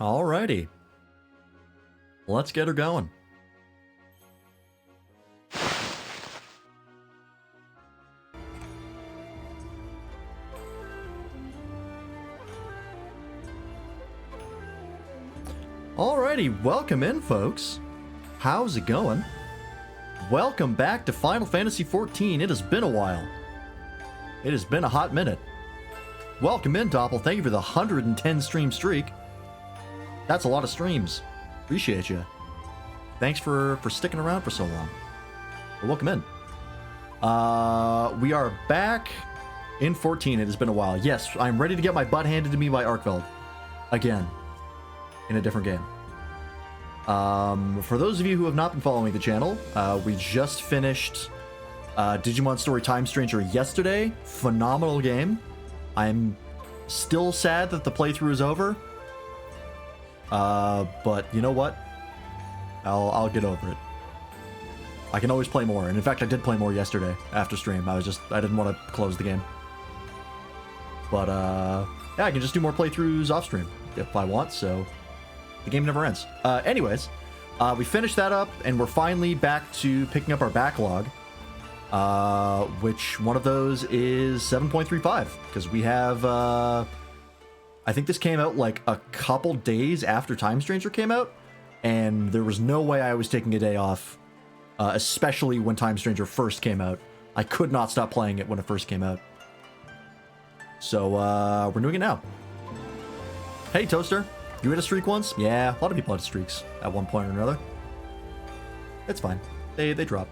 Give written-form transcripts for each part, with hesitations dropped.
Alrighty. Let's get her going. Alrighty, welcome in, folks. How's it going? Welcome back to Final Fantasy XIV. It has been a while. It has been a hot minute. Welcome in, Doppel. Thank you for the 110 stream streak. That's a lot of streams. Appreciate you. Thanks for sticking around for so long. Well, welcome in. We are back in 14. It has been a while. Yes, I'm ready to get my butt handed to me by Arkveld. Again. In a different game. For those of you who have not been following the channel, we just finished Digimon Story Time Stranger yesterday. Phenomenal game. I'm still sad that the playthrough is over. But you know what? I'll get over it. I can always play more, and in fact I did play more yesterday after stream. I didn't want to close the game. But yeah, I can just do more playthroughs off stream if I want, so the game never ends. Anyways, we finished that up, and we're finally back to picking up our backlog. Which one of those is 7.35, because we have, I think this came out like a couple days after Time Stranger came out, and there was no way I was taking a day off, especially when Time Stranger first came out. I could not stop playing it when it first came out. So, we're doing it now. Hey, Toaster. You had a streak once? Yeah, a lot of people had streaks at one point or another. It's fine. They drop.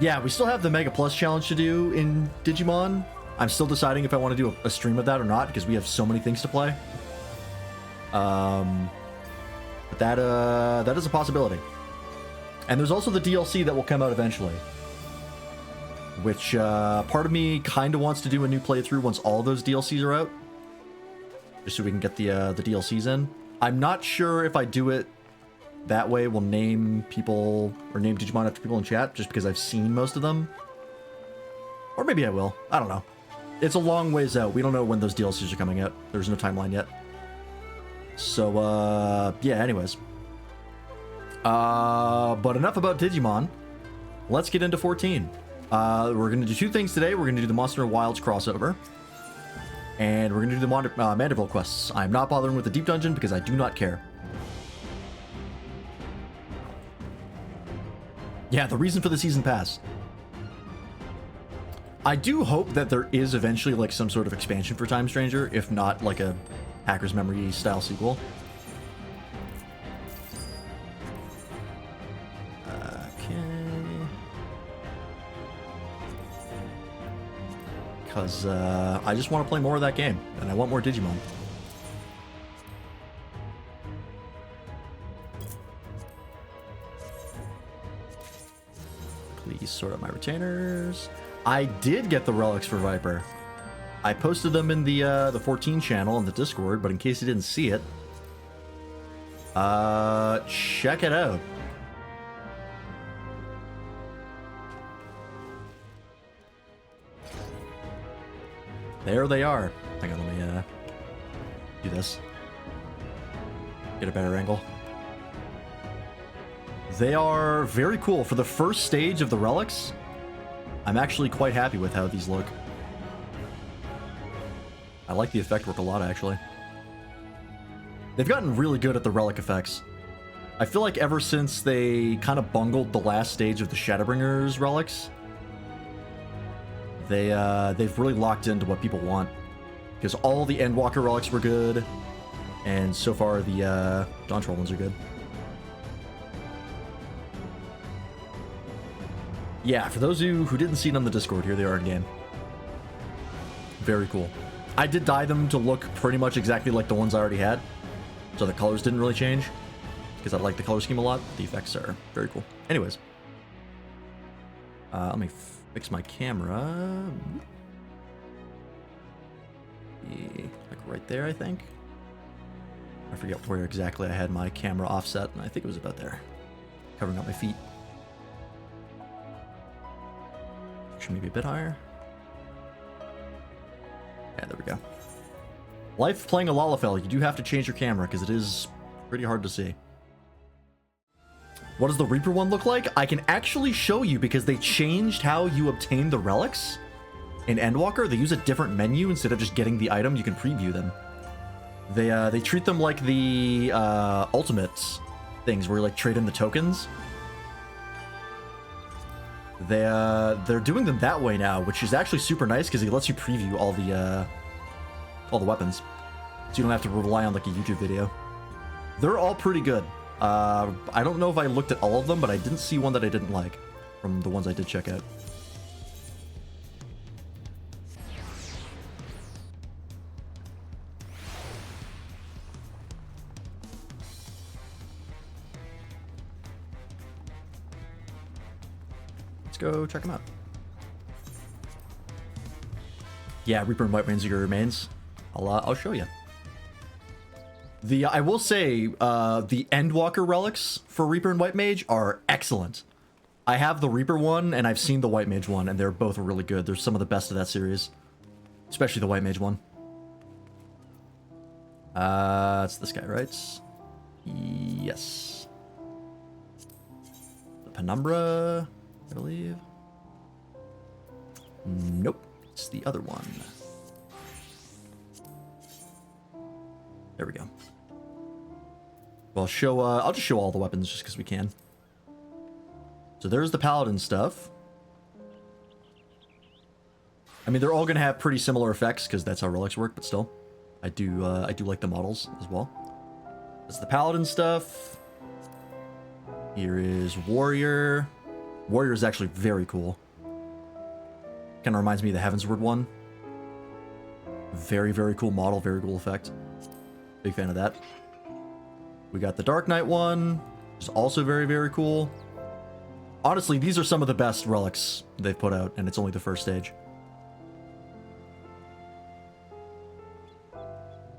Yeah, we still have the Mega Plus challenge to do in Digimon. I'm still deciding if I want to do a stream of that or not, because we have so many things to play. But that is a possibility. And there's also the DLC that will come out eventually. Which, part of me kind of wants to do a new playthrough once all those DLCs are out. Just so we can get the DLCs in. I'm not sure if I do it that way, we'll name people, or name Digimon after people in chat, just because I've seen most of them. Or maybe I will. I don't know. It's a long ways out. We don't know when those DLCs are coming out. There's no timeline yet. So, yeah, anyways. But enough about Digimon. Let's get into 14. We're going to do two things today. We're going to do the Monster Wilds crossover. And we're going to do the Mandeville quests. I'm not bothering with the Deep Dungeon because I do not care. Yeah, the reason for the Season Pass. I do hope that there is eventually like some sort of expansion for Time Stranger, if not like a Hacker's Memory style sequel. Because I just want to play more of that game, and I want more Digimon. Please sort out my retainers. I did get the relics for Viper. I posted them in the 14 channel on the Discord, but in case you didn't see it, check it out. There they are. Hang on, let me do this. Get a better angle. They are very cool. For the first stage of the relics, I'm actually quite happy with how these look. I like the effect work a lot, actually. They've gotten really good at the relic effects. I feel like ever since they kind of bungled the last stage of the Shadowbringers relics, they've really locked into what people want, because all the Endwalker relics were good, and so far the Dawntrail ones are good. Yeah, for those of you who didn't see it on the Discord, here they are in game. Very cool. I did dye them to look pretty much exactly like the ones I already had, so the colors didn't really change, because I like the color scheme a lot. The effects are very cool. Anyways, let me fix my camera. Yeah, like right there, I think. I forget where exactly I had my camera offset, and I think it was about there, covering up my feet. Actually, maybe a bit higher. Yeah, there we go. Life playing a Lalafell, you do have to change your camera because it is pretty hard to see. What does the Reaper one look like? I can actually show you because they changed how you obtain the relics in Endwalker. They use a different menu instead of just getting the item. You can preview them. They treat them like the ultimates things where you like trade in the tokens. They're doing them that way now, which is actually super nice because it lets you preview all the weapons, so you don't have to rely on like a YouTube video. They're all pretty good. I don't know if I looked at all of them, but I didn't see one that I didn't like from the ones I did check out. Let's go check them out. Yeah, Reaper and White Mage are your remains. I'll show you. I will say, the Endwalker relics for Reaper and White Mage are excellent. I have the Reaper one, and I've seen the White Mage one, and they're both really good. They're some of the best of that series. Especially the White Mage one. It's this guy, right? Yes. The Penumbra, I believe. Nope. It's the other one. There we go. Well, I'll just show all the weapons just because we can. So there's the Paladin stuff. I mean, they're all going to have pretty similar effects because that's how relics work, but still. I do like the models as well. That's the Paladin stuff. Here is Warrior. Warrior is actually very cool. Kind of reminds me of the Heavensward one. Very, very cool model, very cool effect. Big fan of that. We got the Dark Knight one, which is also very, very cool. Honestly, these are some of the best relics they've put out, and it's only the first stage.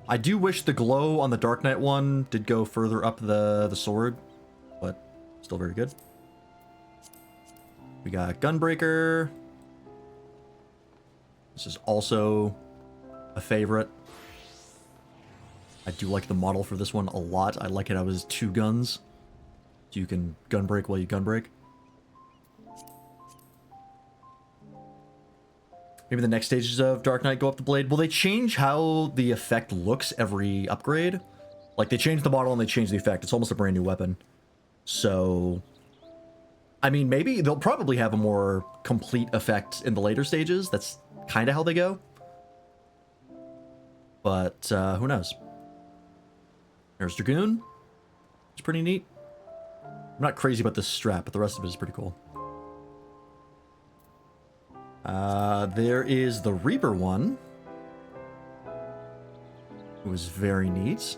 I do wish the glow on the Dark Knight one did go further up the sword, but still very good. We got Gunbreaker. This is also a favorite. I do like the model for this one a lot. I like it how it has two guns. So you can gun break while you gun break. Maybe the next stages of Dark Knight go up the blade. Will they change how the effect looks every upgrade? Like, they change the model and they change the effect. It's almost a brand new weapon. So, I mean, maybe they'll probably have a more complete effect in the later stages. That's kind of how they go. But, who knows? There's Dragoon. It's pretty neat. I'm not crazy about this strap, but the rest of it is pretty cool. There is the Reaper one. It was very neat.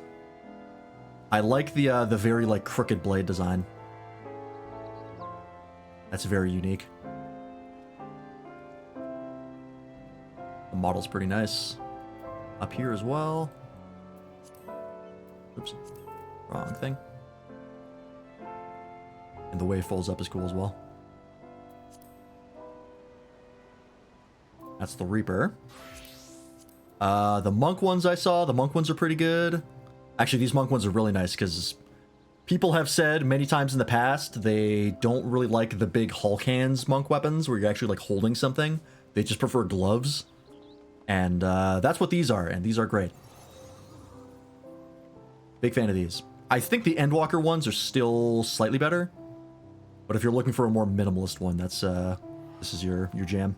I like the very, like, crooked blade design. That's very unique. The model's pretty nice. Up here as well. Oops. Wrong thing. And the way it folds up is cool as well. That's the Reaper. The Monk ones I saw, the Monk ones are pretty good. Actually, these Monk ones are really nice because people have said many times in the past they don't really like the big Hulk hands Monk weapons where you're actually like holding something. They just prefer gloves. And that's what these are, and these are great. Big fan of these. I think the Endwalker ones are still slightly better, but if you're looking for a more minimalist one, that's this is your jam.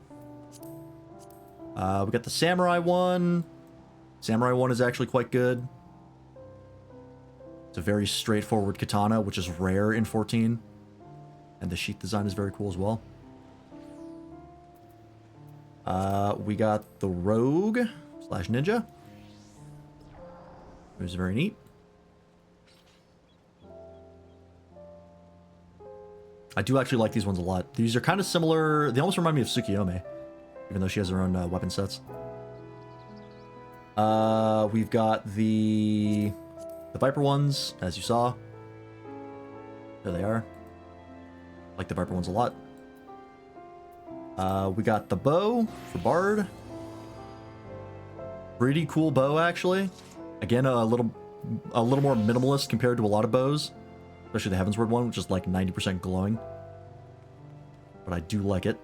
We got the Samurai one. Samurai one is actually quite good. It's a very straightforward katana, which is rare in 14, and the sheath design is very cool as well. We got the Rogue / Ninja. It was very neat. I do actually like these ones a lot. These are kind of similar. They almost remind me of Tsukiyomi, even though she has her own weapon sets. We've got the Viper ones, as you saw. There they are. I like the Viper ones a lot. We got the bow for Bard. Pretty cool bow, actually. Again, a little more minimalist compared to a lot of bows. Especially the Heavensward one, which is like 90% glowing. But I do like it.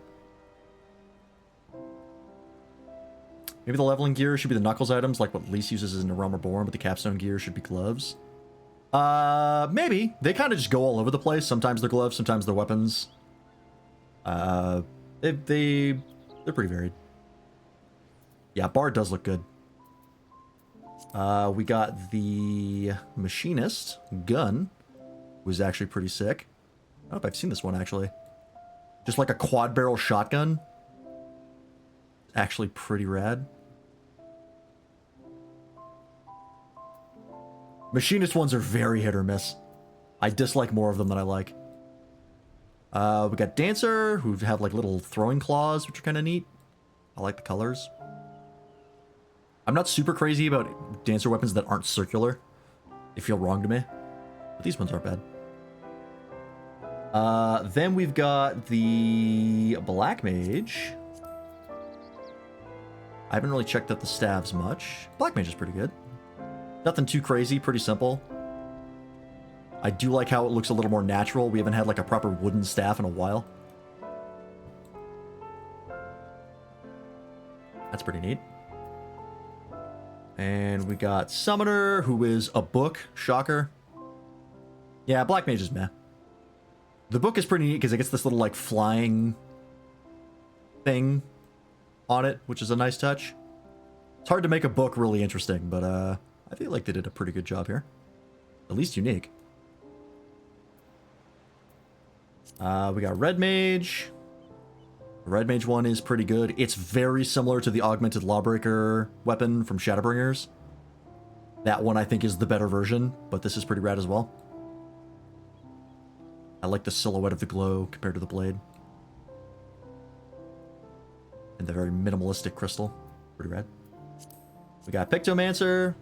Maybe the leveling gear should be the Knuckles items, like what Lise uses in the Realm Reborn, but the Capstone gear should be gloves. Maybe. They kind of just go all over the place. Sometimes they're gloves, sometimes they're weapons. They're pretty varied. Yeah, Bard does look good. We got the Machinist gun, who's actually pretty sick. I don't know if I've seen this one, actually. Just like a quad barrel shotgun. Actually pretty rad. Machinist ones are very hit or miss. I dislike more of them than I like. We got Dancer, who have like little throwing claws, which are kind of neat. I like the colors. I'm not super crazy about Dancer weapons that aren't circular. They feel wrong to me. But these ones aren't bad. Then we've got the Black Mage. I haven't really checked out the staves much. Black Mage is pretty good. Nothing too crazy, pretty simple. I do like how it looks a little more natural. We haven't had like a proper wooden staff in a while. That's pretty neat. And we got Summoner, who is a book. Shocker. Yeah, Black Mage is meh. The book is pretty neat because it gets this little like flying thing on it, which is a nice touch. It's hard to make a book really interesting, but I feel like they did a pretty good job here. At least unique. We got Red Mage. The Red Mage one is pretty good. It's very similar to the Augmented Lawbreaker weapon from Shadowbringers. That one I think is the better version, but this is pretty rad as well. I like the silhouette of the glow compared to the blade. And the very minimalistic crystal. Pretty rad. We got Pictomancer,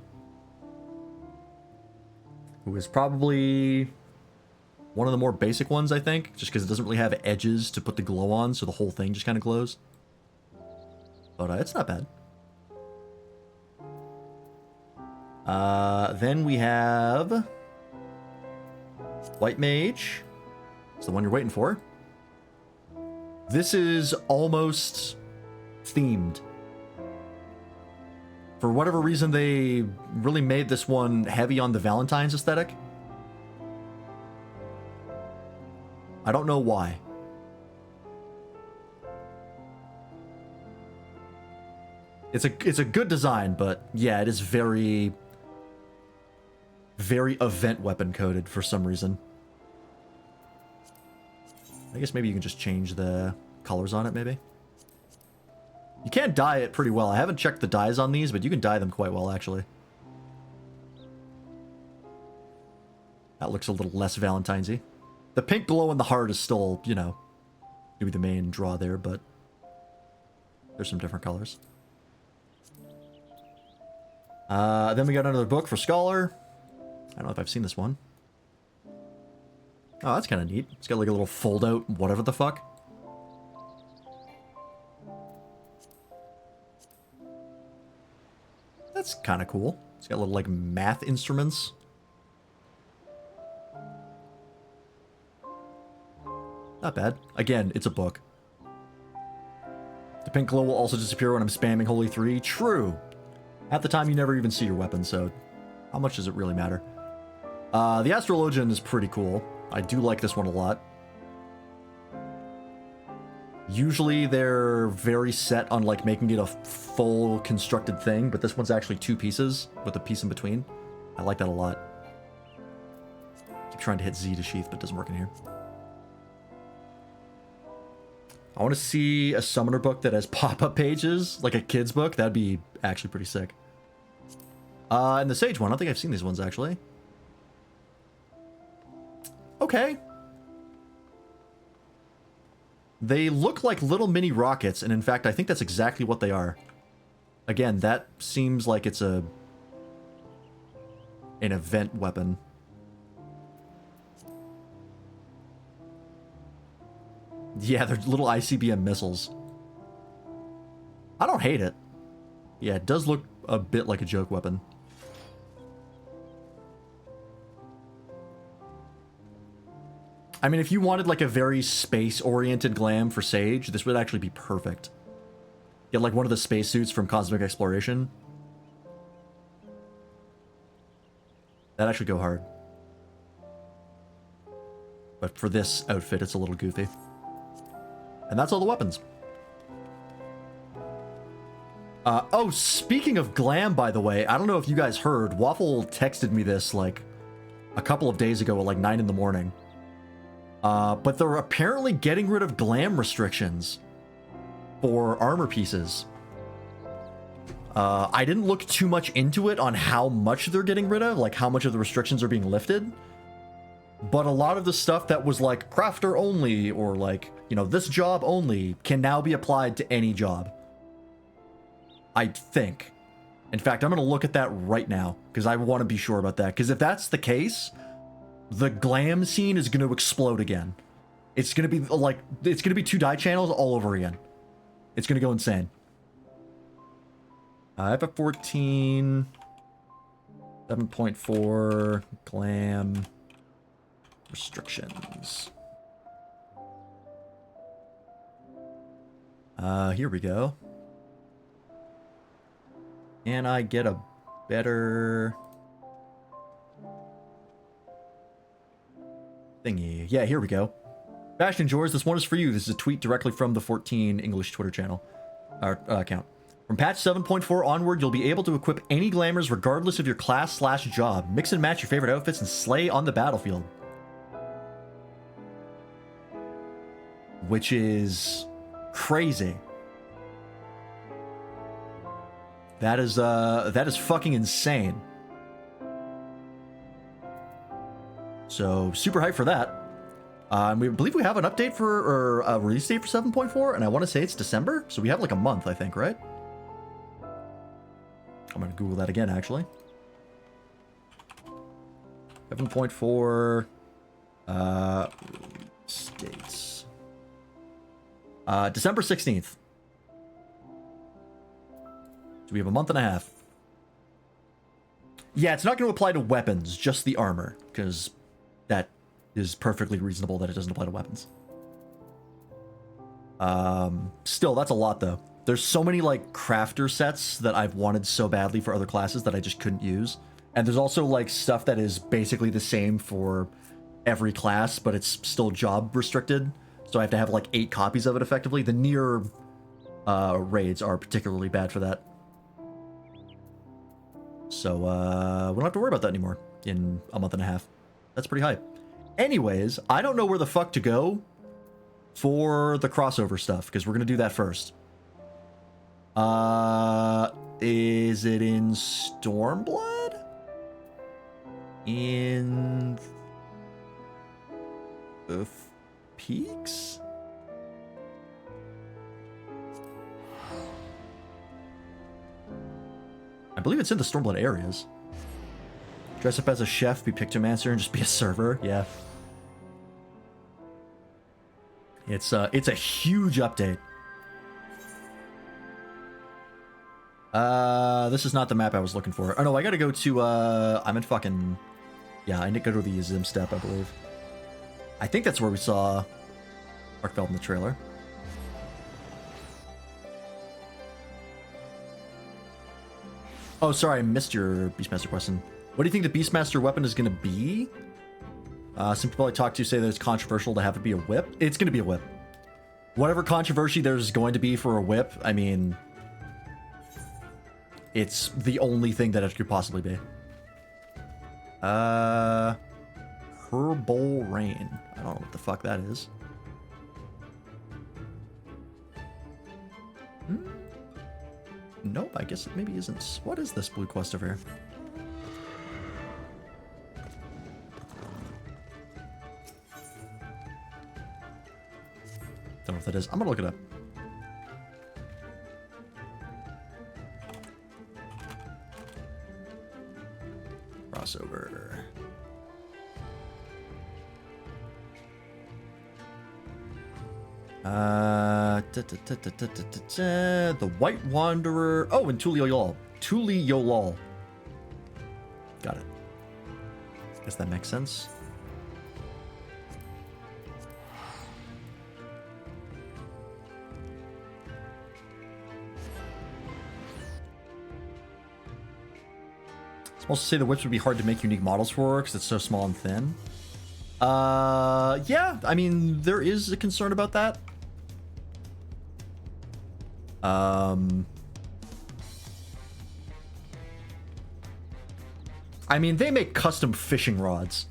who is probably one of the more basic ones, I think, just because it doesn't really have edges to put the glow on, so the whole thing just kind of glows. But it's not bad. Then we have White Mage. It's the one you're waiting for. This is almost themed. For whatever reason, they really made this one heavy on the Valentine's aesthetic. I don't know why. It's a good design, but yeah, it is very event weapon coded for some reason. I guess maybe you can just change the colors on it, maybe. You can dye it pretty well. I haven't checked the dyes on these, but you can dye them quite well, actually. That looks a little less Valentine's-y. The pink glow in the heart is still, you know, maybe the main draw there, but there's some different colors. Then we got another book for Scholar. I don't know if I've seen this one. Oh, that's kind of neat. It's got like a little fold-out whatever the fuck. That's kind of cool. It's got little like math instruments. Not bad. Again, it's a book. The pink glow will also disappear when I'm spamming Holy 3. True. At the time, you never even see your weapon, so how much does it really matter? The Astrologian is pretty cool. I do like this one a lot. Usually they're very set on like making it a full constructed thing, but this one's actually two pieces with a piece in between. I like that a lot. Keep trying to hit Z to sheath, but it doesn't work in here. I want to see a summoner book that has pop-up pages, like a kid's book. That'd be actually pretty sick. And the Sage one, I don't think I've seen these ones, actually. Okay. They look like little mini rockets, and in fact, I think that's exactly what they are. Again, that seems like it's an event weapon. Yeah, they're little ICBM missiles. I don't hate it. Yeah, it does look a bit like a joke weapon. I mean, if you wanted like a very space-oriented glam for Sage, this would actually be perfect. Get like one of the spacesuits from Cosmic Exploration. That'd actually go hard. But for this outfit, it's a little goofy. And that's all the weapons. Oh, speaking of glam, by the way, I don't know if you guys heard, Waffle texted me this like a couple of days ago at like 9 in the morning. But they're apparently getting rid of glam restrictions for armor pieces. I didn't look too much into it on how much they're getting rid of, like how much of the restrictions are being lifted. But a lot of the stuff that was like crafter only or like, you know, this job only can now be applied to any job. I think. In fact, I'm going to look at that right now because I want to be sure about that. Because if that's the case, the glam scene is going to explode again. It's going to be like, it's going to be 2 dye channels all over again. It's going to go insane. FF14, 7.4, glam, restrictions. Here we go. Can I get a better thingy? Yeah, here we go. Bastion George, this one is for you. This is a tweet directly from the 14 English Twitter channel, account. From patch 7.4 onward, you'll be able to equip any glamours regardless of your class/job. Mix and match your favorite outfits and slay on the battlefield. Which is crazy. That is fucking insane. So super hyped for that. We believe we have an update for, or a release date for 7.4, and I want to say it's December. So we have like a month, I think, right? I'm gonna Google that again, actually. 7.4 states. December 16th. So we have a month and a half. Yeah, it's not going to apply to weapons, just the armor, because that is perfectly reasonable that it doesn't apply to weapons. Still, that's a lot, though. There's so many, like, crafter sets that I've wanted so badly for other classes that I just couldn't use. And there's also, like, stuff that is basically the same for every class, but it's still job restricted. So I have to have, like, 8 copies of it, effectively. The near raids are particularly bad for that. So, we don't have to worry about that anymore in a month and a half. That's pretty hype. Anyways, I don't know where the fuck to go for the crossover stuff, because we're going to do that first. Is it in Stormblood? In the Peaks? I believe it's in the Stormblood areas. Dress up as a chef, be Pictomancer, and just be a server. Yeah. It's a huge update. This is not the map I was looking for. Oh no, I gotta go to, I'm in fucking... Yeah, I need to go to the Zim Step, I believe. I think that's where we saw Arkfeld in the trailer. Oh, sorry, I missed your Beastmaster question. What do you think the Beastmaster weapon is going to be? Some people I talked to say that it's controversial to have it be a whip. It's going to be a whip. Whatever controversy there's going to be for a whip, I mean... It's the only thing that it could possibly be. Herbal Rain. I don't know what the fuck that is. Nope, I guess it maybe isn't. What is this blue quest over here? Don't know what that is. I'm gonna look it up. Crossover. The White Wanderer. Oh, and Tulio Yol. Tuli Yolol. Got it. Guess that makes sense. Supposed to say the whips would be hard to make unique models for because it's so small and thin. Yeah, I mean, there is a concern about that. I mean, they make custom fishing rods.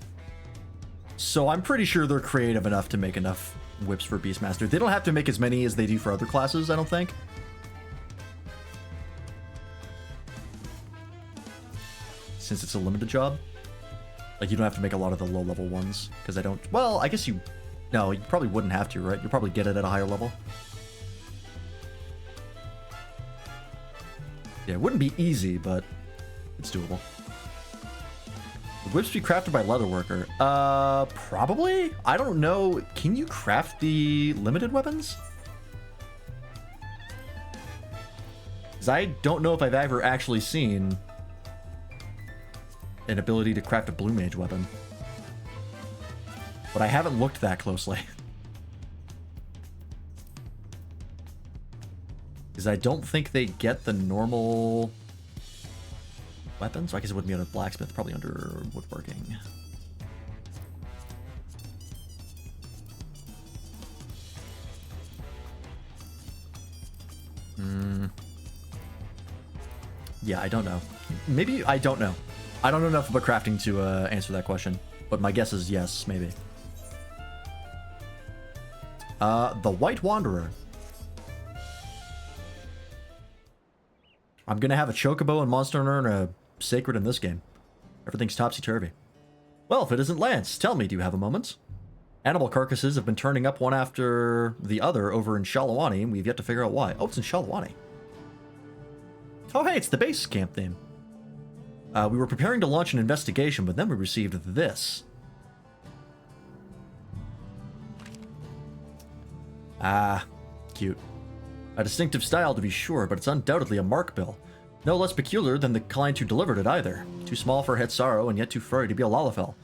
So I'm pretty sure they're creative enough to make enough whips for Beastmaster. They don't have to make as many as they do for other classes, I don't think. Since it's a limited job. Like, you don't have to make a lot of the low-level ones. Because I don't... Well, I guess you... No, you probably wouldn't have to, right? You'll probably get it at a higher level. Yeah, it wouldn't be easy, but it's doable. Would whips be crafted by leatherworker? Probably? I don't know. Can you craft the limited weapons? Because I don't know if I've ever actually seen an ability to craft a blue mage weapon. But I haven't looked that closely. Because I don't think they get the normal weapons. I guess it wouldn't be under blacksmith, probably under woodworking. Yeah, I don't know. Maybe I don't know. I don't know enough about crafting to answer that question, but my guess is yes, maybe. The White Wanderer. I'm gonna have a chocobo and monster hunter and a sacred in this game. Everything's topsy-turvy. Well, if it isn't Lance, tell me, do you have a moment? Animal carcasses have been turning up one after the other over in Shalawani, and we've yet to figure out why. Oh, it's in Shalawani. Oh, hey, it's the base camp name. We were preparing to launch an investigation, but then we received this. Ah, cute. A distinctive style to be sure, but it's undoubtedly a mark bill. No less peculiar than the client who delivered it either. Too small for Hetsaro and yet too furry to be a Lalafell.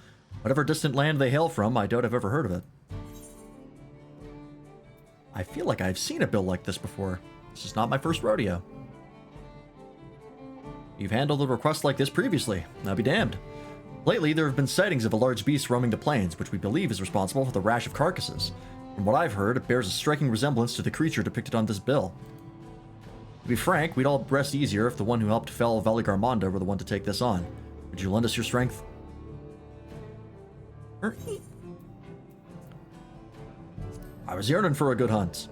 Whatever distant land they hail from, I doubt I've ever heard of it. I feel like I've seen a bill like this before. This is not my first rodeo. You've handled a request like this previously. I'll be damned. Lately, there have been sightings of a large beast roaming the plains, which we believe is responsible for the rash of carcasses. From what I've heard, it bears a striking resemblance to the creature depicted on this bill. To be frank, we'd all rest easier if the one who helped fell Veligarmonda were the one to take this on. Would you lend us your strength? I was yearning for a good hunt.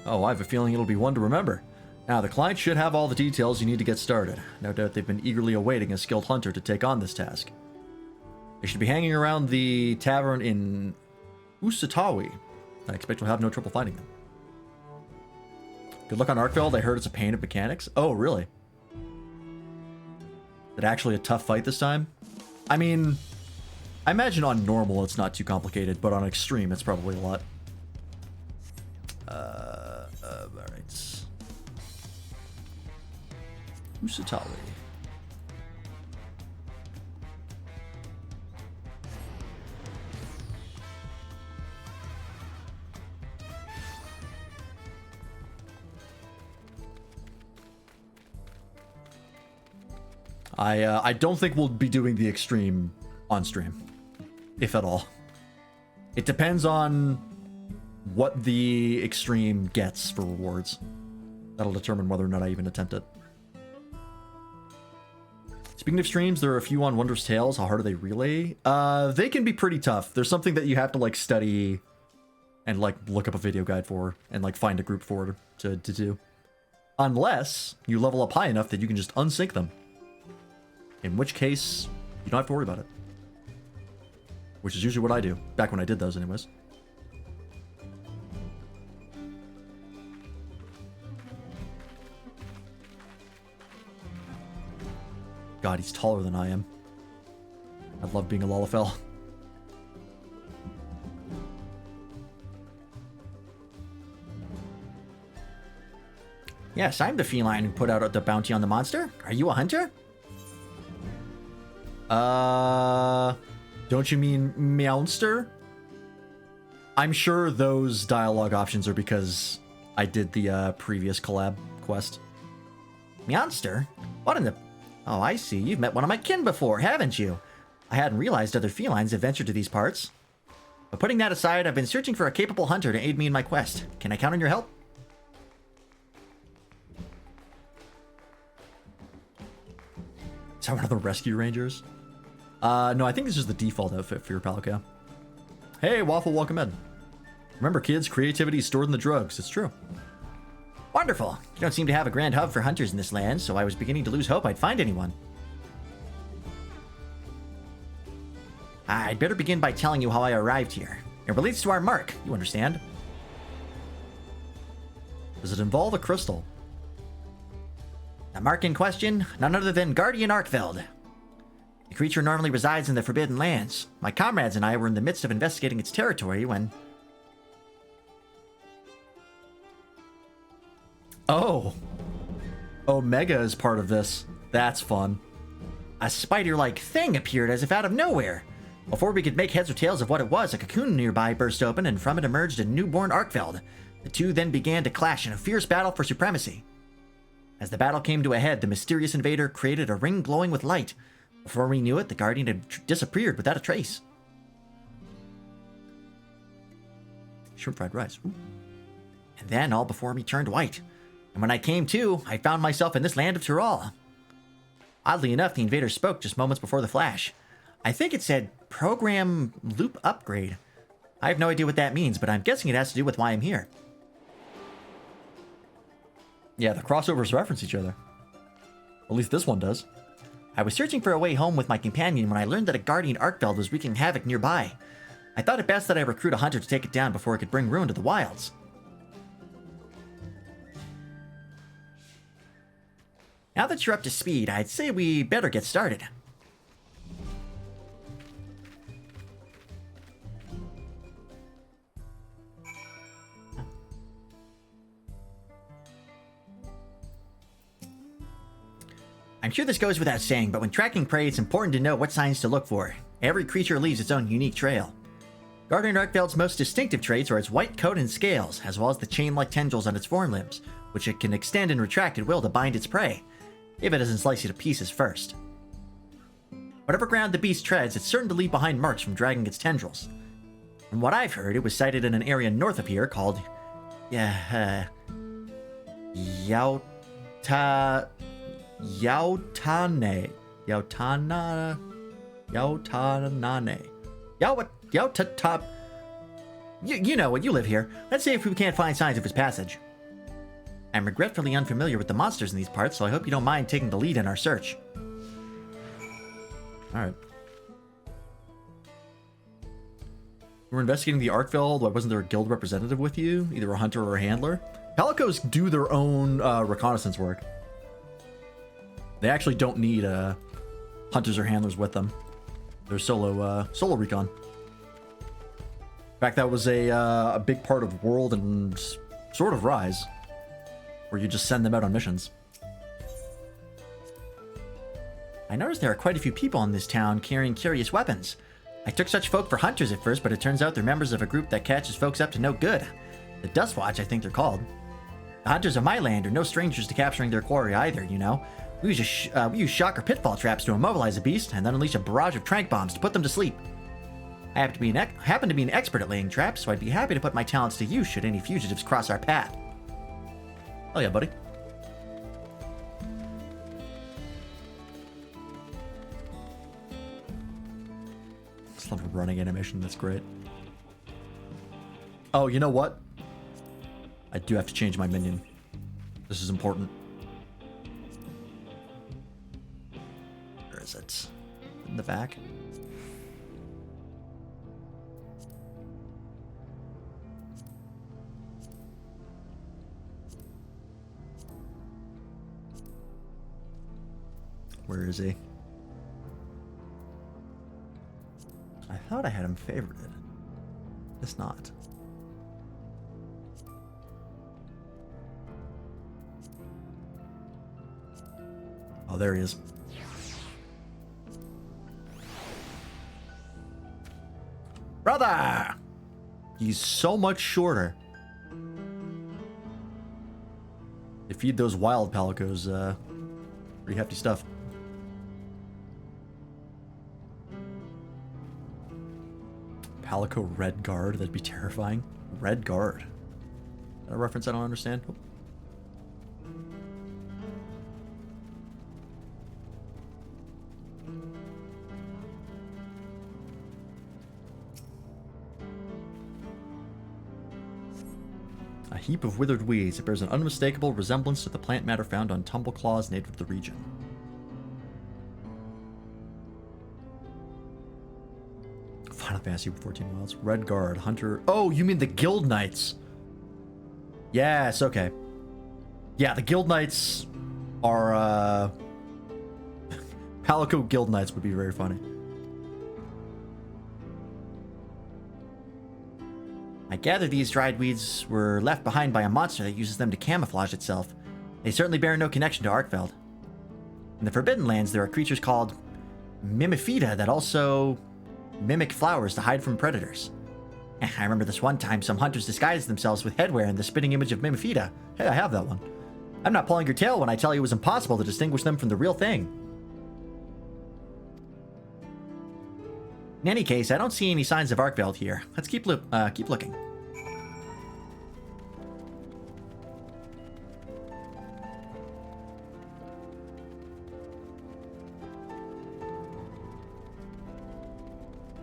Oh, I have a feeling it'll be one to remember. Now, the client should have all the details you need to get started. No doubt they've been eagerly awaiting a skilled hunter to take on this task. They should be hanging around the tavern in Usatawi. I expect we'll have no trouble finding them. Good luck on Arkfeld. I heard it's a pain of mechanics. Oh, really? Is it actually a tough fight this time? I mean, I imagine on normal it's not too complicated, but on extreme it's probably a lot. Alright. Usatawi. I don't think we'll be doing the extreme on stream, if at all. It depends on what the extreme gets for rewards. That'll determine whether or not I even attempt it. Speaking of streams, there are a few on Wondrous Tales. How hard are they relay? They can be pretty tough. There's something that you have to like study and like look up a video guide for and like find a group for to do. Unless you level up high enough that you can just unsync them. In which case, you don't have to worry about it. Which is usually what I do. Back when I did those anyways. God, he's taller than I am. I love being a Lalafell. Yes, I'm the feline who put out the bounty on the monster. Are you a hunter? Don't you mean Meowster? I'm sure those dialogue options are because I did the previous collab quest. Meowster? What in the... Oh, I see. You've met one of my kin before, haven't you? I hadn't realized other felines have ventured to these parts. But putting that aside, I've been searching for a capable hunter to aid me in my quest. Can I count on your help? Is that one of the rescue rangers? No, I think this is the default outfit for your Palico. Hey, Waffle, welcome in. Remember, kids, creativity is stored in the drugs. It's true. Wonderful. You don't seem to have a grand hub for hunters in this land, so I was beginning to lose hope I'd find anyone. I'd better begin by telling you how I arrived here. It relates to our mark, you understand? Does it involve a crystal? The mark in question, none other than Guardian Arkfeld. The creature normally resides in the Forbidden Lands. My comrades and I were in the midst of investigating its territory when... Oh. Omega is part of this. That's fun. A spider-like thing appeared as if out of nowhere. Before we could make heads or tails of what it was, a cocoon nearby burst open, and from it emerged a newborn Arkfeld. The two then began to clash in a fierce battle for supremacy. As the battle came to a head, the mysterious invader created a ring glowing with light. Before we knew it, the Guardian had disappeared without a trace. Shrimp fried rice. Ooh. And then all before me turned white. And when I came to, I found myself in this land of Tyrol. Oddly enough, the invader spoke just moments before the flash. I think it said, program loop upgrade. I have no idea what that means, but I'm guessing it has to do with why I'm here. Yeah, the crossovers reference each other. At least this one does. I was searching for a way home with my companion when I learned that a Guardian Arkfeld was wreaking havoc nearby. I thought it best that I recruit a hunter to take it down before it could bring ruin to the wilds. Now that you're up to speed, I'd say we better get started. I'm sure this goes without saying, but when tracking prey, it's important to know what signs to look for. Every creature leaves its own unique trail. Guardian Arkfeld's most distinctive traits are its white coat and scales, as well as the chain-like tendrils on its forelimbs, which it can extend and retract at will to bind its prey, if it doesn't slice you to pieces first. Whatever ground the beast treads, it's certain to leave behind marks from dragging its tendrils. From what I've heard, it was sighted in an area north of here called... Yautanane. Yautatap. You know what, you live here. Let's see if we can't find signs of its passage. I'm regretfully unfamiliar with the monsters in these parts, so I hope you don't mind taking the lead in our search. Alright. We're investigating the Arkfeld. Why wasn't there a guild representative with you? Either a hunter or a handler? Palicos do their own reconnaissance work. They actually don't need hunters or handlers with them. They're solo recon. In fact, that was a big part of World and sort of Rise, where you just send them out on missions. I noticed there are quite a few people in this town carrying curious weapons. I took such folk for hunters at first, but it turns out they're members of a group that catches folks up to no good. The Dust Watch, I think they're called. The hunters of my land are no strangers to capturing their quarry either, you know. We use shock or pitfall traps to immobilize a beast, and then unleash a barrage of tranq bombs to put them to sleep. I happen to be an expert at laying traps, so I'd be happy to put my talents to use should any fugitives cross our path. Oh yeah, buddy. Just love a running animation, that's great. Oh, you know what? I do have to change my minion. This is important. Where is it? In the back? Where is he? I thought I had him favorited. It's not. Oh, there he is. Brother! He's so much shorter. They feed those wild palicos, pretty hefty stuff. Palico Red Guard, that'd be terrifying. Red Guard. Is that a reference I don't understand? Oh. A heap of withered weeds. It bears an unmistakable resemblance to the plant matter found on tumbleclaws native to the region. Final Fantasy 14 Wilds. Red Guard, Hunter. Oh, you mean the Guild Knights? Yes, okay. Yeah, the Guild Knights are, Palico Guild Knights would be very funny. I gather these dried weeds were left behind by a monster that uses them to camouflage itself. They certainly bear no connection to Arkfeld. In the Forbidden Lands, there are creatures called Mimifida that also mimic flowers to hide from predators. I remember this one time some hunters disguised themselves with headwear in the spitting image of Mimifida. Hey, I have that one. I'm not pulling your tail when I tell you it was impossible to distinguish them from the real thing. In any case, I don't see any signs of Arkfeld here. Let's keep looking.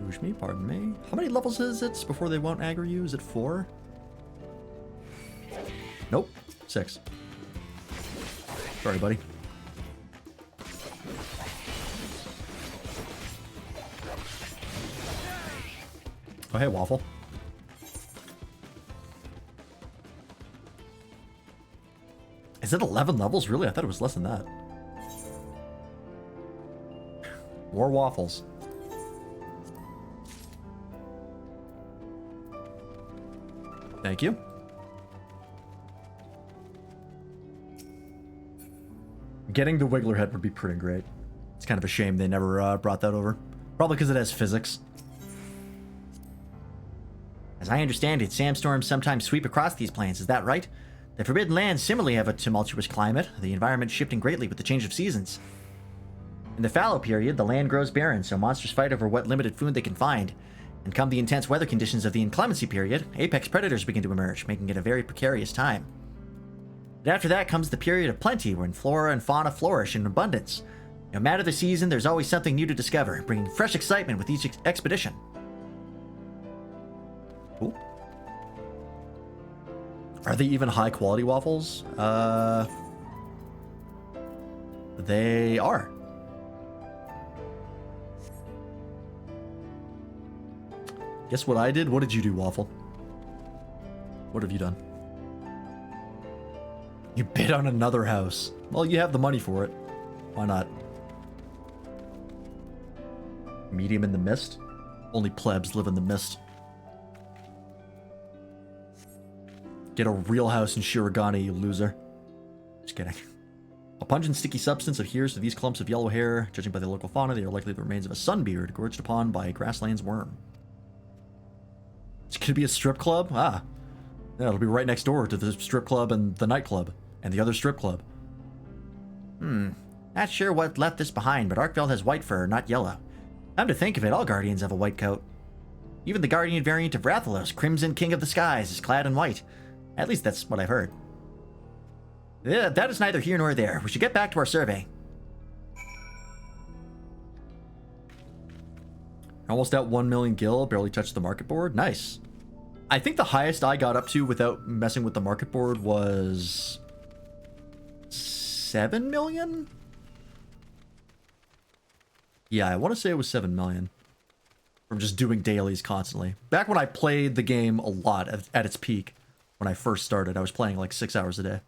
Excuse me, pardon me. How many levels is it before they won't aggro you? Is it 4? Nope, 6. Sorry, buddy. Oh, hey, Waffle. Is it 11 levels? Really? I thought it was less than that. More waffles. Thank you. Getting the Wiggler head would be pretty great. It's kind of a shame they never brought that over. Probably because it has physics. As I understand it, sandstorms sometimes sweep across these plains, is that right? The Forbidden Lands similarly have a tumultuous climate, the environment shifting greatly with the change of seasons. In the fallow period, the land grows barren, so monsters fight over what limited food they can find. And come the intense weather conditions of the inclemency period, apex predators begin to emerge, making it a very precarious time. But after that comes the period of plenty, when flora and fauna flourish in abundance. No matter the season, there's always something new to discover, bringing fresh excitement with each expedition. Cool. Are they even high quality waffles? They are. Guess what I did? What did you do, Waffle? What have you done? You bid on another house. Well, you have the money for it. Why not? Medium in the mist? Only plebs live in the mist. Get a real house in Shirogane, you loser. Just kidding. A pungent, sticky substance adheres to these clumps of yellow hair. Judging by the local fauna, they are likely the remains of a sunbeard gorged upon by a grassland's worm. It's gonna be a strip club? Ah. Yeah, it'll be right next door to the strip club and the nightclub. And the other strip club. Not sure what left this behind, but Arkfeld has white fur, not yellow. Come to think of it, all Guardians have a white coat. Even the Guardian variant of Rathalos, Crimson King of the Skies, is clad in white. At least that's what I've heard. Yeah, that is neither here nor there. We should get back to our survey. Almost at 1 million gil, barely touched the market board. Nice. I think the highest I got up to without messing with the market board was 7 million? Yeah, I want to say it was 7 million. From just doing dailies constantly. Back when I played the game a lot at its peak. When I first started, I was playing like 6 hours a day.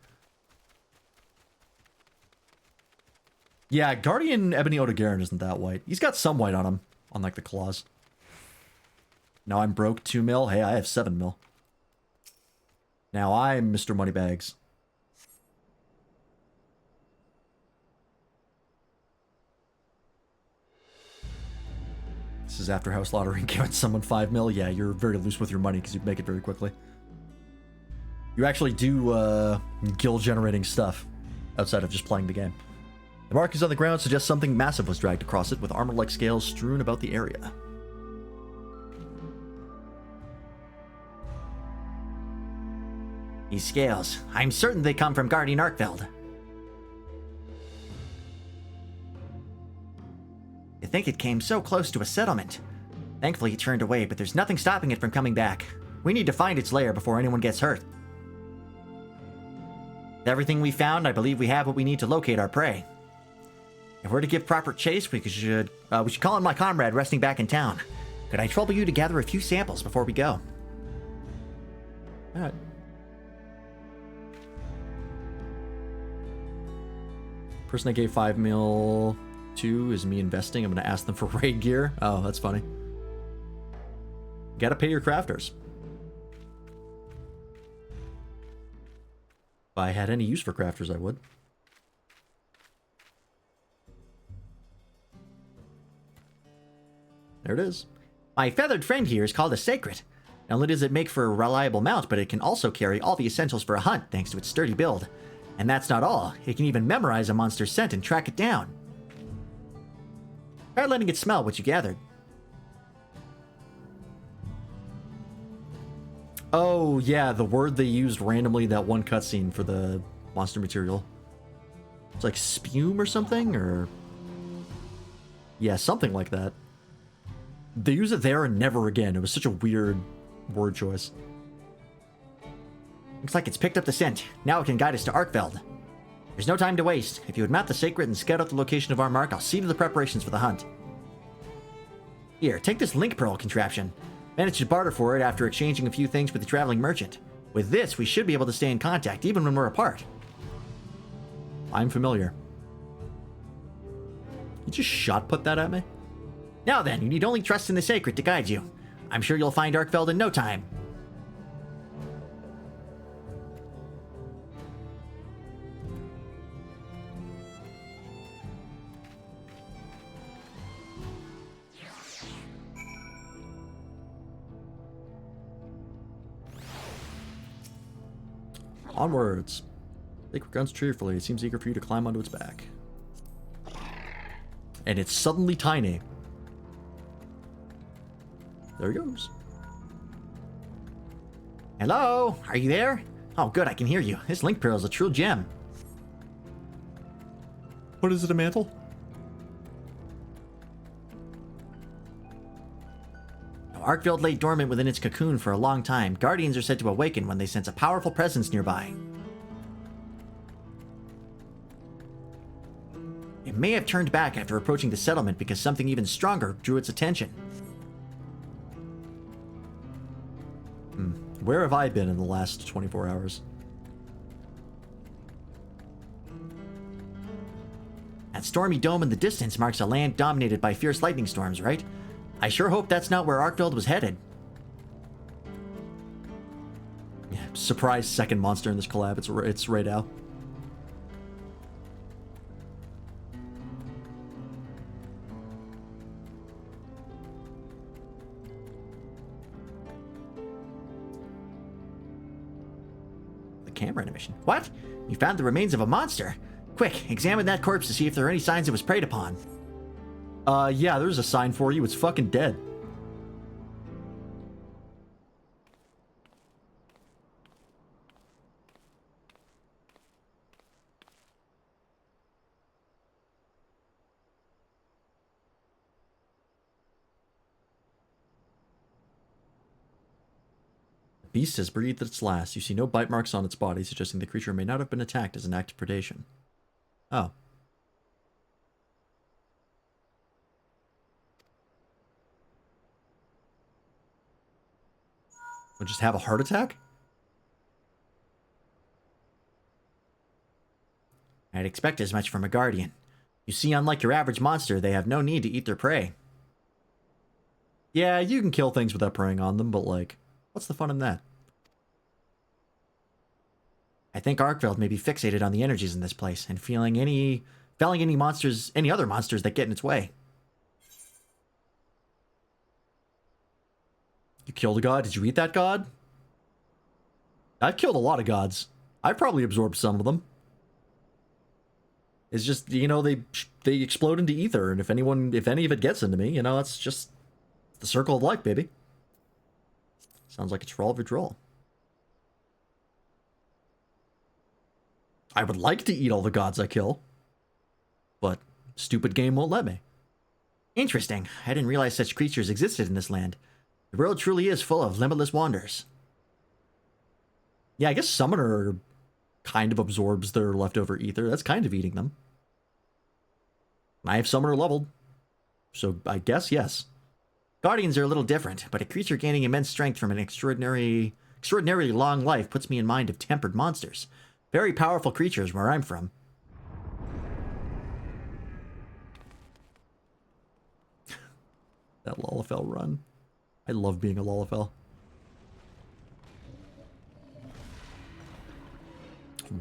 Yeah, Guardian Ebony Odogaron isn't that white. He's got some white on him. On like the claws. Now I'm broke 2 mil. Hey, I have 7 mil. Now I'm Mr. Moneybags. This is after house lottery giving someone 5 mil. Yeah, you're very loose with your money because you make it very quickly. You actually do guild generating stuff outside of just playing the game. The markings on the ground suggest something massive was dragged across it, with armor-like scales strewn about the area. These scales, I'm certain they come from Guardian Arkfeld. I think it came so close to a settlement. Thankfully it turned away, but there's nothing stopping it from coming back. We need to find its lair before anyone gets hurt. With everything we found, I believe we have what we need to locate our prey. If we're to give proper chase, we should call in my comrade resting back in town. Could I trouble you to gather a few samples before we go? Alright. Person I gave 5 mil to is me investing. I'm going to ask them for raid gear. Oh, that's funny. Gotta pay your crafters. If I had any use for crafters, I would. There it is. My feathered friend here is called a Sacred. Not only does it make for a reliable mount, but it can also carry all the essentials for a hunt thanks to its sturdy build. And that's not all. It can even memorize a monster's scent and track it down. Try letting it smell what you gathered. Oh, yeah, the word they used randomly that one cutscene for the monster material. It's like spume or something, or... Yeah, something like that. They use it there and never again. It was such a weird word choice. Looks like it's picked up the scent. Now it can guide us to Arkfeld. There's no time to waste. If you would mount the Sacred and scout out the location of our mark, I'll see to the preparations for the hunt. Here, take this link pearl contraption. Managed to barter for it after exchanging a few things with the traveling merchant. With this, we should be able to stay in contact even when we're apart. I'm familiar. You just shot put that at me? Now then, you need only trust in the Sacred to guide you. I'm sure you'll find Arkfeld in no time. Onwards. Sacred guns cheerfully. It seems eager for you to climb onto its back. And it's suddenly tiny. There he goes. Hello? Are you there? Oh, good, I can hear you. This link pearl is a true gem. What is it, a mantle? Arkfeld lay dormant within its cocoon for a long time. Guardians are said to awaken when they sense a powerful presence nearby. It may have turned back after approaching the settlement because something even stronger drew its attention. Where have I been in the last 24 hours? That stormy dome in the distance marks a land dominated by fierce lightning storms, right? I sure hope that's not where Arkfeld was headed. Yeah, surprise second monster in this collab. It's Raidal. The camera animation. What? You found the remains of a monster? Quick, examine that corpse to see if there are any signs it was preyed upon. Yeah, there's a sign for you. It's fucking dead. The beast has breathed its last. You see no bite marks on its body, suggesting the creature may not have been attacked as an act of predation. Oh. Would just have a heart attack? I'd expect as much from a guardian. You see, unlike your average monster, they have no need to eat their prey. Yeah, you can kill things without preying on them, but like, what's the fun in that? I think Arkfeld may be fixated on the energies in this place and felling any other monsters that get in its way. You killed a god? Did you eat that god? I've killed a lot of gods. I've probably absorbed some of them. It's just, you know, they explode into ether, and if any of it gets into me, you know, that's just the circle of life, baby. Sounds like it's roll of draw. I would like to eat all the gods I kill, but stupid game won't let me. Interesting. I didn't realize such creatures existed in this land. The world truly is full of limitless wonders. Yeah, I guess Summoner kind of absorbs their leftover ether. That's kind of eating them. I have Summoner leveled, so I guess yes. Guardians are a little different, but a creature gaining immense strength from an extraordinarily long life puts me in mind of tempered monsters. Very powerful creatures where I'm from. That Lalafell run. I love being a Lalafell.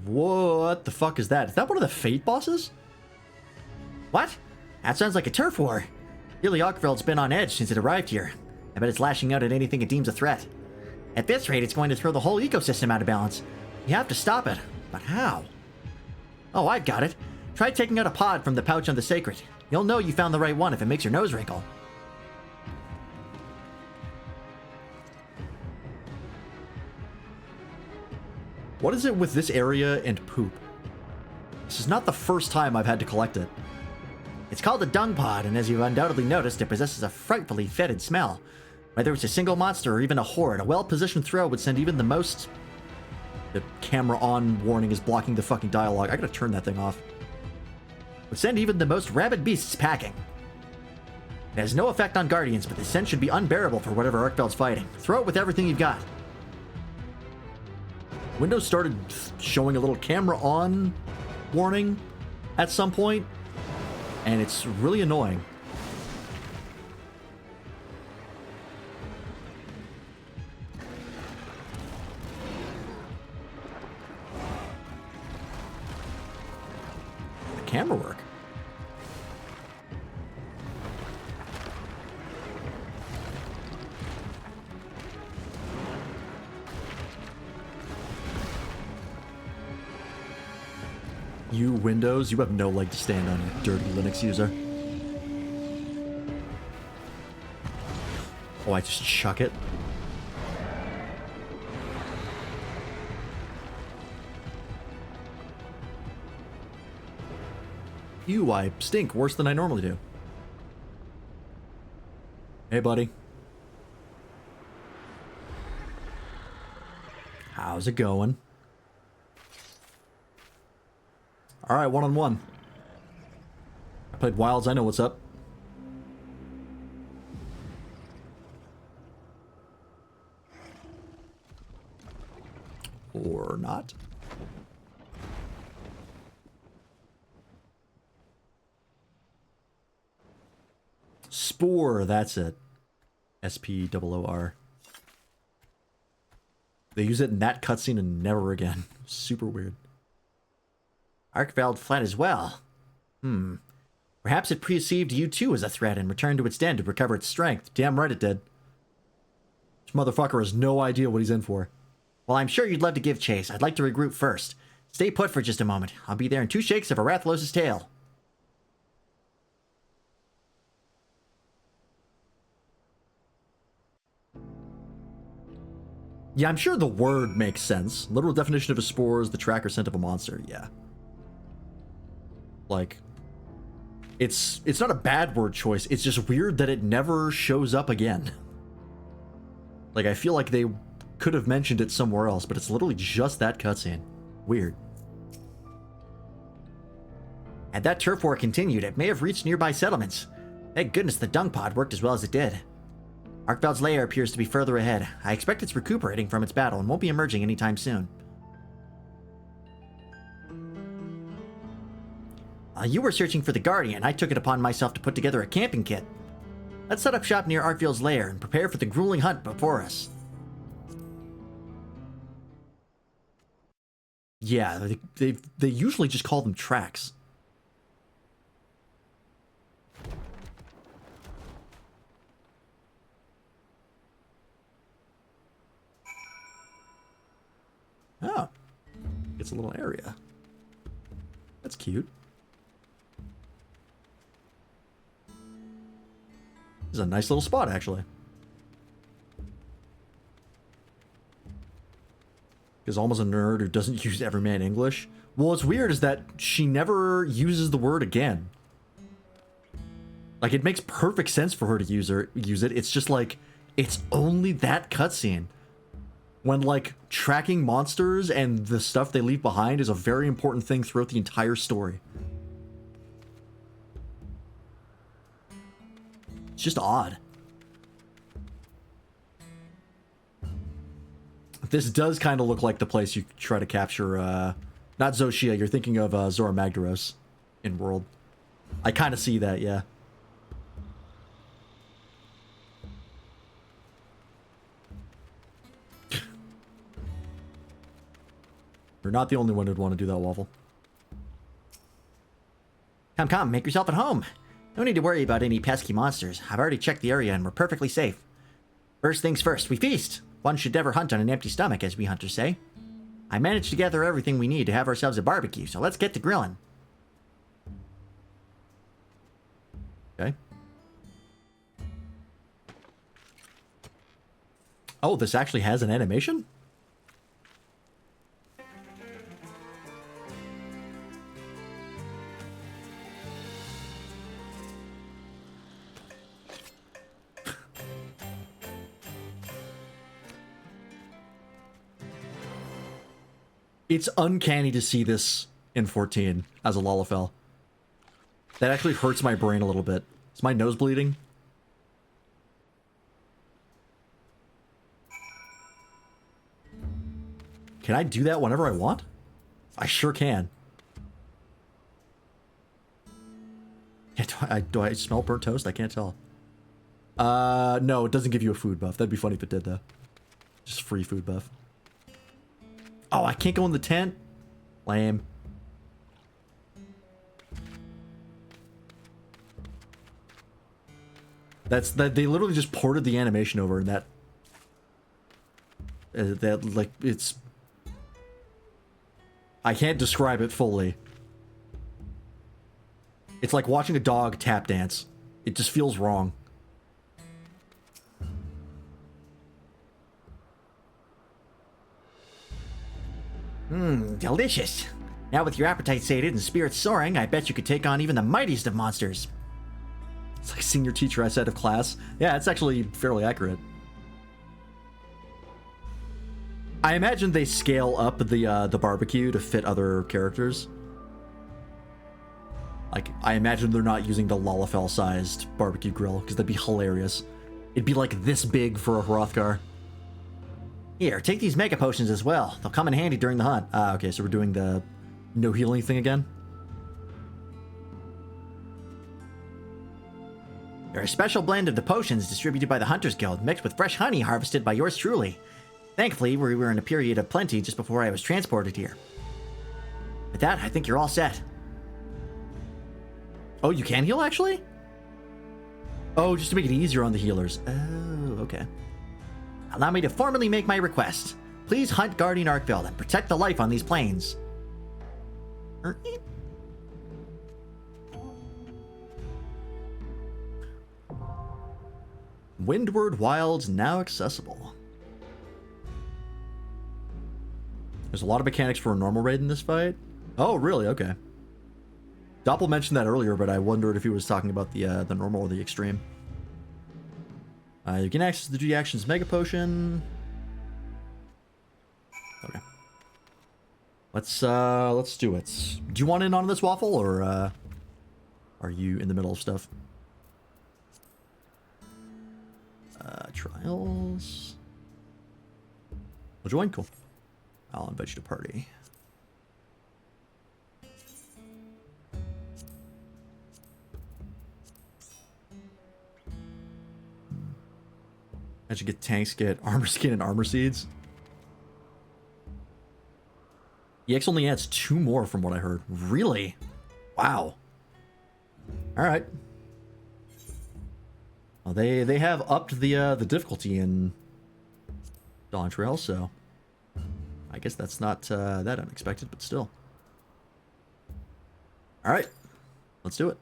What the fuck is that? Is that one of the Fate bosses? What? That sounds like a turf war. Clearly Arkfeld's been on edge since it arrived here. I bet it's lashing out at anything it deems a threat. At this rate, it's going to throw the whole ecosystem out of balance. You have to stop it. But how? Oh, I've got it. Try taking out a pod from the pouch on the Sacred. You'll know you found the right one if it makes your nose wrinkle. What is it with this area and poop? This is not the first time I've had to collect it. It's called a dung pod, and as you've undoubtedly noticed, it possesses a frightfully fetid smell. Whether it's a single monster or even a horde, a well-positioned throw would send even the most... The camera on warning is blocking the fucking dialogue. I gotta turn that thing off. Would send even the most rabid beasts packing. It has no effect on Guardians, but the scent should be unbearable for whatever Arkfeld's fighting. Throw it with everything you've got. Windows started showing a little camera on warning at some point, and it's really annoying. The camera work. You, Windows, you have no leg to stand on, you dirty Linux user. Oh, I just chuck it? Ew, I stink worse than I normally do. Hey, buddy. How's it going? Alright, one-on-one. I played Wilds, I know what's up. Or not. Spore, that's it. S-P-O-O-R. They use it in that cutscene and never again. Super weird. Arkfeld fled as well. Perhaps it perceived you too as a threat and returned to its den to recover its strength. Damn right it did. This motherfucker has no idea what he's in for. Well, I'm sure you'd love to give chase. I'd like to regroup first. Stay put for just a moment. I'll be there in 2 shakes of a Rathalos' tail. Yeah, I'm sure the word makes sense. Literal definition of a spore is the track or scent of a monster. Yeah. Like, it's not a bad word choice. It's just weird that it never shows up again. Like, I feel like they could have mentioned it somewhere else, but it's literally just that cutscene. Weird. Had that turf war continued, it may have reached nearby settlements. Thank goodness the dung pod worked as well as it did. Arkfeld's lair appears to be further ahead. I expect it's recuperating from its battle and won't be emerging anytime soon. While you were searching for the Guardian, I took it upon myself to put together a camping kit. Let's set up shop near Arkfeld's lair and prepare for the grueling hunt before us. Yeah, they usually just call them tracks. Gets a little area. That's cute. This is a nice little spot, actually. Is almost a nerd who doesn't use Everyman English. Well, what's weird is that she never uses the word again. Like, it makes perfect sense for her to use it. It's just like, it's only that cutscene. When, like, tracking monsters and the stuff they leave behind is a very important thing throughout the entire story. It's just odd. This does kind of look like the place you try to capture, not Zoshia, you're thinking of Zora Magdaros in World. I kind of see that, yeah. You're not the only one who'd want to do that, Waffle. Come, make yourself at home. No need to worry about any pesky monsters. I've already checked the area and we're perfectly safe. First things first, we feast. One should never hunt on an empty stomach, as we hunters say. I managed to gather everything we need to have ourselves a barbecue, so let's get to grilling. Okay. Oh, this actually has an animation? It's uncanny to see this in 14 as a Lalafell. That actually hurts my brain a little bit. Is my nose bleeding? Can I do that whenever I want? I sure can. Yeah, do I smell burnt toast? I can't tell. No, it doesn't give you a food buff. That'd be funny if it did, though. Just free food buff. Oh, I can't go in the tent? Lame. That's that. They literally just ported the animation over, and that like it's. I can't describe it fully. It's like watching a dog tap dance. It just feels wrong. Delicious. Now with your appetite sated and spirits soaring, I bet you could take on even the mightiest of monsters. It's like senior teacher I said of class. Yeah, it's actually fairly accurate. I imagine they scale up the barbecue to fit other characters. Like, I imagine they're not using the Lalafell-sized barbecue grill, because that'd be hilarious. It'd be like this big for a Hrothgar. Here, take these mega potions as well. They'll come in handy during the hunt. Ah, okay, so we're doing the no healing thing again? They're a special blend of the potions distributed by the Hunters Guild, mixed with fresh honey harvested by yours truly. Thankfully, we were in a period of plenty just before I was transported here. With that, I think you're all set. Oh, you can heal, actually? Oh, just to make it easier on the healers. Oh, okay. Allow me to formally make my request. Please hunt Guardian Arkveld and protect the life on these plains. Windward Wilds now accessible. There's a lot of mechanics for a normal raid in this fight. Oh, really? Okay. Doppel mentioned that earlier, but I wondered if he was talking about the normal or the extreme. You can access the G Actions Mega Potion. Okay. Let's do it. Do you want in on this, Waffle, or are you in the middle of stuff? Trials. We'll join. Cool. I'll invite you to party. I should get tanks, get armor skin and armor seeds. EX only adds 2 more from what I heard. Really? Wow. Alright. Well, they have upped the difficulty in Dawntrail, so I guess that's not that unexpected, but still. All right, let's do it.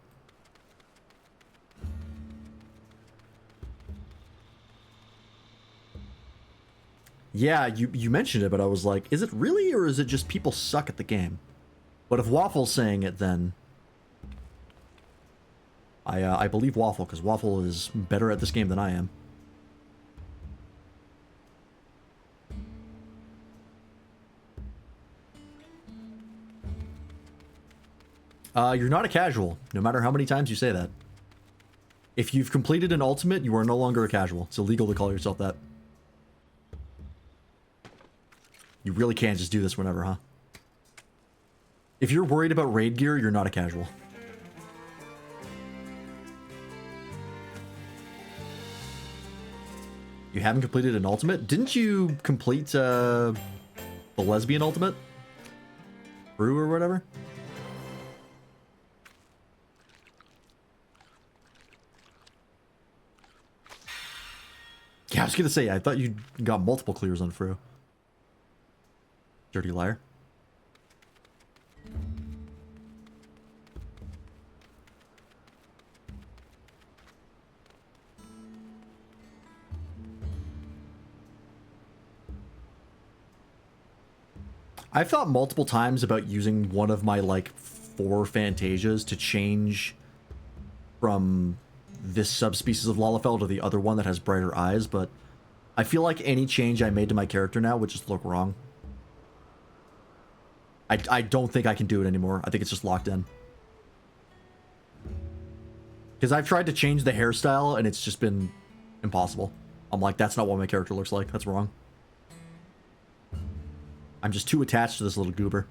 Yeah, you mentioned it, but I was like, is it really, or is it just people suck at the game? But if Waffle's saying it, then I believe Waffle, because Waffle is better at this game than I am. You're not a casual, no matter how many times you say that. If you've completed an ultimate, you are no longer a casual. It's illegal to call yourself that. You really can't just do this whenever, huh? If you're worried about raid gear, you're not a casual. You haven't completed an ultimate? Didn't you complete the lesbian ultimate? Brew or whatever? Yeah, I was gonna say, I thought you got multiple clears on Fru. Dirty liar. I've thought multiple times about using one of my, like, 4 Fantasias to change from this subspecies of Lalafell to the other one that has brighter eyes, but I feel like any change I made to my character now would just look wrong. I don't think I can do it anymore. I think it's just locked in. Because I've tried to change the hairstyle, and it's just been impossible. I'm like, that's not what my character looks like. That's wrong. I'm just too attached to this little goober.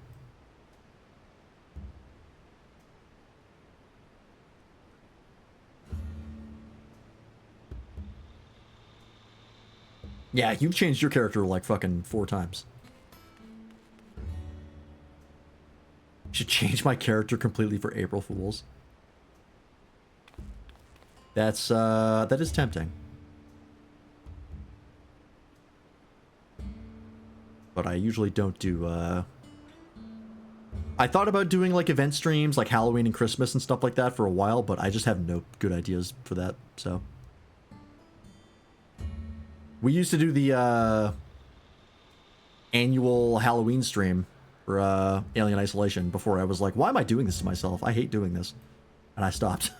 Yeah, you've changed your character like fucking 4 times. Should change my character completely for April Fools. That's, that is tempting. But I usually don't do, I thought about doing, like, event streams, like Halloween and Christmas and stuff like that for a while, but I just have no good ideas for that, so. We used to do the, annual Halloween stream for, Alien Isolation before I was like, why am I doing this to myself? I hate doing this. And I stopped.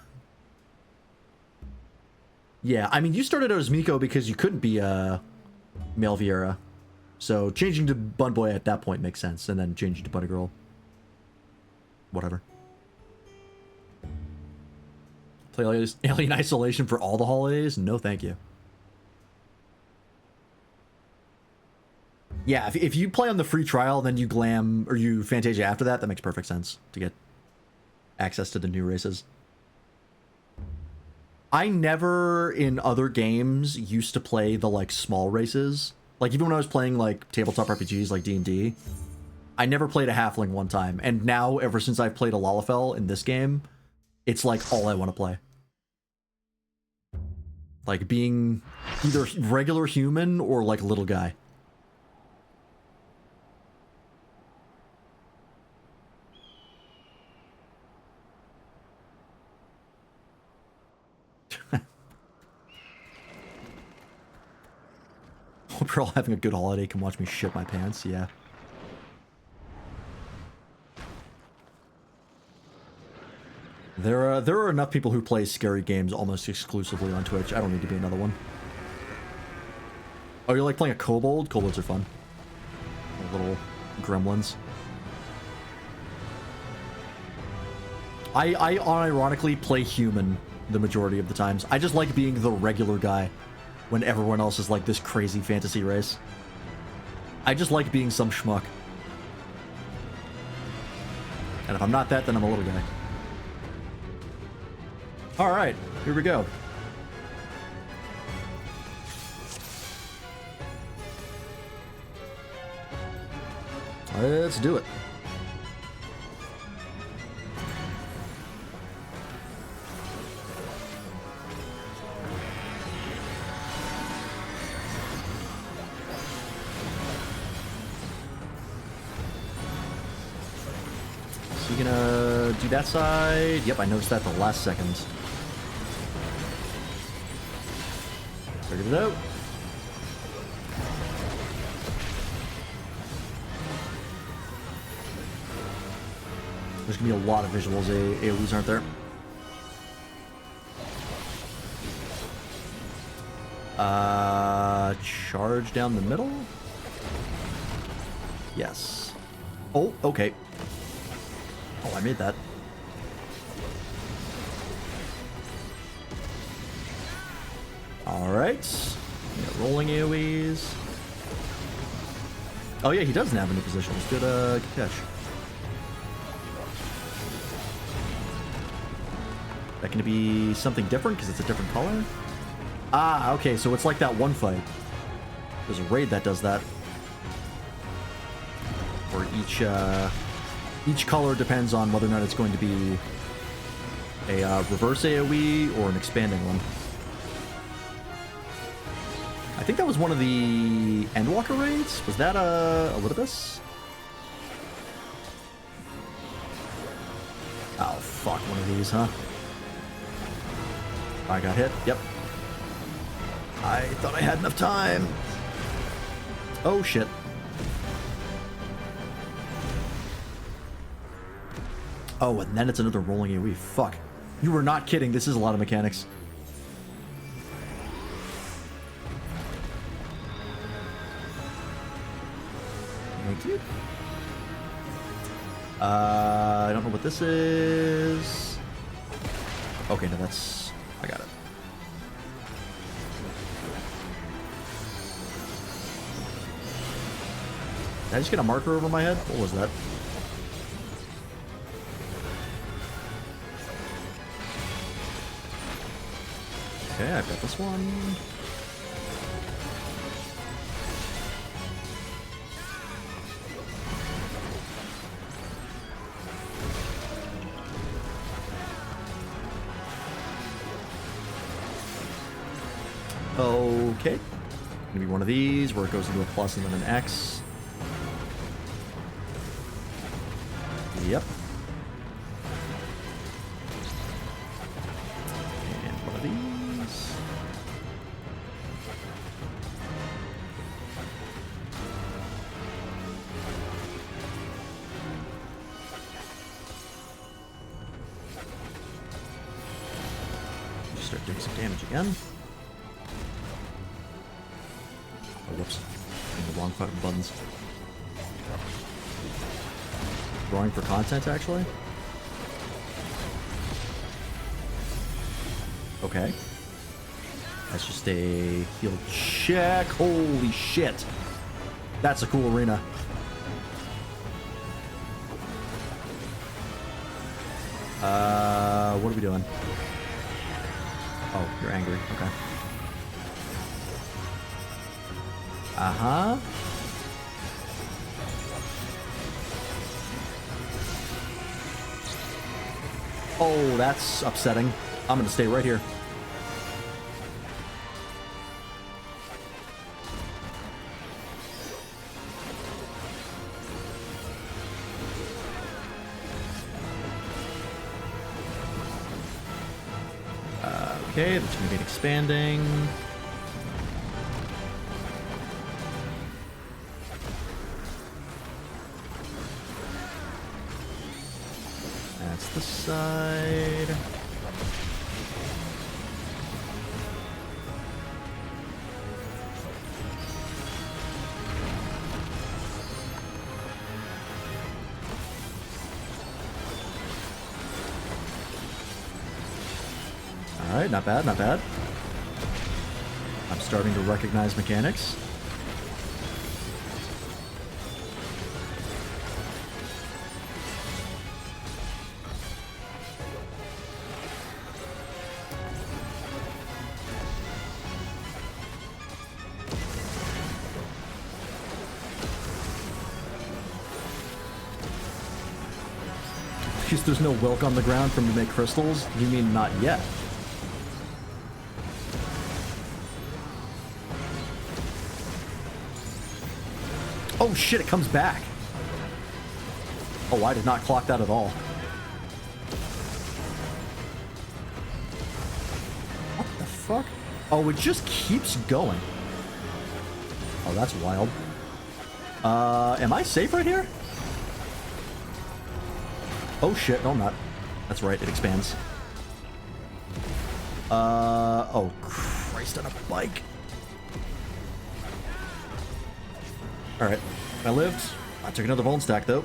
Yeah, I mean, you started out as Miko because you couldn't be, Male Vieira. So changing to Bun Boy at that point makes sense, and then changing to Bunny Girl. Whatever. Play Alien Isolation for all the holidays? No, thank you. Yeah, if you play on the free trial, then you glam, or you Fantasia after that, that makes perfect sense to get access to the new races. I never, in other games, used to play the, like, small races. Like, even when I was playing, like, tabletop RPGs like D&D, I never played a halfling one time. And now, ever since I've played a Lalafell in this game, it's, like, all I want to play. Like, being either regular human or, like, little guy. Hope you're all having a good holiday. Come watch me shit my pants. Yeah. There are enough people who play scary games almost exclusively on Twitch. I don't need to be another one. Oh, you're like playing a kobold? Kobolds are fun. Little gremlins. I unironically play human the majority of the times. I just like being the regular guy when everyone else is like this crazy fantasy race. I just like being some schmuck. And if I'm not that, then I'm a little guy. Alright, here we go. Let's do it. do that side. Yep, I noticed that the last second. Figured it out. There's gonna be a lot of visuals AoEs, aren't there? Charge down the middle? Yes. Oh, okay. Oh, I made that. Alright. Rolling AoEs. Oh yeah, he does nav into positions. Good catch. That gonna be something different because it's a different color? Ah, okay, so it's like that one fight. There's a raid that does that. Where each color depends on whether or not it's going to be a reverse AoE or an expanding one. I think that was one of the Endwalker raids. Was that a Elidibus? Oh, fuck, one of these, huh? I got hit. Yep. I thought I had enough time. Oh, shit. Oh, and then it's another rolling AoE. Fuck. You were not kidding. This is a lot of mechanics. Thank you. I don't know what this is. Okay, no, that's... I got it. Did I just get a marker over my head? What was that? Okay, I've got this one. Okay. Gonna be one of these where it goes into a plus and then an X. Yep. And one of these. Just start doing some damage again. Oh, whoops. I'm the wrong fucking buttons. Drawing for content, actually? Okay. That's just a heal check. Holy shit. That's a cool arena. What are we doing? Oh, you're angry. Okay. Uh-huh. Oh, that's upsetting. I'm gonna stay right here. Okay, that's gonna be an expanding. That's the side. Alright, not bad, not bad. I'm starting to recognize mechanics. Because there's no Wilk on the ground for him to make crystals? You mean not yet? Oh shit, it comes back. Oh, I did not clock that at all. fuck? Oh, it just keeps going. Oh, that's wild. Am I safe right here? Oh shit, no I'm not. That's right, it expands. Oh Christ, on a bike. Alright, I lived. I took another bone stack though.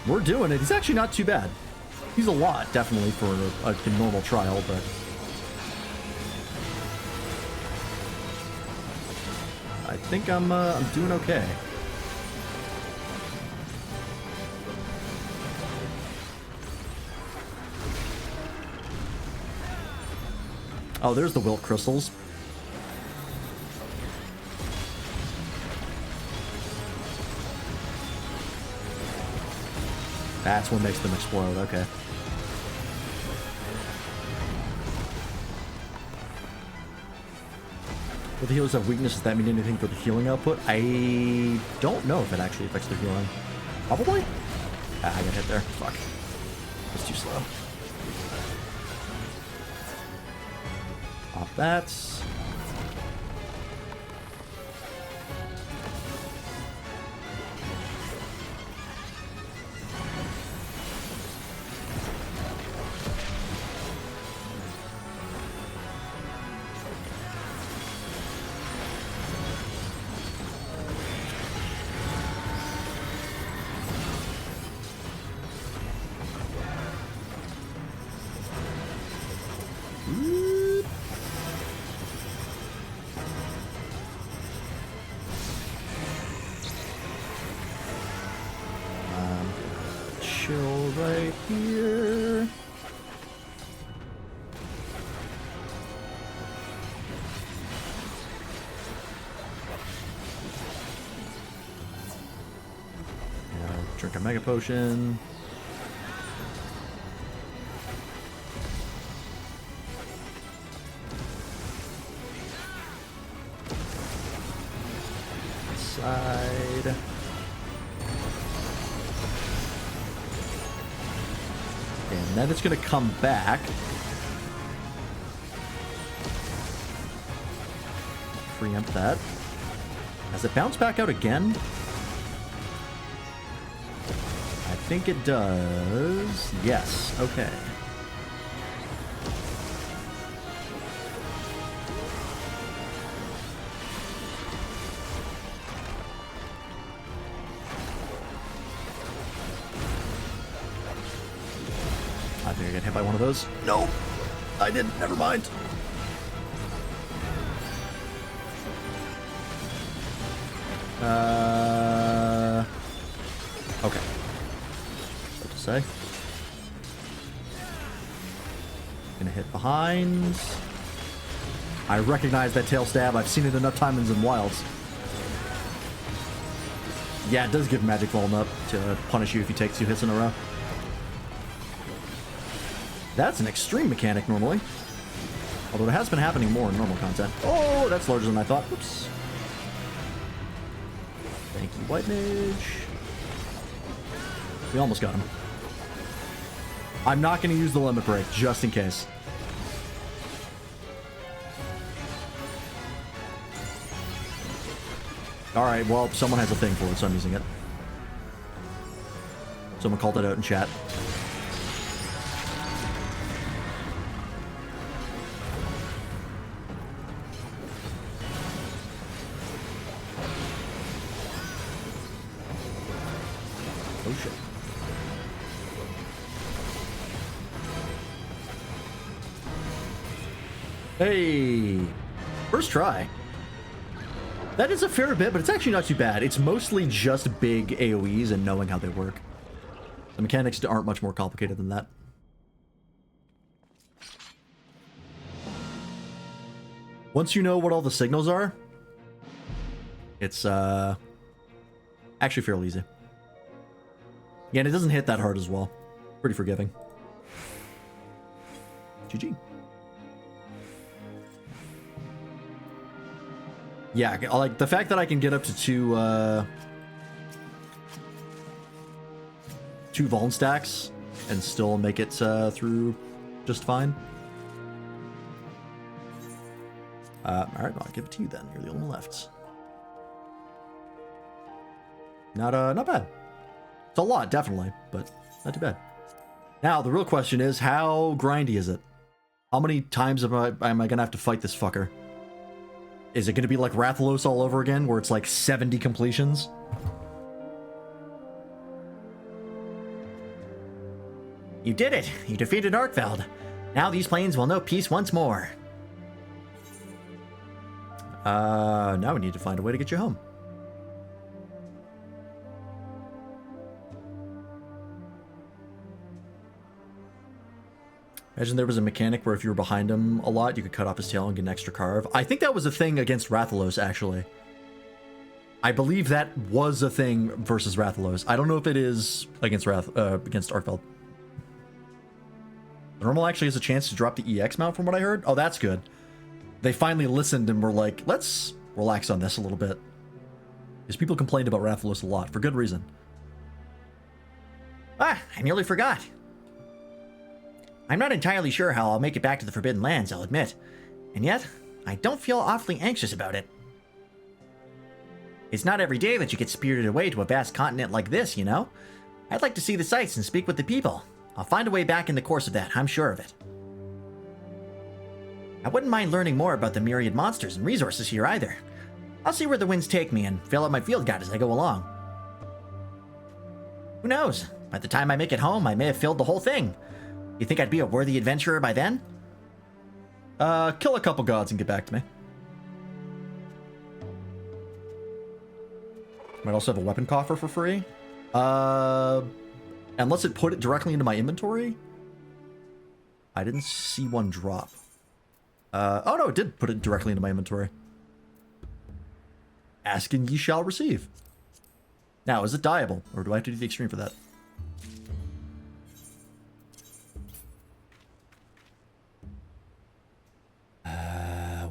We're doing it. He's actually not too bad. He's a lot, definitely, for a normal trial, but... I think I'm doing okay. Oh, there's the wilt crystals. That's what makes them explode, okay. Will the healers have weakness? Does that mean anything for the healing output? I don't know if it actually affects their healing. Probably? Ah, I got hit there. Fuck. That's too slow. Pop that. Chill right here. Drink a mega potion. Side. And then it's going to come back. Preempt that. Has it bounced back out again? I think it does. Yes. Okay. I think I got hit by one of those. Nope. I didn't. Never mind. Okay. What to say? Gonna hit behind. I recognize that tail stab. I've seen it enough times in wilds. Yeah, it does give magic volume up to punish you if you take 2 hits in a row. That's an extreme mechanic normally. Although it has been happening more in normal content. Oh, that's larger than I thought. Oops. Thank you, White Mage. We almost got him. I'm not going to use the limit break, just in case. Alright, well, someone has a thing for it, so I'm using it. Someone called it out in chat. Oh shit. Hey! First try. That is a fair bit, but it's actually not too bad. It's mostly just big AoEs and knowing how they work. The mechanics aren't much more complicated than that. Once you know what all the signals are, it's actually fairly easy. Yeah, and it doesn't hit that hard as well. Pretty forgiving. GG. Yeah, like the fact that I can get up to two Vuln stacks and still make it through just fine. Alright, I'll give it to you then. You're the only one left. Not bad. It's a lot, definitely, but not too bad. Now, the real question is, how grindy is it? How many times am I gonna have to fight this fucker? Is it gonna be like Rathalos all over again, where it's like 70 completions? You did it! You defeated Arkveld. Now these plains will know peace once more. Now we need to find a way to get you home. Imagine there was a mechanic where if you were behind him a lot, you could cut off his tail and get an extra carve. I think that was a thing against Rathalos, actually. I believe that was a thing versus Rathalos. I don't know if it is against against Arkveld. Normal actually has a chance to drop the EX mount from what I heard. Oh, that's good. They finally listened and were like, let's relax on this a little bit. Because people complained about Rathalos a lot, for good reason. Ah, I nearly forgot. I'm not entirely sure how I'll make it back to the Forbidden Lands, I'll admit. And yet, I don't feel awfully anxious about it. It's not every day that you get spirited away to a vast continent like this, you know? I'd like to see the sights and speak with the people. I'll find a way back in the course of that, I'm sure of it. I wouldn't mind learning more about the myriad monsters and resources here either. I'll see where the winds take me and fill out my field guide as I go along. Who knows? By the time I make it home, I may have filled the whole thing. You think I'd be a worthy adventurer by then? Kill a couple gods and get back to me. Might also have a weapon coffer for free. Unless it put it directly into my inventory. I didn't see one drop. Oh no, it did put it directly into my inventory. Ask and ye shall receive. Now, is it dyeable? Or do I have to do the extreme for that?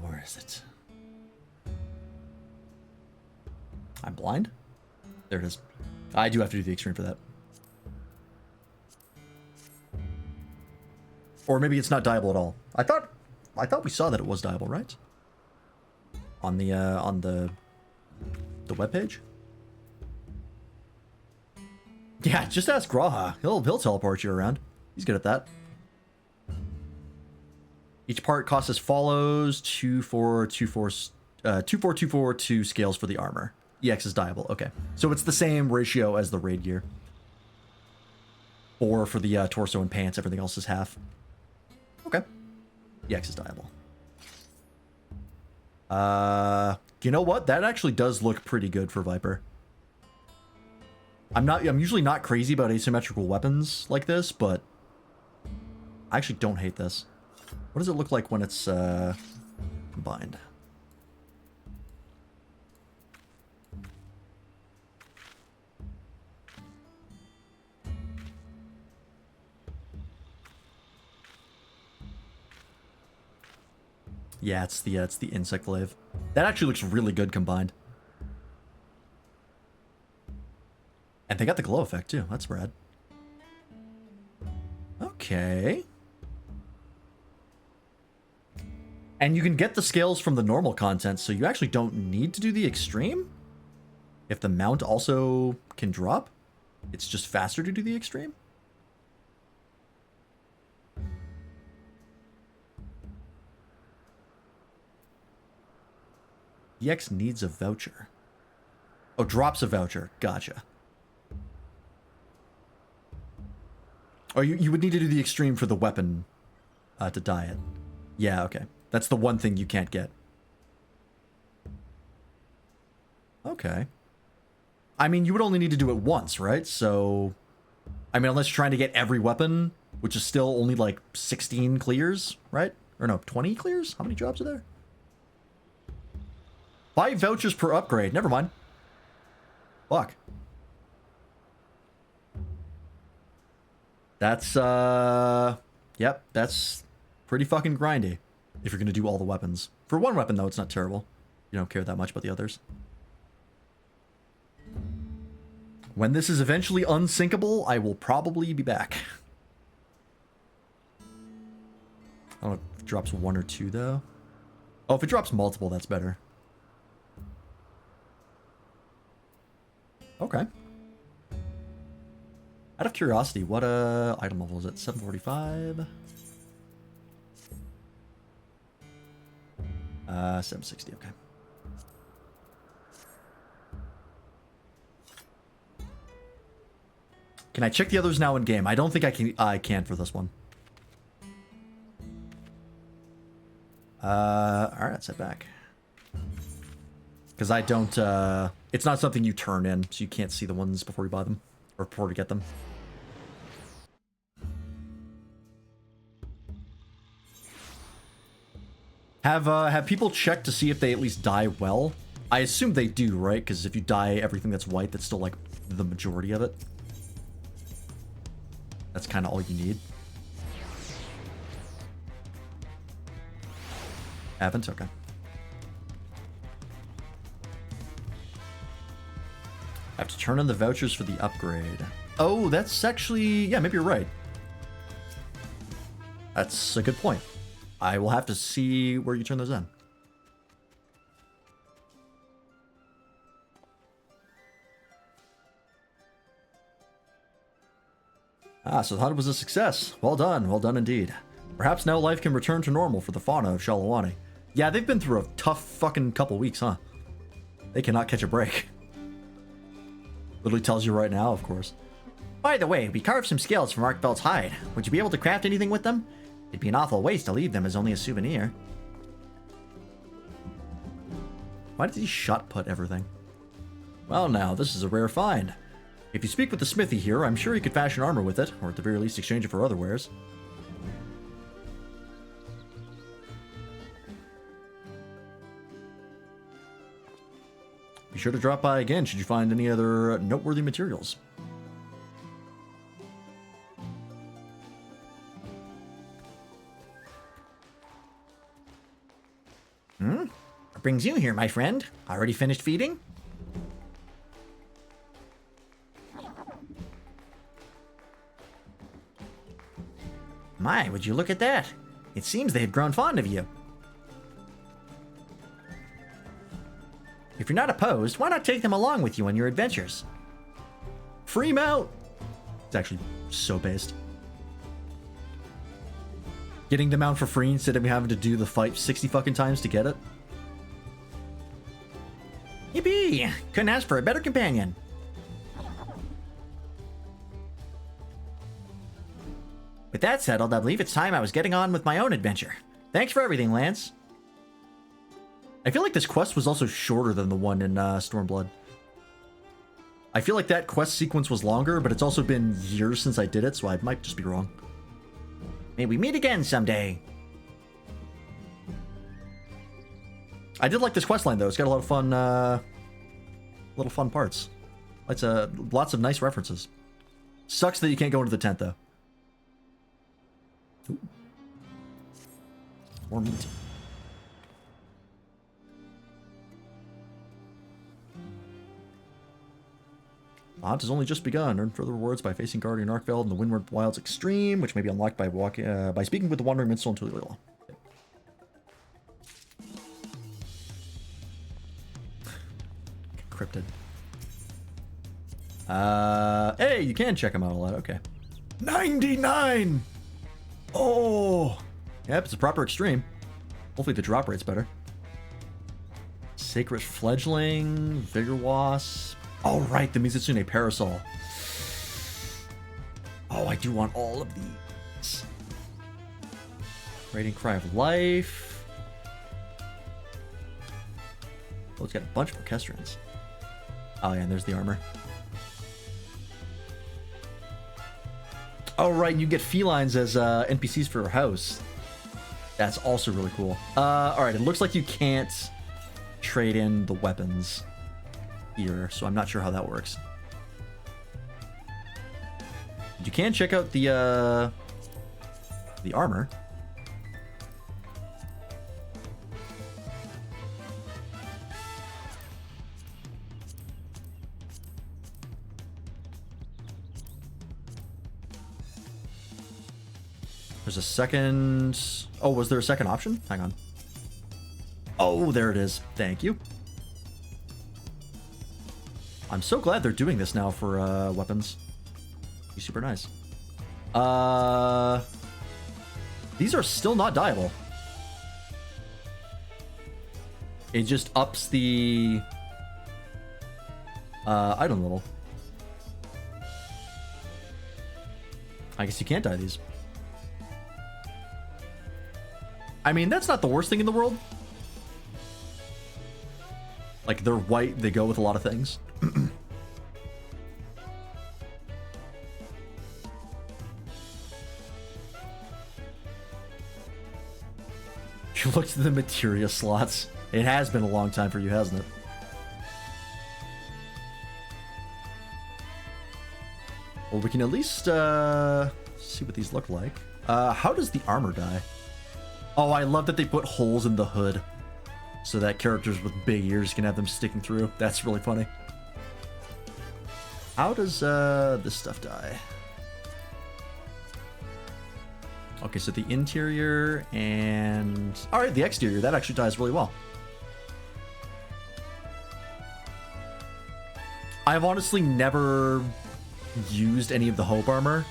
Where is it? I'm blind? There it is. I do have to do the extreme for that. Or maybe it's not dyeable at all. I thought we saw that it was dyeable, right? On the webpage? Yeah, just ask Graha. He'll teleport you around. He's good at that. Each part costs as follows: 2424 2 scales for the armor. EX is dyeable. Okay, so it's the same ratio as the raid gear. Or for the torso and pants, everything else is half. Okay, EX is dyeable. You know what? That actually does look pretty good for Viper. I'm usually not crazy about asymmetrical weapons like this, but I actually don't hate this. What does it look like when it's combined? Yeah, it's the insect glaive. That actually looks really good combined. And they got the glow effect too. That's rad. Okay. And you can get the scales from the normal content, so you actually don't need to do the extreme. If the mount also can drop, it's just faster to do the extreme. EX needs a voucher. Oh, drops a voucher. Gotcha. Oh, you would need to do the extreme for the weapon to dye it. Yeah, okay. That's the one thing you can't get. Okay. I mean, you would only need to do it once, right? So I mean, unless you're trying to get every weapon, which is still only like 16 clears, right? Or no, 20 clears? How many jobs are there? 5 vouchers per upgrade. Never mind. Fuck. That's, yep, that's pretty fucking grindy if you're gonna do all the weapons. For one weapon, though, it's not terrible. You don't care that much about the others. When this is eventually unsinkable, I will probably be back. I don't know if it drops 1 or 2, though. Oh, if it drops multiple, that's better. Okay. Out of curiosity, what item level is it? 745? 760, okay. Can I check the others now in game? I don't think I can for this one. Alright, let's head back. Because I don't, it's not something you turn in, so you can't see the ones before you buy them. Or before you get them. Have people checked to see if they at least die well? I assume they do, right? Because if you dye everything that's white, that's still, like, the majority of it. That's kind of all you need. Haven't? Okay. I have to turn in the vouchers for the upgrade. Oh, that's actually... Yeah, maybe you're right. That's a good point. I will have to see where you turn those in. Ah, so the hunt was a success. Well done indeed. Perhaps now life can return to normal for the fauna of Shalawani. Yeah, they've been through a tough fucking couple weeks, huh? They cannot catch a break. Literally tells you right now, of course. By the way, we carved some scales from Arkfeld's hide. Would you be able to craft anything with them? It'd be an awful waste to leave them as only a souvenir. Why did he shot put everything? Well now, this is a rare find. If you speak with the smithy here, I'm sure he could fashion armor with it, or at the very least exchange it for other wares. Be sure to drop by again should you find any other noteworthy materials. What brings you here, my friend? Already finished feeding? My, would you look at that? It seems they have grown fond of you. If you're not opposed, why not take them along with you on your adventures? Free mount! It's actually so based. Getting the mount for free instead of having to do the fight 60 fucking times to get it. Yippee! Couldn't ask for a better companion. With that settled, I believe it's time I was getting on with my own adventure. Thanks for everything, Lance. I feel like this quest was also shorter than the one in Stormblood. I feel like that quest sequence was longer, but it's also been years since I did it, so I might just be wrong. May we meet again someday. I did like this quest line though. It's got a lot of fun, little fun parts. It's lots of nice references. Sucks that you can't go into the tent though. Ooh. More meat. The hunt has only just begun. Earn further rewards by facing Guardian Arkfeld in the Windward Wilds Extreme, which may be unlocked by by speaking with the Wandering Minstrel until you Encrypted. Hey, you can check them out a lot. Okay. 99! Oh! Yep, it's a proper extreme. Hopefully the drop rate's better. Sacred Fledgling, Vigor Wasp. Oh, right, the Mizitsune Parasol. Oh, I do want all of these. Radiant Cry of Life. Oh, it's got a bunch of orchestrons. Oh, yeah, and there's the armor. Oh, right, you get felines as NPCs for your house. That's also really cool. Alright, it looks like you can't trade in the weapons here, so I'm not sure how that works. You can check out the armor. There's a second... Oh, was there a second option? Hang on. Oh, there it is. Thank you. I'm so glad they're doing this now for weapons. Be super nice. These are still not dyeable. It just ups the item level. I guess you can't dye these. I mean, that's not the worst thing in the world. Like, they're white, they go with a lot of things. You looked at the materia slots. It has been a long time for you, hasn't it? Well, we can at least see what these look like. How does the armor dye? Oh, I love that they put holes in the hood so that characters with big ears can have them sticking through. That's really funny. How does this stuff dye? Okay, so the interior and... Alright, the exterior, that actually dyes really well. I've honestly never used any of the Hope armor,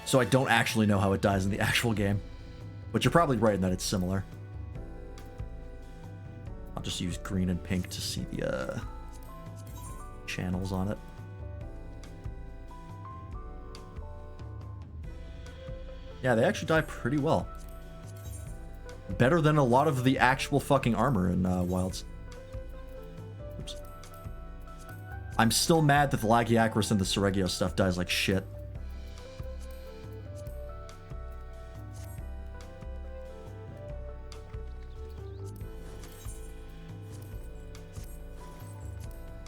so I don't actually know how it dyes in the actual game. But you're probably right in that it's similar. I'll just use green and pink to see the channels on it. Yeah, they actually dye pretty well. Better than a lot of the actual fucking armor in Wilds. Oops. I'm still mad that the Lagiacrus and the Seregio stuff dyes like shit.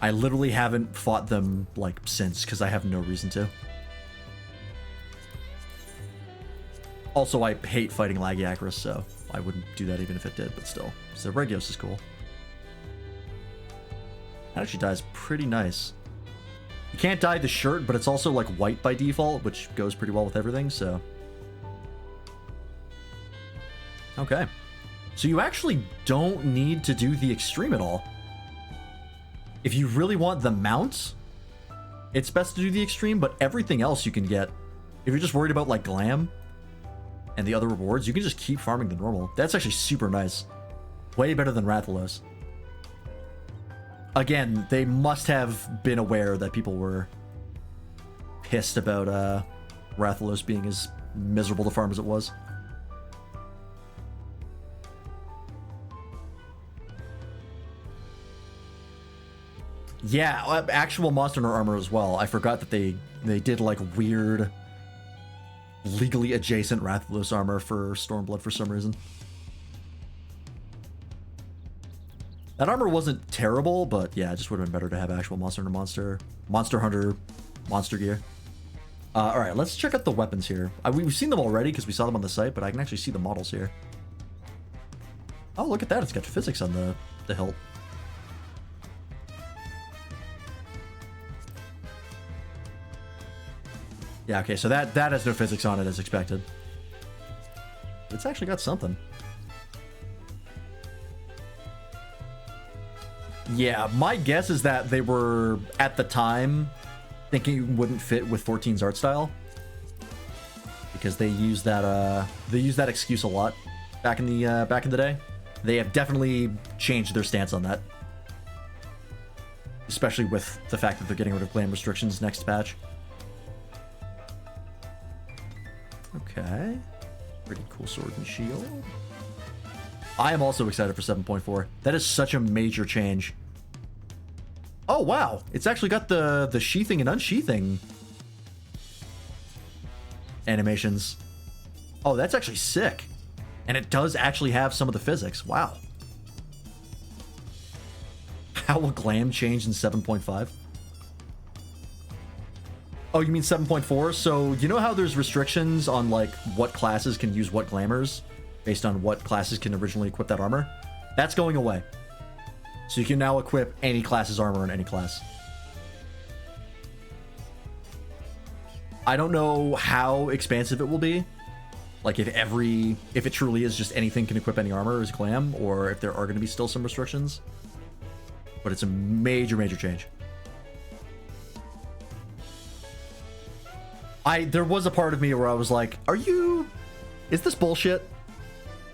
I literally haven't fought them, like, since, because I have no reason to. Also, I hate fighting Lagiacrus, so I wouldn't do that even if it did, but still. So Regios is cool. That actually dyes pretty nice. You can't dye the shirt, but it's also, like, white by default, which goes pretty well with everything, so... Okay. So you actually don't need to do the extreme at all. If you really want the mount, it's best to do the extreme, but everything else you can get. If you're just worried about, like, glam and the other rewards, you can just keep farming the normal. That's actually super nice. Way better than Rathalos. Again, they must have been aware that people were pissed about Rathalos being as miserable to farm as it was. Yeah, actual monster hunter armor as well. I forgot that they did like weird, legally adjacent Rathalos armor for Stormblood for some reason. That armor wasn't terrible, but yeah, it just would have been better to have actual monster hunter monster gear. All right, let's check out the weapons here. We've seen them already because we saw them on the site, but I can actually see the models here. Oh, look at that! It's got physics on the hilt. Yeah, okay, so that has no physics on it as expected. It's actually got something. Yeah, my guess is that they were, at the time, thinking it wouldn't fit with 14's art style. Because they use that excuse a lot back in the day. They have definitely changed their stance on that. Especially with the fact that they're getting rid of glam restrictions next patch. Okay. Pretty cool sword and shield. I am also excited for 7.4. That is such a major change. Oh, wow. It's actually got the sheathing and unsheathing animations. Oh, that's actually sick. And it does actually have some of the physics. Wow. How will glam change in 7.5? Oh, you mean 7.4? So you know how there's restrictions on like what classes can use what glamours based on what classes can originally equip that armor? That's going away. So you can now equip any class's armor in any class. I don't know how expansive it will be. Like if it truly is just anything can equip any armor as glam, or if there are going to be still some restrictions. But it's a major, major change. There was a part of me where I was like, is this bullshit?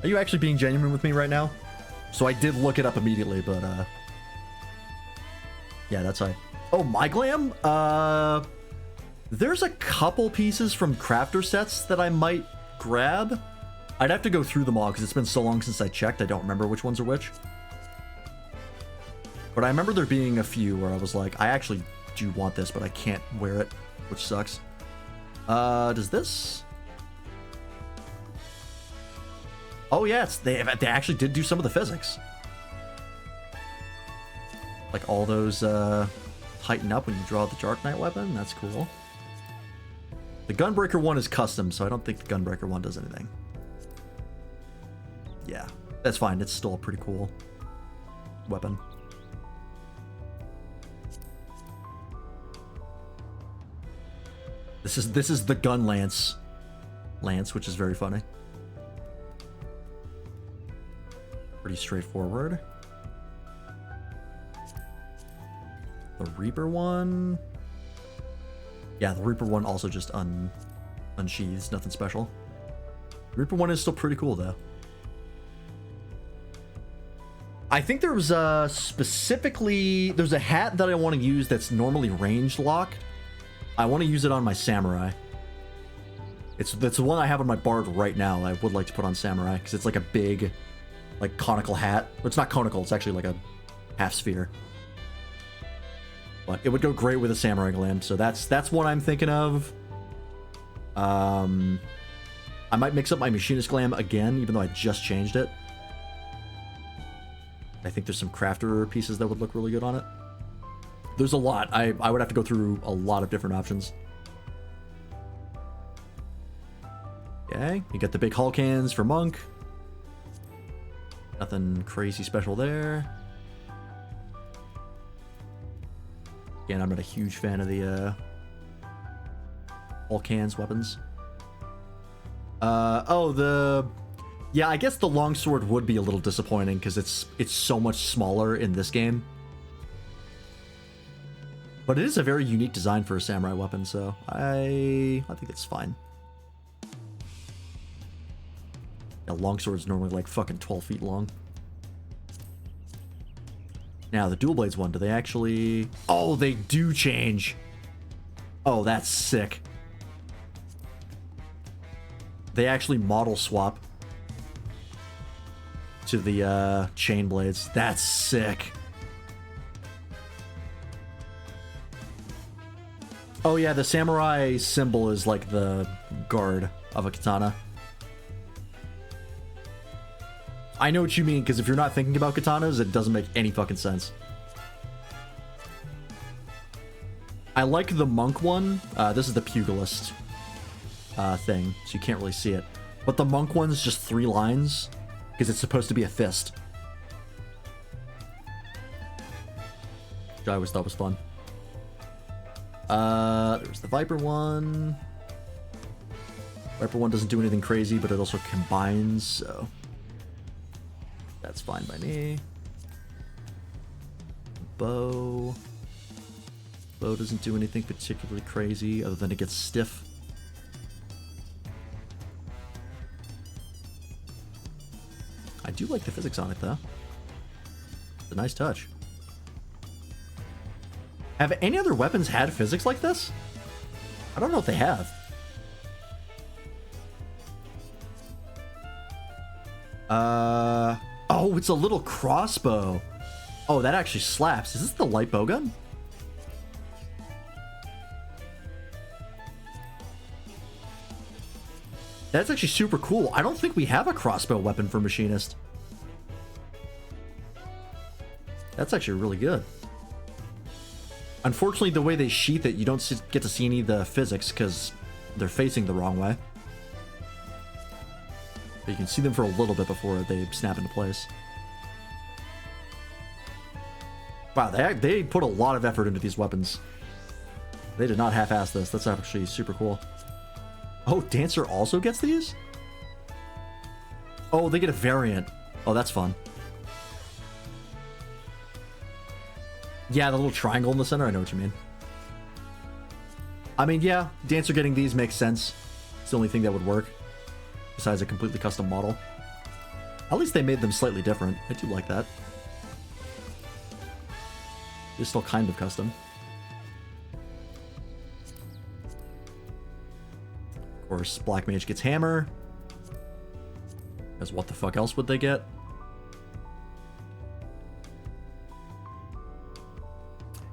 Are you actually being genuine with me right now? So I did look it up immediately, but yeah, that's right. Oh, my glam? There's a couple pieces from crafter sets that I might grab. I'd have to go through them all because it's been so long since I checked. I don't remember which ones are which. But I remember there being a few where I was like, I actually do want this, but I can't wear it, which sucks. Does this? Oh yeah, they actually did do some of the physics. Like all those heighten up when you draw the Dark Knight weapon. That's cool. The Gunbreaker one is custom, so I don't think the Gunbreaker one does anything. Yeah, that's fine. It's still a pretty cool weapon. This is the gun lance, which is very funny. Pretty straightforward. The Reaper one. Yeah, the Reaper one also just unsheathes, nothing special. The Reaper one is still pretty cool though. I think there was there's a hat that I want to use that's normally ranged lock. I want to use it on my Samurai. That's the one I have on my Bard right now. I would like to put on Samurai because it's like a big, like conical hat. It's not conical. It's actually like a half sphere. But it would go great with a Samurai glam. So that's what I'm thinking of. I might mix up my Machinist glam again, even though I just changed it. I think there's some crafter pieces that would look really good on it. There's a lot. I would have to go through a lot of different options. Okay, you get the big Hulk hands for Monk. Nothing crazy special there. Again, I'm not a huge fan of the Hulk hands weapons. Yeah, I guess the longsword would be a little disappointing because it's so much smaller in this game. But it is a very unique design for a samurai weapon, so I think it's fine. A longsword's normally like fucking 12 feet long. Now, the dual blades one, do they actually... Oh, they do change. Oh, that's sick. They actually model swap to the chain blades. That's sick. Oh yeah, the samurai symbol is like the guard of a katana. I know what you mean, because if you're not thinking about katanas, it doesn't make any fucking sense. I like the monk one. This is the pugilist thing, so you can't really see it. But the monk one's just 3 lines, because it's supposed to be a fist. Which I always thought was fun. There's the Viper one. Viper one doesn't do anything crazy, but it also combines, so that's fine by me. Bow. Bow doesn't do anything particularly crazy other than it gets stiff. I do like the physics on it though. It's a nice touch. Have any other weapons had physics like this? I don't know if they have. Oh, it's a little crossbow. Oh, that actually slaps. Is this the light bowgun? That's actually super cool. I don't think we have a crossbow weapon for Machinist. That's actually really good. Unfortunately, the way they sheath it, you don't get to see any of the physics because they're facing the wrong way. But you can see them for a little bit before they snap into place. Wow, they put a lot of effort into these weapons. They did not half-ass this. That's actually super cool. Oh, Dancer also gets these? Oh, they get a variant. Oh, that's fun. Yeah, the little triangle in the center, I know what you mean. I mean, yeah, Dancer getting these makes sense. It's the only thing that would work, besides a completely custom model. At least they made them slightly different. I do like that. They're still kind of custom. Of course, Black Mage gets Hammer. Because what the fuck else would they get?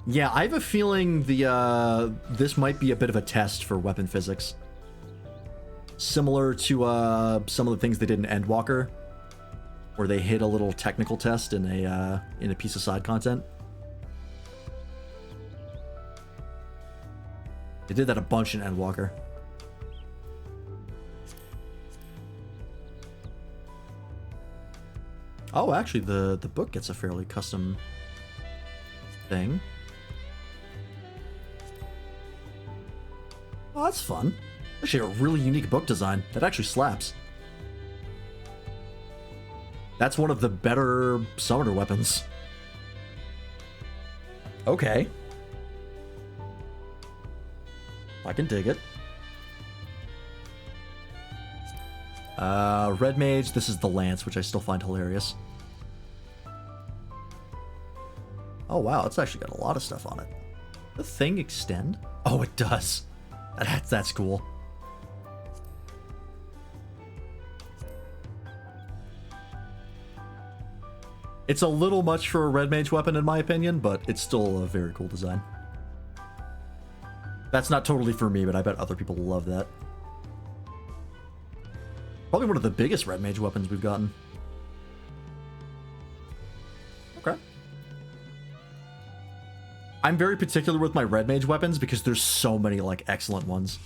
Yeah, I have a feeling this might be a bit of a test for weapon physics. Similar to some of the things they did in Endwalker, where they hit a little technical test in a piece of side content. They did that a bunch in Endwalker. Oh, actually, the book gets a fairly custom thing. Oh, that's fun. Actually, a really unique book design. That actually slaps. That's one of the better summoner weapons. Okay. I can dig it. Red Mage, this is the Lance, which I still find hilarious. Oh wow, it's actually got a lot of stuff on it. The thing extend? Oh, it does. That's cool. It's a little much for a Red Mage weapon in my opinion, but it's still a very cool design. That's not totally for me, but I bet other people love that. Probably one of the biggest Red Mage weapons we've gotten. Okay. I'm very particular with my Red Mage weapons because there's so many, like, excellent ones.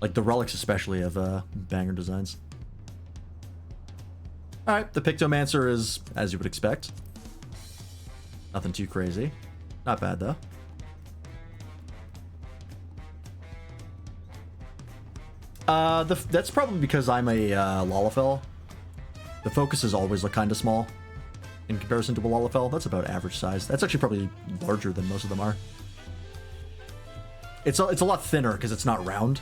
Like, the relics especially have banger designs. Alright, the Pictomancer is as you would expect. Nothing too crazy. Not bad, though. That's probably because I'm a Lalafell. The focuses always look kind of small in comparison to a Lalafell. That's about average size. That's actually probably larger than most of them are. It's a lot thinner because it's not round.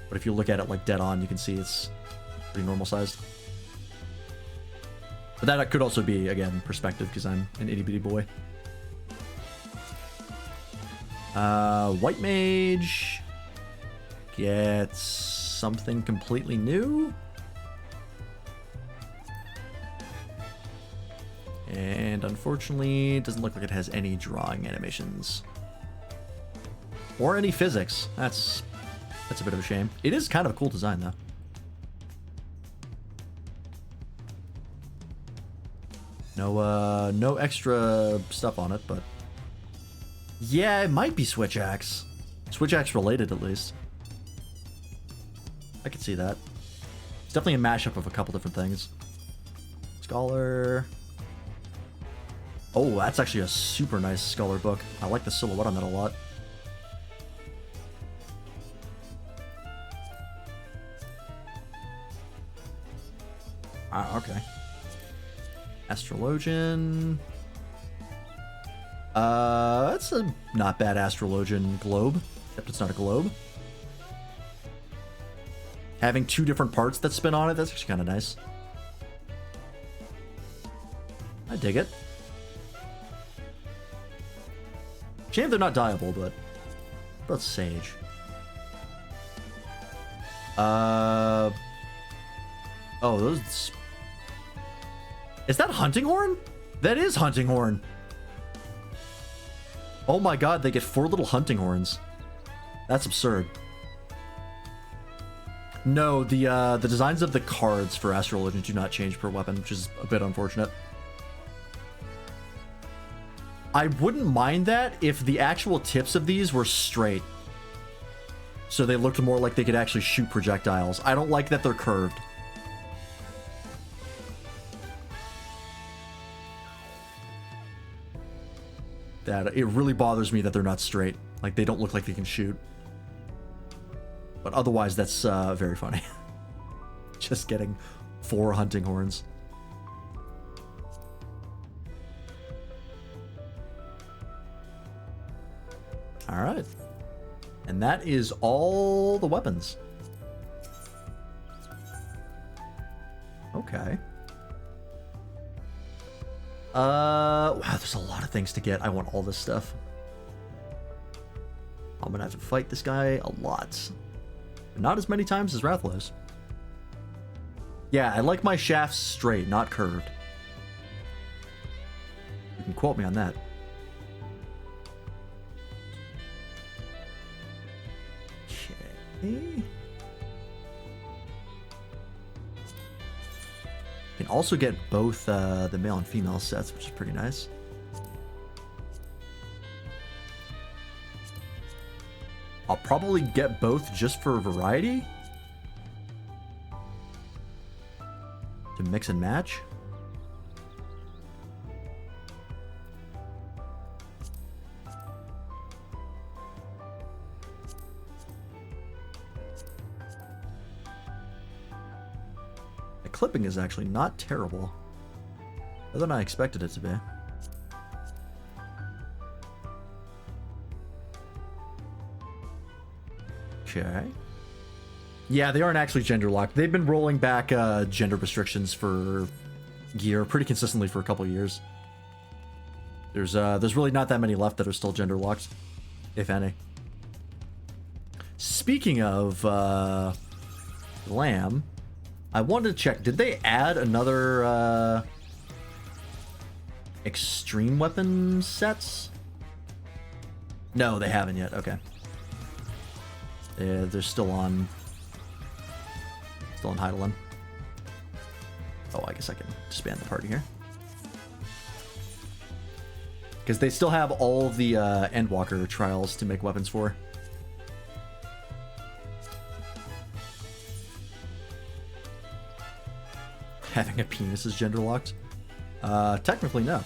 But if you look at it like dead on, you can see it's pretty normal sized. But that could also be, again, perspective because I'm an itty bitty boy. White Mage gets something completely new. And unfortunately, it doesn't look like it has any drawing animations. Or any physics. That's a bit of a shame. It is kind of a cool design, though. No extra stuff on it, but... Yeah, it might be Switch Axe. Switch Axe related, at least. I could see that. It's definitely a mashup of a couple different things. Scholar... Oh, that's actually a super nice Scholar book. I like the silhouette on that a lot. Ah, okay. Astrologian. That's a not bad Astrologian globe, except it's not a globe. Having two different parts that spin on it, that's actually kind of nice. I dig it. Shame they're not dyeable, but what about Sage? Oh, those... Is that Hunting Horn? That is Hunting Horn. Oh my god, they get 4 little Hunting Horns. That's absurd. No, the designs of the cards for Astral Legend do not change per weapon, which is a bit unfortunate. I wouldn't mind that if the actual tips of these were straight. So they looked more like they could actually shoot projectiles. I don't like that they're curved. That it really bothers me that they're not straight. Like, they don't look like they can shoot. But otherwise, that's very funny. Just getting 4 hunting horns. All right. And that is all the weapons. Okay. Wow, there's a lot of things to get. I want all this stuff. I'm gonna have to fight this guy a lot. Not as many times as Rathlos. Yeah, I like my shafts straight, not curved. You can quote me on that. Okay. You can also get both the male and female sets, which is pretty nice. I'll probably get both just for variety. To mix and match. The clipping is actually not terrible. Better than I expected it to be. Okay. Yeah, they aren't actually gender locked. They've been rolling back gender restrictions for gear pretty consistently for a couple of years. There's really not that many left that are still gender locked, if any. Speaking of Lamb, I wanted to check. Did they add another extreme weapon sets? No, they haven't yet. Okay. Yeah, they're still on Heidelin. Oh, I guess I can disband the party here. Because they still have all the Endwalker trials to make weapons for. Having a penis is gender locked? Technically, no.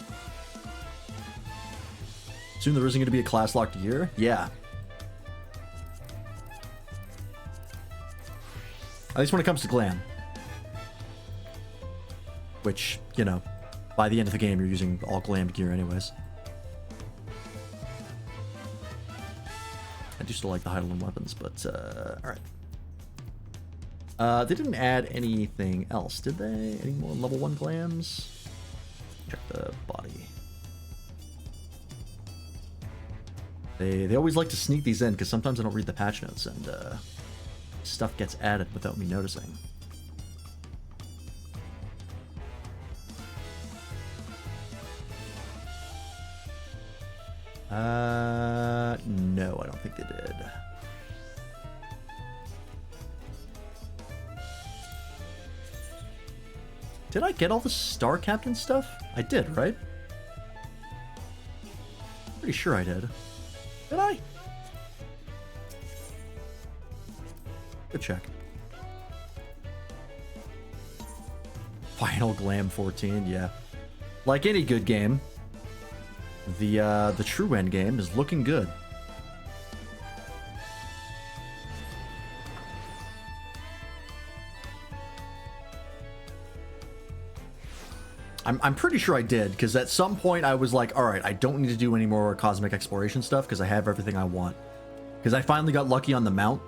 Soon there isn't going to be a class locked gear? Yeah. At least when it comes to glam. Which, you know, by the end of the game, you're using all glammed gear anyways. I do still like the Heidelin weapons, but, alright. They didn't add anything else, did they? Any more level 1 glams? Check the body. They always like to sneak these in, because sometimes I don't read the patch notes, and, stuff gets added without me noticing. No, I don't think they did. Did I get all the Star Captain stuff? I did, right? Pretty sure I did. Did I? Good check. Final Glam 14, yeah. Like any good game, the true end game is looking good. I'm pretty sure I did, because at some point I was like, alright, I don't need to do any more cosmic exploration stuff, because I have everything I want. Because I finally got lucky on the mount.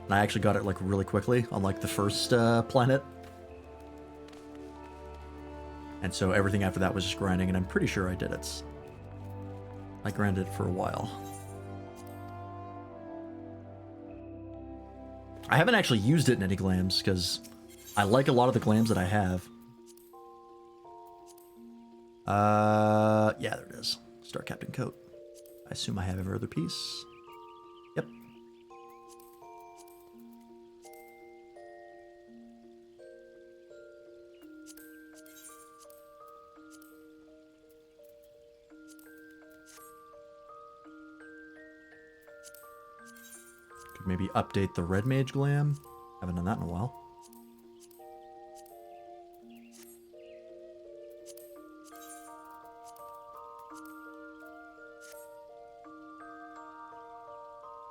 And I actually got it, like, really quickly on, like, the first planet. And so everything after that was just grinding, and I'm pretty sure I did it. I grinded it for a while. I haven't actually used it in any glams, because I like a lot of the glams that I have. Yeah, there it is. Star Captain coat. I assume I have every other piece. Yep. Could maybe update the Red Mage Glam. Haven't done that in a while.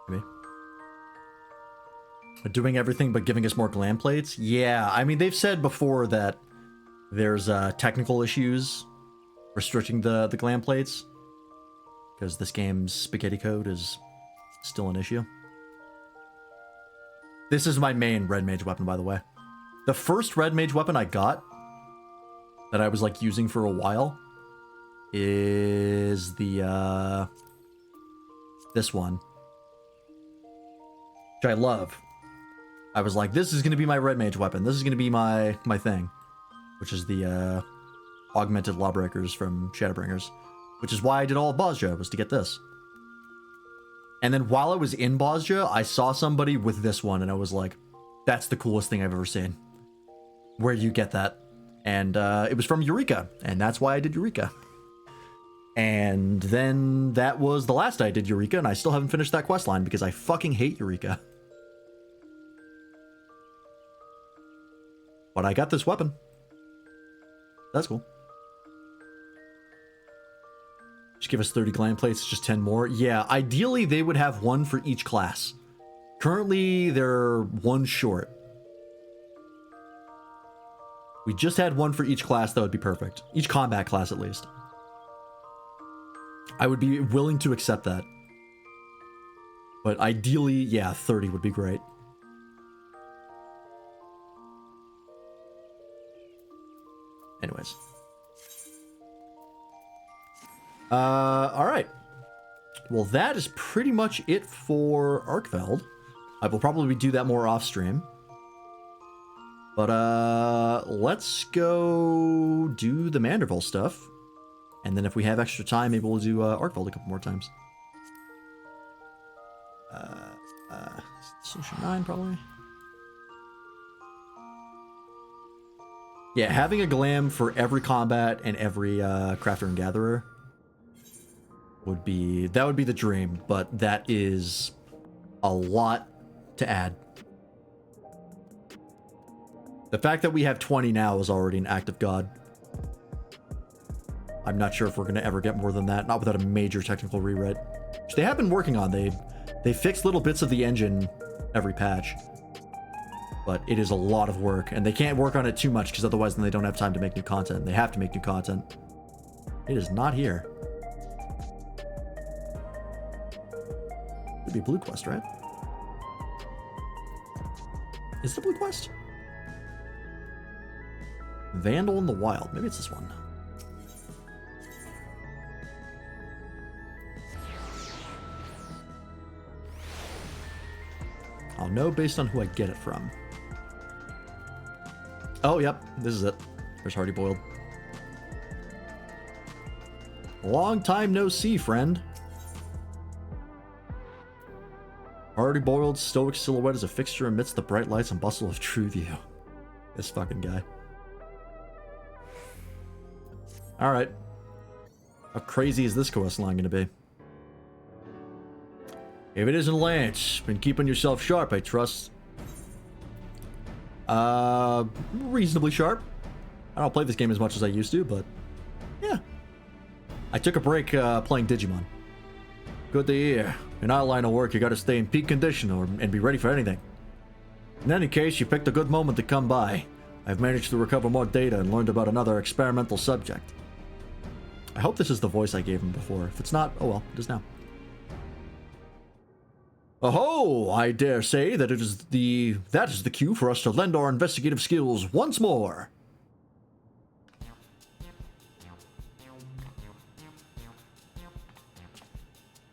Maybe. Doing everything but giving us more glam plates? Yeah, I mean, they've said before that there's technical issues restricting the glam plates because this game's spaghetti code is still an issue. This is my main red mage weapon, by the way. The first red mage weapon I got that I was like using for a while is the this one, which I love. I was like, this is going to be my red mage weapon. This is going to be my thing, which is the augmented lawbreakers from Shadowbringers, which is why I did all of Bosja, was to get this. And then while I was in Bosja, I saw somebody with this one, and I was like, that's the coolest thing I've ever seen. Where you get that? And it was from Eureka, and that's why I did Eureka. And then that was the last I did Eureka, and I still haven't finished that quest line because I fucking hate Eureka. But I got this weapon. That's cool. Just give us 30 glam plates, just 10 more. Yeah, ideally they would have one for each class. Currently, they're one short. We just had one for each class, that would be perfect. Each combat class, at least. I would be willing to accept that. But ideally, yeah, 30 would be great. Anyways. Alright. Well, that is pretty much it for Arkveld. I will probably do that more off-stream. But, let's go do the Manderville stuff. And then if we have extra time, maybe we'll do Arkveld a couple more times. Solution 9, probably. Yeah, having a glam for every combat and every crafter and gatherer would be the dream, but that is a lot to add. The fact that we have 20 now is already an act of God. I'm not sure if we're going to ever get more than that, not without a major technical rewrite, which they have been working on. They fix little bits of the engine every patch. But it is a lot of work, and they can't work on it too much because otherwise then they don't have time to make new content. They have to make new content. It is not here. Could be a blue quest, right? Is it a blue quest? Vandal in the Wild. Maybe it's this one. I'll know based on who I get it from. Oh, yep. This is it. There's Hardy Boiled. Long time no see, friend. Hardy Boiled stoic silhouette as a fixture amidst the bright lights and bustle of True View. This fucking guy. Alright. How crazy is this quest line gonna be? If it isn't Lance, been keeping yourself sharp, I trust. Reasonably sharp. I don't play this game as much as I used to, but yeah. I took a break playing Digimon. Good to hear. In our line of work, you gotta stay in peak condition and be ready for anything. In any case, you picked a good moment to come by. I've managed to recover more data and learned about another experimental subject. I hope this is the voice I gave him before. If it's not, oh well, it is now. Oh, I dare say that that is the cue for us to lend our investigative skills once more.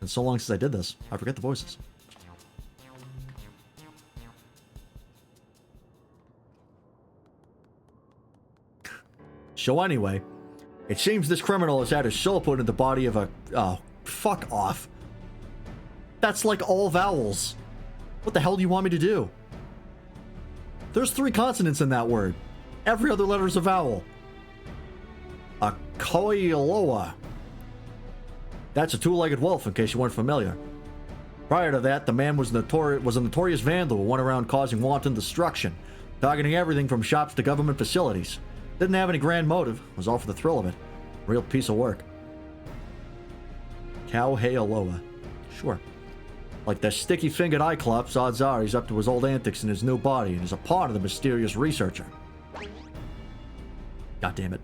It's so long since I did this, I forget the voices. So anyway, it seems this criminal has had his soul put in the body of a... Oh, fuck off. That's like all vowels. What the hell do you want me to do? There's 3 consonants in that word. Every other letter is a vowel. A koiloa. That's a two-legged wolf, in case you weren't familiar. Prior to that, the man was a notorious vandal who went around causing wanton destruction, targeting everything from shops to government facilities. Didn't have any grand motive, was all for the thrill of it. Real piece of work. Kauhealoa. Sure. Like the sticky-fingered Cyclops, odds are he's up to his old antics in his new body and is a part of the mysterious researcher. God damn it.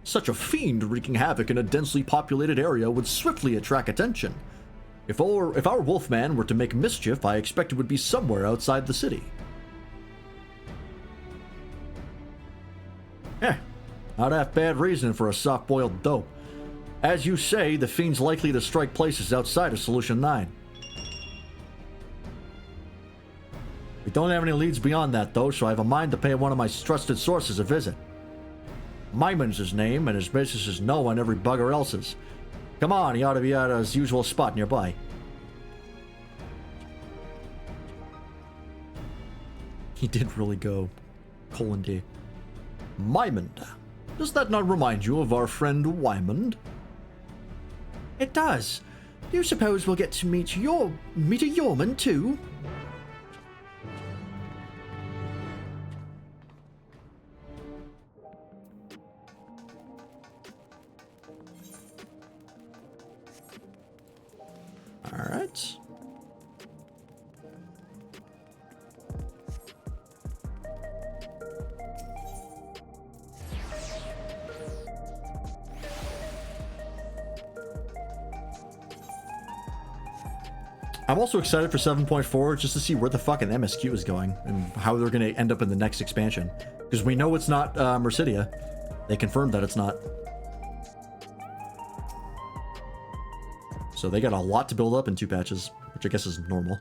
Such a fiend wreaking havoc in a densely populated area would swiftly attract attention. If our Wolfman were to make mischief, I expect it would be somewhere outside the city. Not half bad reasoning for a soft-boiled dope. As you say, the fiend's likely to strike places outside of Solution 9. We don't have any leads beyond that, though, so I have a mind to pay one of my trusted sources a visit. Myman's his name, and his business is knowing every bugger else's. Come on, he ought to be at his usual spot nearby. He did really go :D. Mymond. Does that not remind you of our friend Wymond? It does. Do you suppose we'll get to meet a Yorman too? Alright. I'm also excited for 7.4 just to see where the fucking MSQ is going and how they're going to end up in the next expansion. Because we know it's not Mercidia. They confirmed that it's not. So they got a lot to build up in 2 patches, which I guess is normal.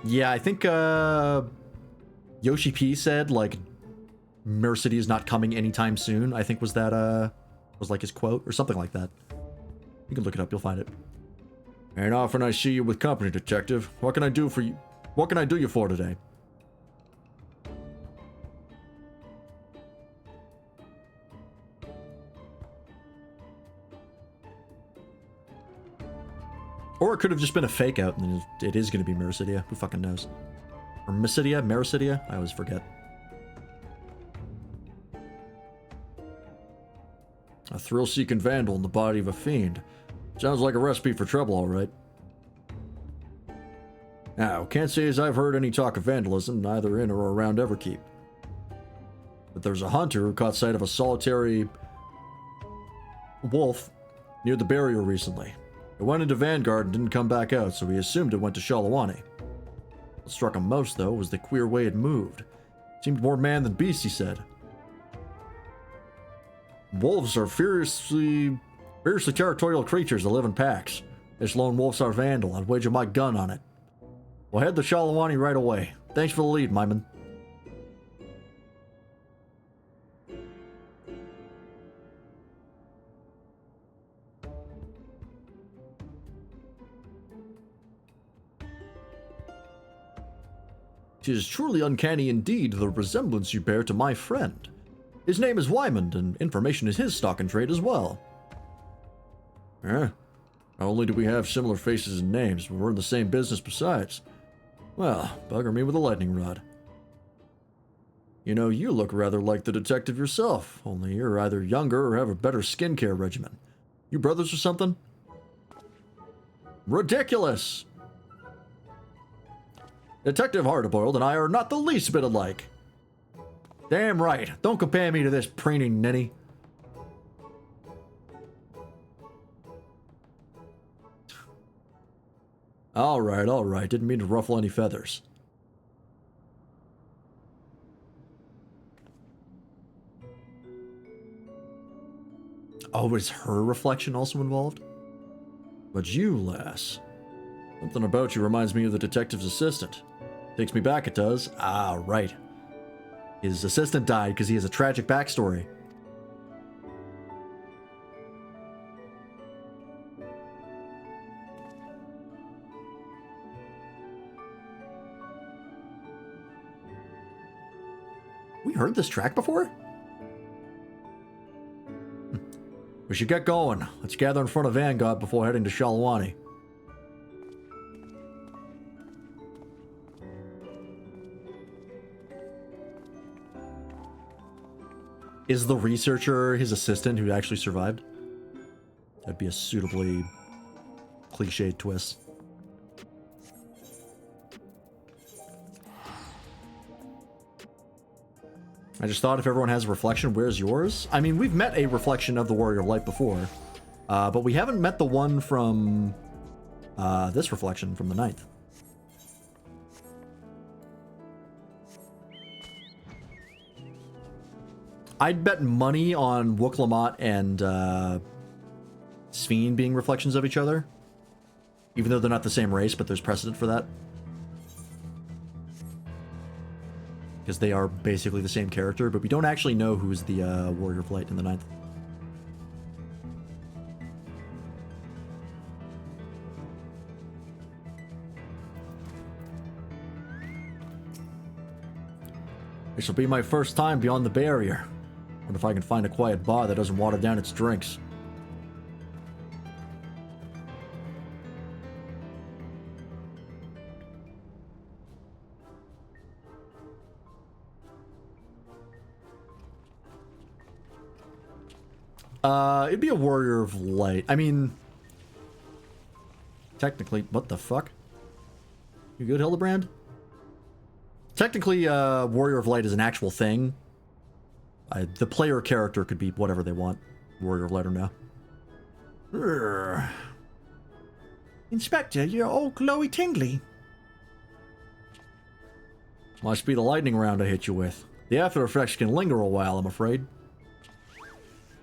Yeah, I think Yoshi P said, like, Mercidia is not coming anytime soon, I think was that, was like his quote, or something like that. You can look it up, you'll find it. Ain't often I see you with company, detective. What can I do for you? What can I do you for today? Or it could have just been a fake out, and it is going to be Mercidia. Who fucking knows? Or Mercidia? I always forget. A thrill-seeking vandal in the body of a fiend. Sounds like a recipe for trouble, all right. Now, can't say as I've heard any talk of vandalism, neither in or around Everkeep. But there's a hunter who caught sight of a solitary wolf near the barrier recently. It went into Vanguard and didn't come back out, so we assumed it went to Shalawani. What struck him most, though, was the queer way it moved. Seemed more man than beast, he said. Wolves are fiercely territorial creatures that live in packs. This lone wolf's our vandal. I'd wager my gun on it. We'll head to Shalawani right away. Thanks for the lead, Myman. "'Tis truly uncanny indeed, the resemblance you bear to my friend. His name is Wymond, and information is his stock and trade as well." Not only do we have similar faces and names, but we're in the same business besides. Well, bugger me with a lightning rod. You know, you look rather like the detective yourself, only you're either younger or have a better skincare regimen. You brothers or something? Ridiculous! Detective Hardboiled and I are not the least bit alike. Damn right. Don't compare me to this preening ninny. All right. Didn't mean to ruffle any feathers. Oh, is her reflection also involved? But you, lass. Something about you reminds me of the detective's assistant. Takes me back, it does. Ah, right. His assistant died because he has a tragic backstory. We heard this track before? We should get going. Let's gather in front of Vanguard before heading to Shalwani. Is the researcher his assistant who actually survived? That'd be a suitably cliched twist. I just thought if everyone has a reflection, where's yours? I mean, we've met a reflection of the Warrior of Light before, but we haven't met the one from this reflection from the 9th. I'd bet money on Wooklamot and Sveen being reflections of each other, even though they're not the same race, but there's precedent for that. Because they are basically the same character, but we don't actually know who's the Warrior of Light in the 9th. This will be my first time beyond the barrier. Wonder if I can find a quiet bar that doesn't water down its drinks. It'd be a Warrior of Light. I mean, technically, what the fuck? You good, Hildebrand? Technically, Warrior of Light is an actual thing. The player character could be whatever they want. Warrior of Light or no. Urgh. Inspector, you're all glowy tingly. Must be the lightning round I hit you with. The after effects can linger a while, I'm afraid.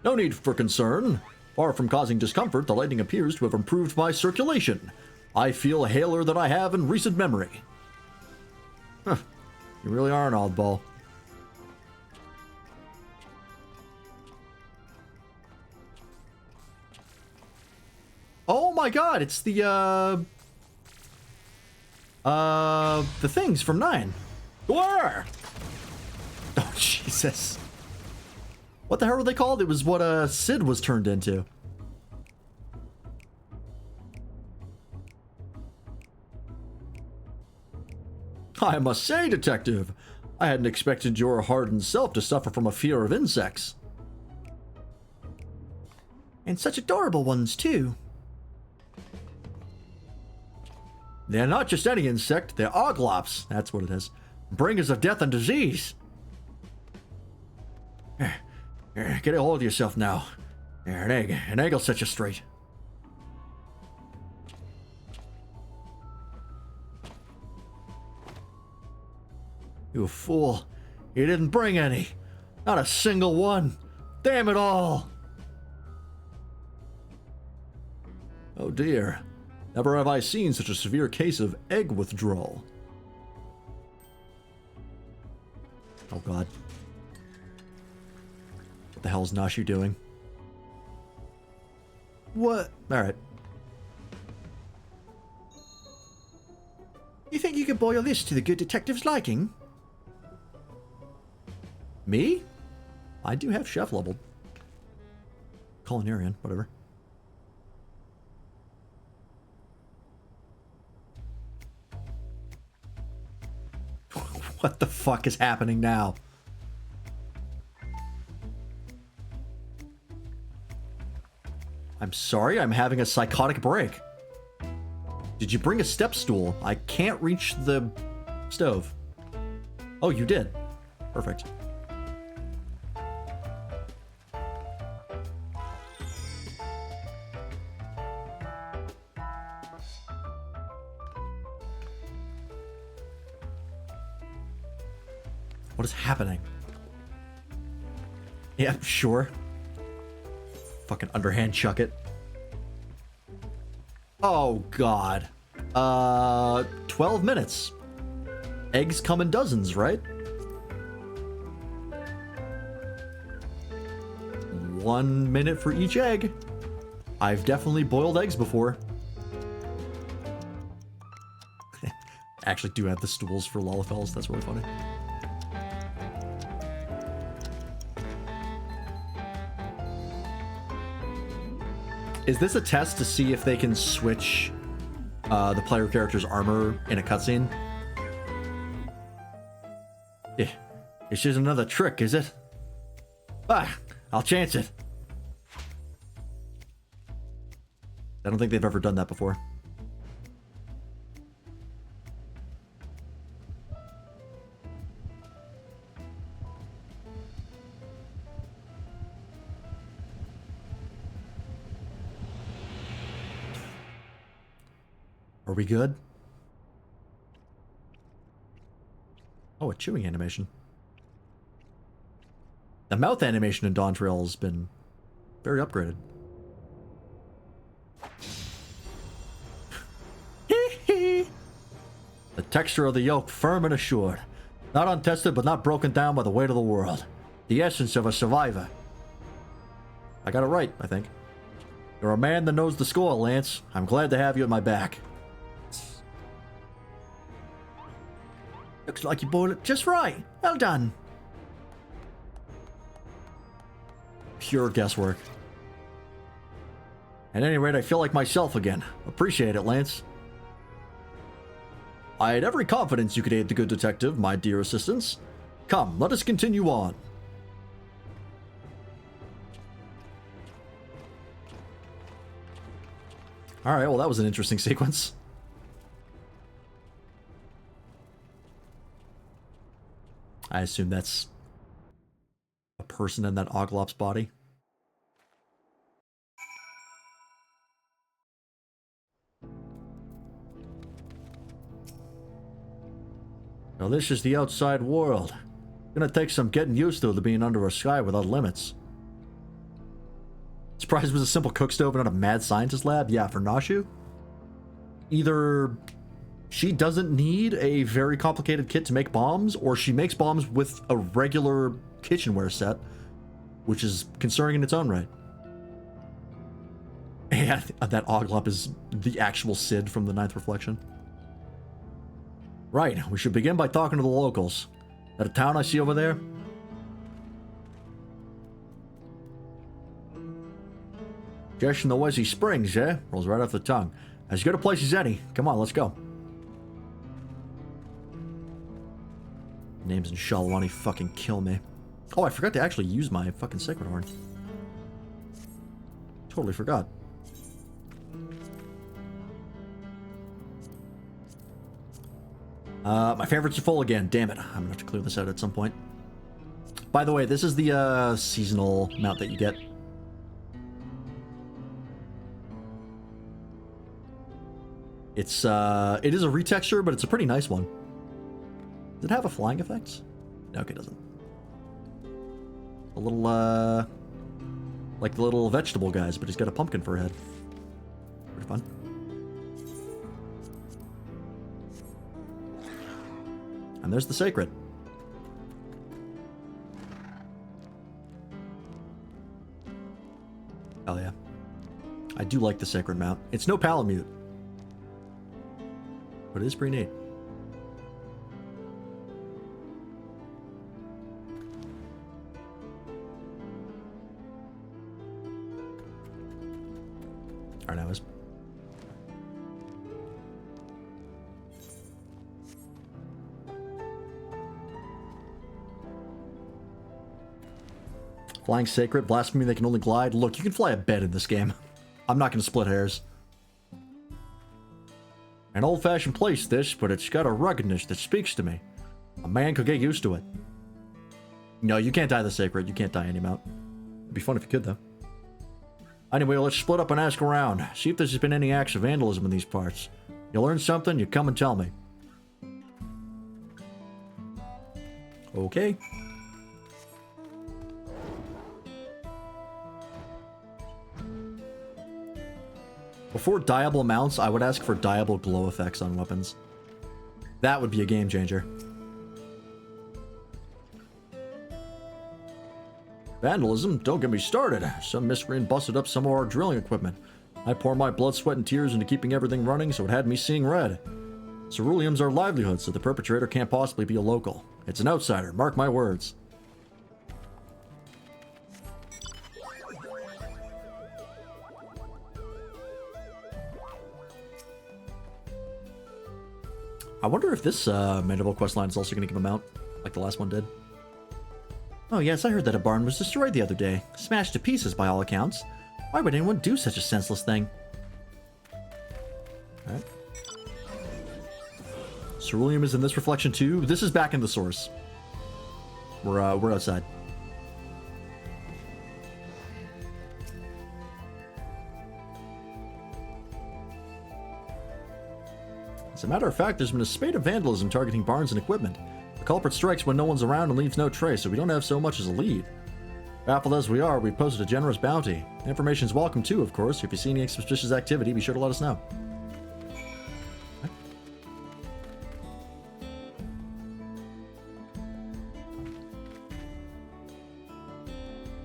No need for concern. Far from causing discomfort, the lightning appears to have improved my circulation. I feel haler than I have in recent memory. Huh. You really are an oddball. Oh my god, it's the things from 9. Where? Oh, Jesus. What the hell were they called? It was what Sid was turned into. I must say, Detective, I hadn't expected your hardened self to suffer from a fear of insects. And such adorable ones, too. They're not just any insect, they're oglops. That's what it is. Bringers of death and disease. Get a hold of yourself now. An egg will set you straight. You fool. You didn't bring any. Not a single one. Damn it all. Oh dear. Never have I seen such a severe case of egg withdrawal. Oh god. What the hell is Nashi doing? What? Alright. You think you could boil this to the good detective's liking? Me? I do have chef level. Culinarian, whatever. What the fuck is happening now? I'm sorry, I'm having a psychotic break. Did you bring a step stool? I can't reach the stove. Oh, you did. Perfect. What is happening? Yeah, sure. Fucking underhand chuck it. Oh, God. 12 minutes. Eggs come in dozens, right? 1 minute for each egg. I've definitely boiled eggs before. Actually do have the stools for Lalafels. That's really funny. Is this a test to see if they can switch the player character's armor in a cutscene? Yeah, it's just another trick, is it? Ah, I'll chance it. I don't think they've ever done that before. Are we good? Oh, a chewing animation. The mouth animation in Dawntrail has been very upgraded. The texture of the yoke firm and assured. Not untested, but not broken down by the weight of the world. The essence of a survivor. I got it right, I think. You're a man that knows the score, Lance. I'm glad to have you at my back. Looks like you boiled it just right. Well done. Pure guesswork. At any rate, I feel like myself again. Appreciate it, Lance. I had every confidence you could aid the good detective, my dear assistants. Come, let us continue on. Alright, well that was an interesting sequence. I assume that's a person in that Oglop's body. Now this is the outside world. Gonna take some getting used to being under a sky without limits. Surprised it was a simple cook stove and not a mad scientist lab? Yeah, for Nashu. Either she doesn't need a very complicated kit to make bombs, or she makes bombs with a regular kitchenware set, which is concerning in its own right. Yeah, that Oglop is the actual Sid from the Ninth Reflection. Right, we should begin by talking to the locals. That a town I see over there? Just in the Wessie Springs, eh? Rolls right off the tongue. As good a place as any. Come on, let's go. Names in Shalwani fucking kill me. Oh, I forgot to actually use my fucking Sacred Horn. Totally forgot. My favorites are full again. Damn it. I'm gonna have to clear this out at some point. By the way, this is the seasonal mount that you get. It is a retexture, but it's a pretty nice one. Does it have a flying effect? No, okay, it doesn't. A little, like the little vegetable guys, but he's got a pumpkin for a head. Pretty fun. And there's the Sacred. Hell yeah. I do like the Sacred mount. It's no Palamute, but it is pretty neat. Alright, now is. Flying Sacred, Blasphemy, they can only glide. Look, you can fly a bed in this game. I'm not going to split hairs. An old-fashioned place, this, but it's got a ruggedness that speaks to me. A man could get used to it. No, you can't die the Sacred. You can't die any mount. It'd be fun if you could, though. Anyway, let's split up and ask around. See if there's been any acts of vandalism in these parts. You learn something, you come and tell me. Okay. Before dyeable mounts, I would ask for dyeable glow effects on weapons. That would be a game changer. Vandalism? Don't get me started. Some miscreant busted up some of our drilling equipment. I pour my blood, sweat, and tears into keeping everything running, so it had me seeing red. Ceruleum's our livelihood, so the perpetrator can't possibly be a local. It's an outsider, mark my words. I wonder if this Mandible quest line is also going to give him out, like the last one did. Oh yes, I heard that a barn was destroyed the other day. Smashed to pieces by all accounts. Why would anyone do such a senseless thing? Alright. Ceruleum is in this reflection too. This is back in the source. We're outside. As a matter of fact, there's been a spate of vandalism targeting barns and equipment. The culprit strikes when no one's around and leaves no trace, so we don't have so much as a lead. Baffled as we are, we've posted a generous bounty. Information's welcome too, of course. If you see any suspicious activity, be sure to let us know.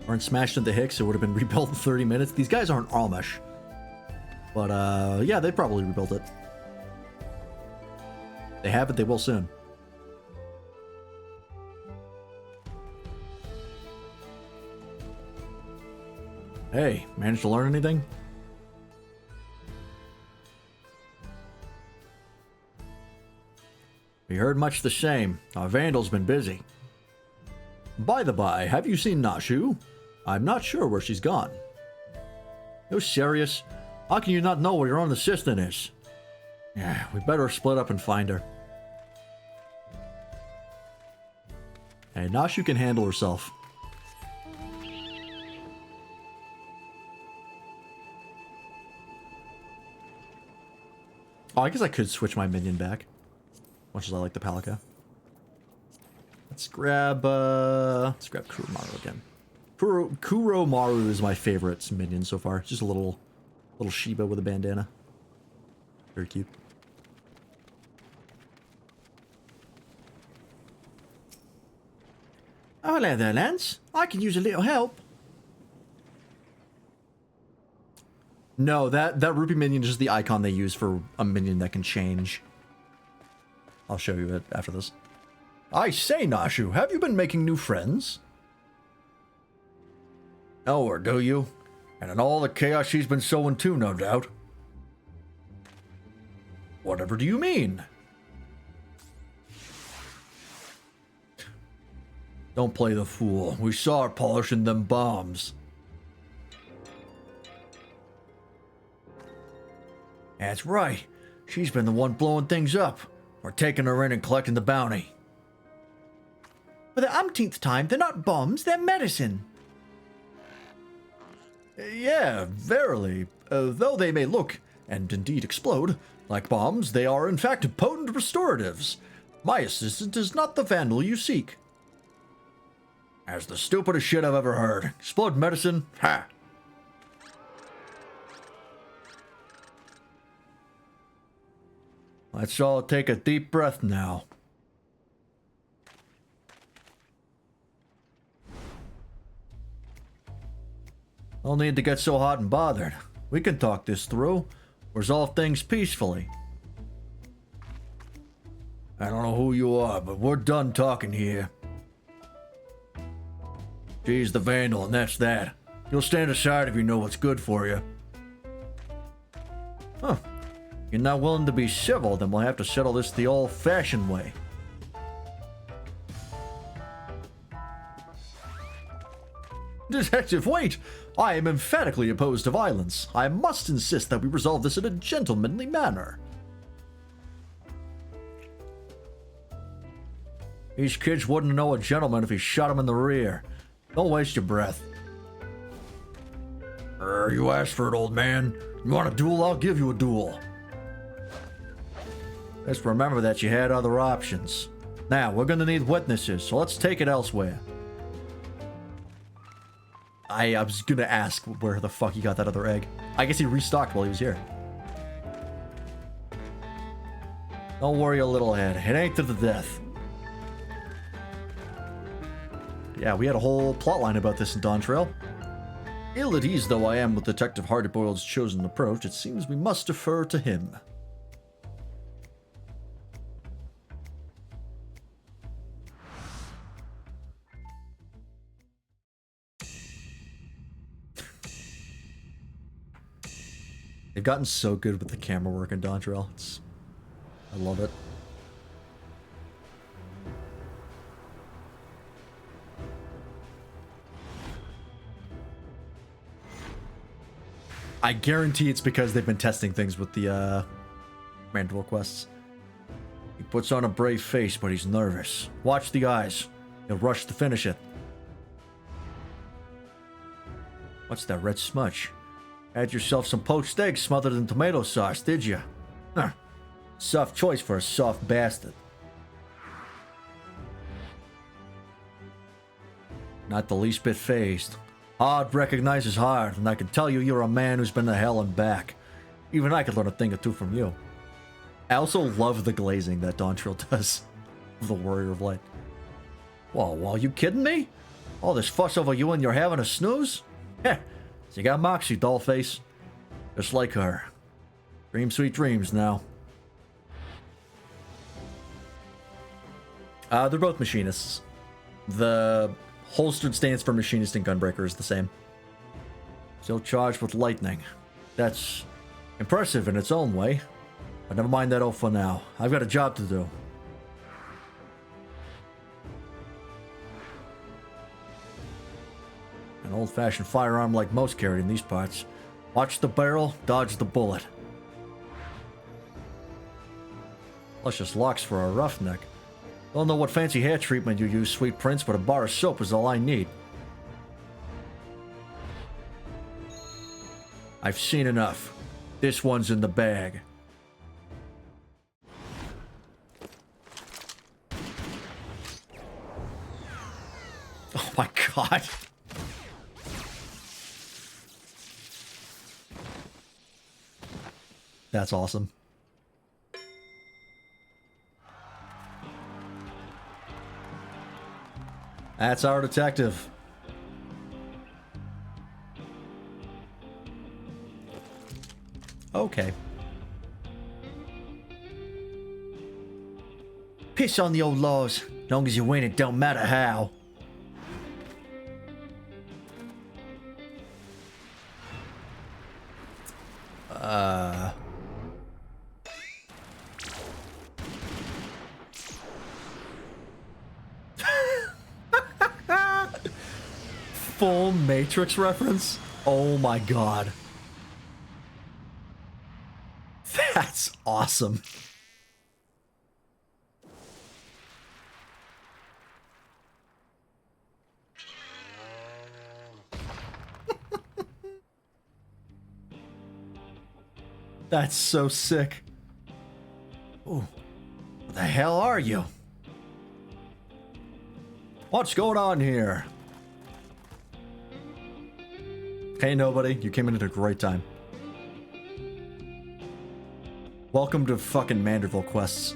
Barn smashed into Hicks, it would have been rebuilt in 30 minutes. These guys aren't Amish. But, yeah, they probably rebuilt it. They have it, they will soon. Hey, managed to learn anything? We heard much the same. Our vandal's been busy. By the by, have you seen Nashu? I'm not sure where she's gone. You serious? How can you not know where your own assistant is? Yeah, we better split up and find her. Hey, Nashu can handle herself. Oh, I guess I could switch my minion back. Much as I like the Palika. Let's grab Kuromaru again. Kuromaru is my favorite minion so far. Just a little Shiba with a bandana. Very cute. Oh, hello there, Lance. I can use a little help. No, that rupee minion is just the icon they use for a minion that can change. I'll show you it after this. I say, Nashu, have you been making new friends? Oh, or do you? And in all the chaos she's been sowing too, no doubt. Whatever do you mean? Don't play the fool. We saw her polishing them bombs. That's right. She's been the one blowing things up. Or taking her in and collecting the bounty. For the umpteenth time, they're not bombs, they're medicine. Yeah, verily. Though they may look, and indeed explode, like bombs, they are in fact potent restoratives. My assistant is not the vandal you seek. That's the stupidest shit I've ever heard. Explode medicine? Ha! Let's all take a deep breath now. No need to get so hot and bothered. We can talk this through. Resolve things peacefully. I don't know who you are, but we're done talking here. She's the vandal, and that's that. You'll stand aside if you know what's good for you. Huh. You're not willing to be civil, then we'll have to settle this the old-fashioned way. Detective, wait! I am emphatically opposed to violence. I must insist that we resolve this in a gentlemanly manner. These kids wouldn't know a gentleman if he shot him in the rear. Don't waste your breath. You asked for it, old man. You want a duel? I'll give you a duel. Just remember that you had other options. Now, we're gonna need witnesses, so let's take it elsewhere. I was gonna ask where the fuck he got that other egg. I guess he restocked while he was here. Don't worry, your little head. It ain't to the death. Yeah, we had a whole plotline about this in Dawntrail. Ill at ease though I am with Detective Hardyboyle's chosen approach, it seems we must defer to him. They've gotten so good with the camera work in Dawntrail. I love it. I guarantee it's because they've been testing things with the Mandible quests. He puts on a brave face, but he's nervous. Watch the eyes. He'll rush to finish it. What's that red smudge? Had yourself some poached eggs smothered in tomato sauce, did you? Huh. Soft choice for a soft bastard. Not the least bit phased. Hard recognizes hard, and I can tell you you're a man who's been to hell and back. Even I could learn a thing or two from you. I also love the glazing that Dawntrail does of the Warrior of Light. Whoa, are you kidding me? All this fuss over you and you're having a snooze? Heh, so you got Moxie, dollface. Just like her. Dream sweet dreams now. They're both machinists. The holstered stance for machinist and gunbreaker is the same. Still charged with lightning. That's impressive in its own way. But never mind that for now. I've got a job to do. An old-fashioned firearm like most carried in these parts. Watch the barrel, dodge the bullet. Luscious locks for a roughneck. Don't know what fancy hair treatment you use, sweet prince, but a bar of soap is all I need. I've seen enough. This one's in the bag. Oh my god. That's awesome. That's our detective. Okay. Piss on the old laws. Long as you win, it don't matter how. Full Matrix reference? Oh my god. That's awesome. That's so sick. Ooh, what the hell are you? What's going on here? Hey, nobody. You came in at a great time. Welcome to fucking Manderville quests.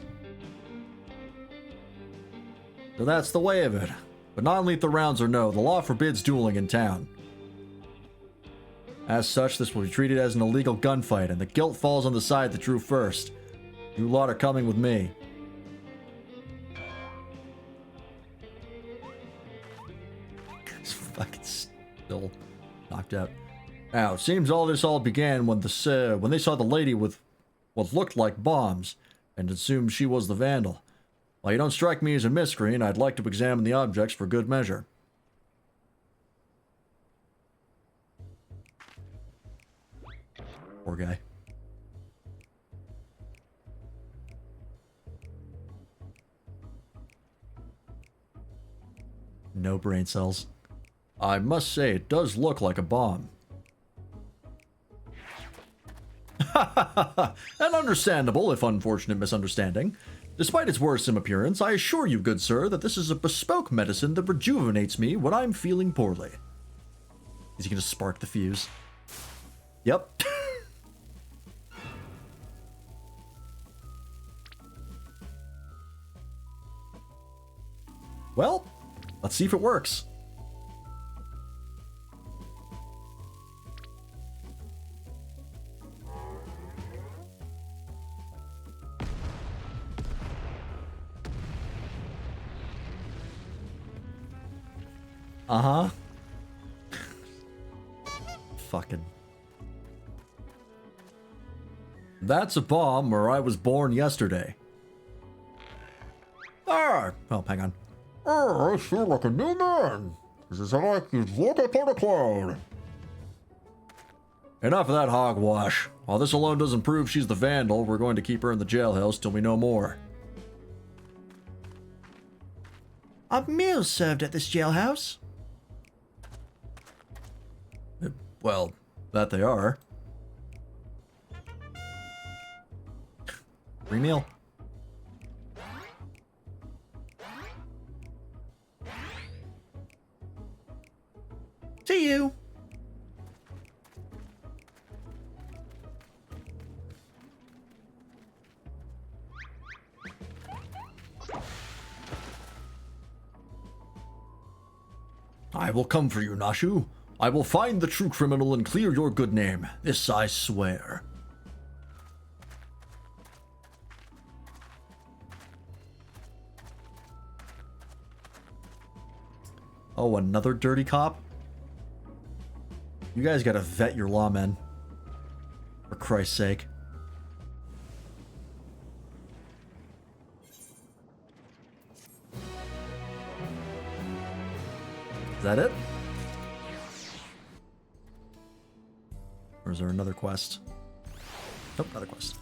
So that's the way of it. But non-lethal rounds or no, the law forbids dueling in town. As such, this will be treated as an illegal gunfight, and the guilt falls on the side that drew first. You lot are coming with me. It's fucking still knocked out. Now, it seems all this began when they saw the lady with what looked like bombs, and assumed she was the vandal. While you don't strike me as a miscreant, I'd like to examine the objects for good measure. Poor guy. No brain cells. I must say, it does look like a bomb. An understandable, if unfortunate, misunderstanding. Despite its worrisome appearance, I assure you, good sir, that this is a bespoke medicine that rejuvenates me when I'm feeling poorly. Is he gonna spark the fuse? Yep. Well, let's see if it works. Uh-huh. Fucking. That's a bomb, or I was born yesterday. Ah! Oh, hang on. I feel like a new man. This is how I could look upon a cloud. Enough of that hogwash. While this alone doesn't prove she's the vandal, we're going to keep her in the jailhouse till we know more. Are meals served at this jailhouse? Well, that they are. Free meal. See you. I will come for you, Nashu. I will find the true criminal and clear your good name. This I swear. Oh, another dirty cop? You guys gotta vet your lawmen. For Christ's sake. Is that it? Or is there another quest? Nope, another quest.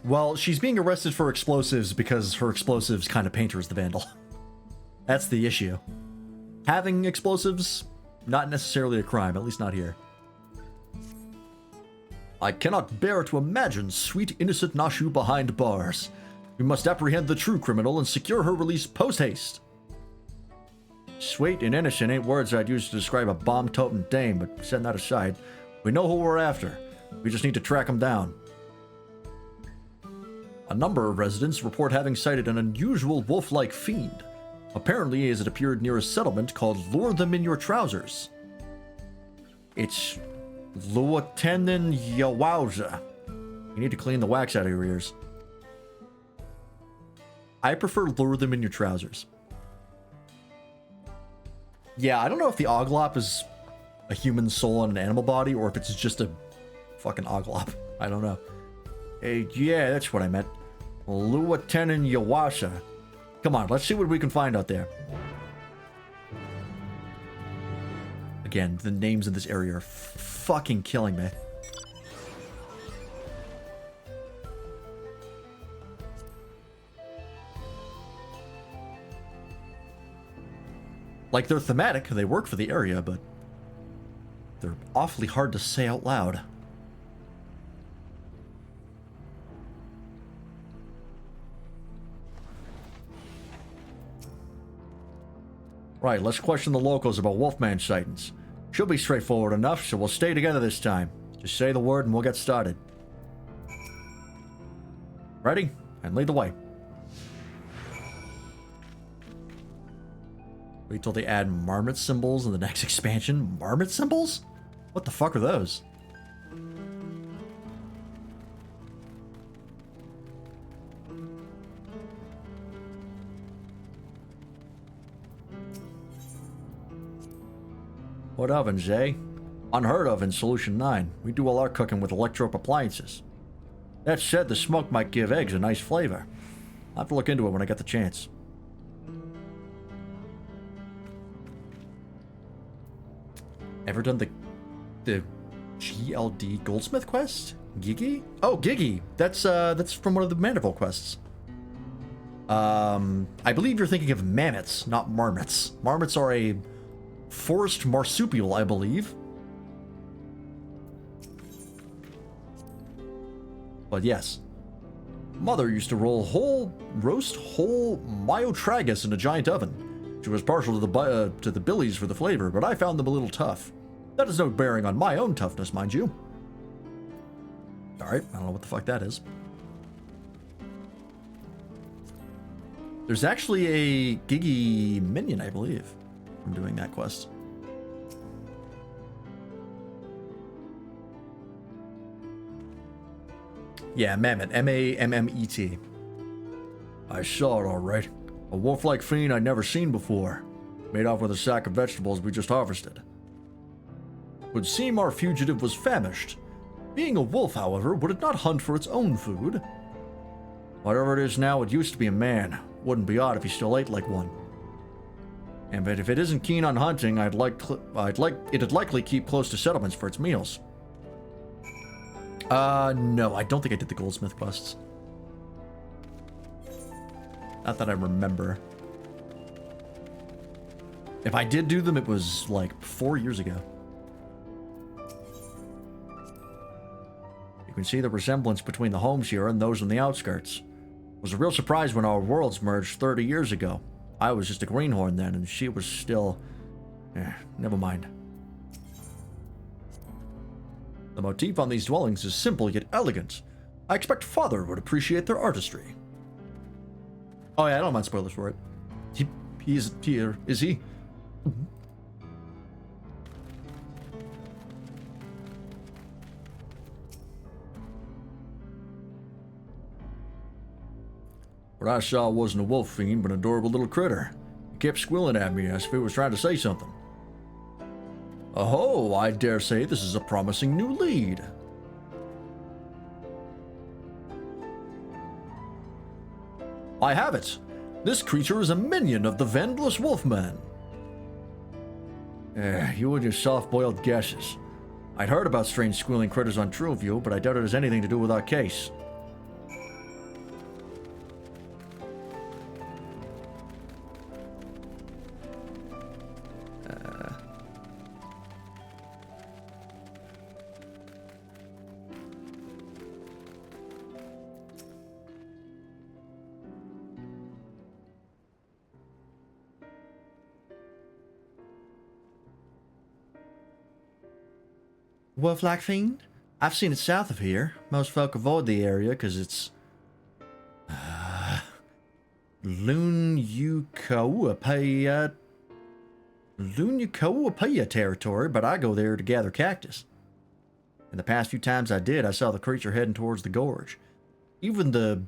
Well, she's being arrested for explosives because her explosives kind of paint her as the vandal. That's the issue. Having explosives, not necessarily a crime, at least not here. I cannot bear to imagine sweet innocent Nashu behind bars. We must apprehend the true criminal and secure her release post-haste. Sweet and innocent ain't words I'd use to describe a bomb-toting dame, but setting that aside, we know who we're after. We just need to track him down. A number of residents report having sighted an unusual wolf-like fiend. Apparently, as it appeared near a settlement called Lure Them in Your Trousers. It's Luatanen Yawauza. You need to clean the wax out of your ears. I prefer Lure Them in Your Trousers. Yeah, I don't know if the Oglop is a human soul in an animal body or if it's just a fucking Oglop. I don't know. Hey, yeah, that's what I meant. Luatanen Yawasha. Come on, let's see what we can find out there. Again, the names in this area are fucking killing me. Like, they're thematic, they work for the area, but they're awfully hard to say out loud. Right, let's question the locals about Wolfman sightings. Should be straightforward enough, so we'll stay together this time. Just say the word and we'll get started. Ready? And lead the way. Wait till they add marmot symbols in the next expansion. Marmot symbols? What the fuck are those? What ovens, eh? Unheard of in Solution 9. We do all our cooking with electro appliances. That said, the smoke might give eggs a nice flavor. I'll have to look into it when I get the chance. Ever done the GLD Goldsmith quest? Gigi? Oh, Gigi! That's from one of the Mandeville quests. I believe you're thinking of mammoths, not marmots. Marmots are a forest marsupial, I believe. But yes. Mother used to roast whole Myotragus in a giant oven. She was partial to the billies for the flavor, but I found them a little tough. That has no bearing on my own toughness, mind you. Alright, I don't know what the fuck that is. There's actually a Gigi minion, I believe, from doing that quest. Yeah, Mammoth. M-A-M-M-E-T. I saw it all right. A wolf-like fiend I'd never seen before. Made off with a sack of vegetables we just harvested. Would seem our fugitive was famished. Being a wolf, however, would it not hunt for its own food? Whatever it is now, it used to be a man. Wouldn't be odd if he still ate like one. And but if it isn't keen on hunting, it'd likely keep close to settlements for its meals. No, I don't think I did the goldsmith quests. Not that I remember. If I did do them, it was like 4 years ago. You can see the resemblance between the homes here and those on the outskirts. It was a real surprise when our worlds merged 30 years ago. I was just a greenhorn then, and she was still... never mind. The motif on these dwellings is simple yet elegant. I expect Father would appreciate their artistry. Oh yeah, I don't mind spoilers for it. He is here, is he? Mm-hmm. What I saw wasn't a wolf fiend, but an adorable little critter. He kept squealing at me as if he was trying to say something. Oh, I dare say this is a promising new lead. I have it. This creature is a minion of the Vandalous Wolfman. You and your soft-boiled guesses. I'd heard about strange squealing critters on TrueView, but I doubt it has anything to do with our case. Wolf-like fiend? I've seen it south of here. Most folk avoid the area because it's... Lunyukauapaya territory, but I go there to gather cactus. And the past few times I did, I saw the creature heading towards the gorge. Even the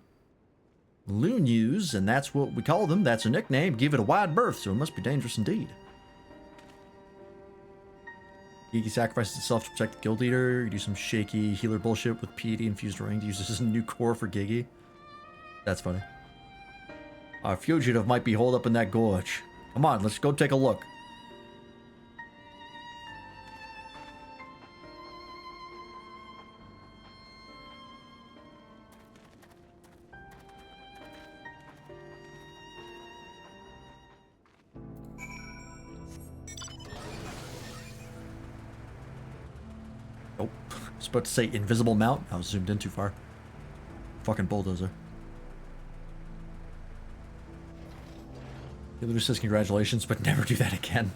Lunyus, and that's what we call them, that's a nickname, give it a wide berth, so it must be dangerous indeed. Geeky sacrifices itself to protect the guild leader. You do some shaky healer bullshit with piety infused ring to use this as a new core for Gigi. That's funny. Our fugitive might be holed up in that gorge. Come on, let's go take a look. Oh, I was about to say invisible mount. I was zoomed in too far. Fucking bulldozer. The other says congratulations, but never do that again.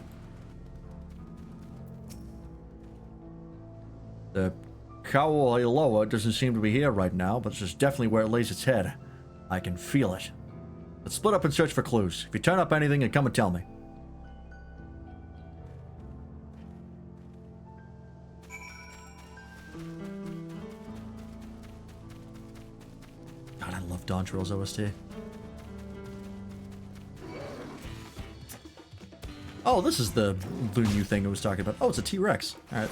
The Kauailoa doesn't seem to be here right now, but it's definitely where it lays its head. I can feel it. Let's split up and search for clues. If you turn up anything, then come and tell me. God, I love Dawntrail's OST. Oh, this is the new thing I was talking about. Oh, it's a T-Rex. Alright.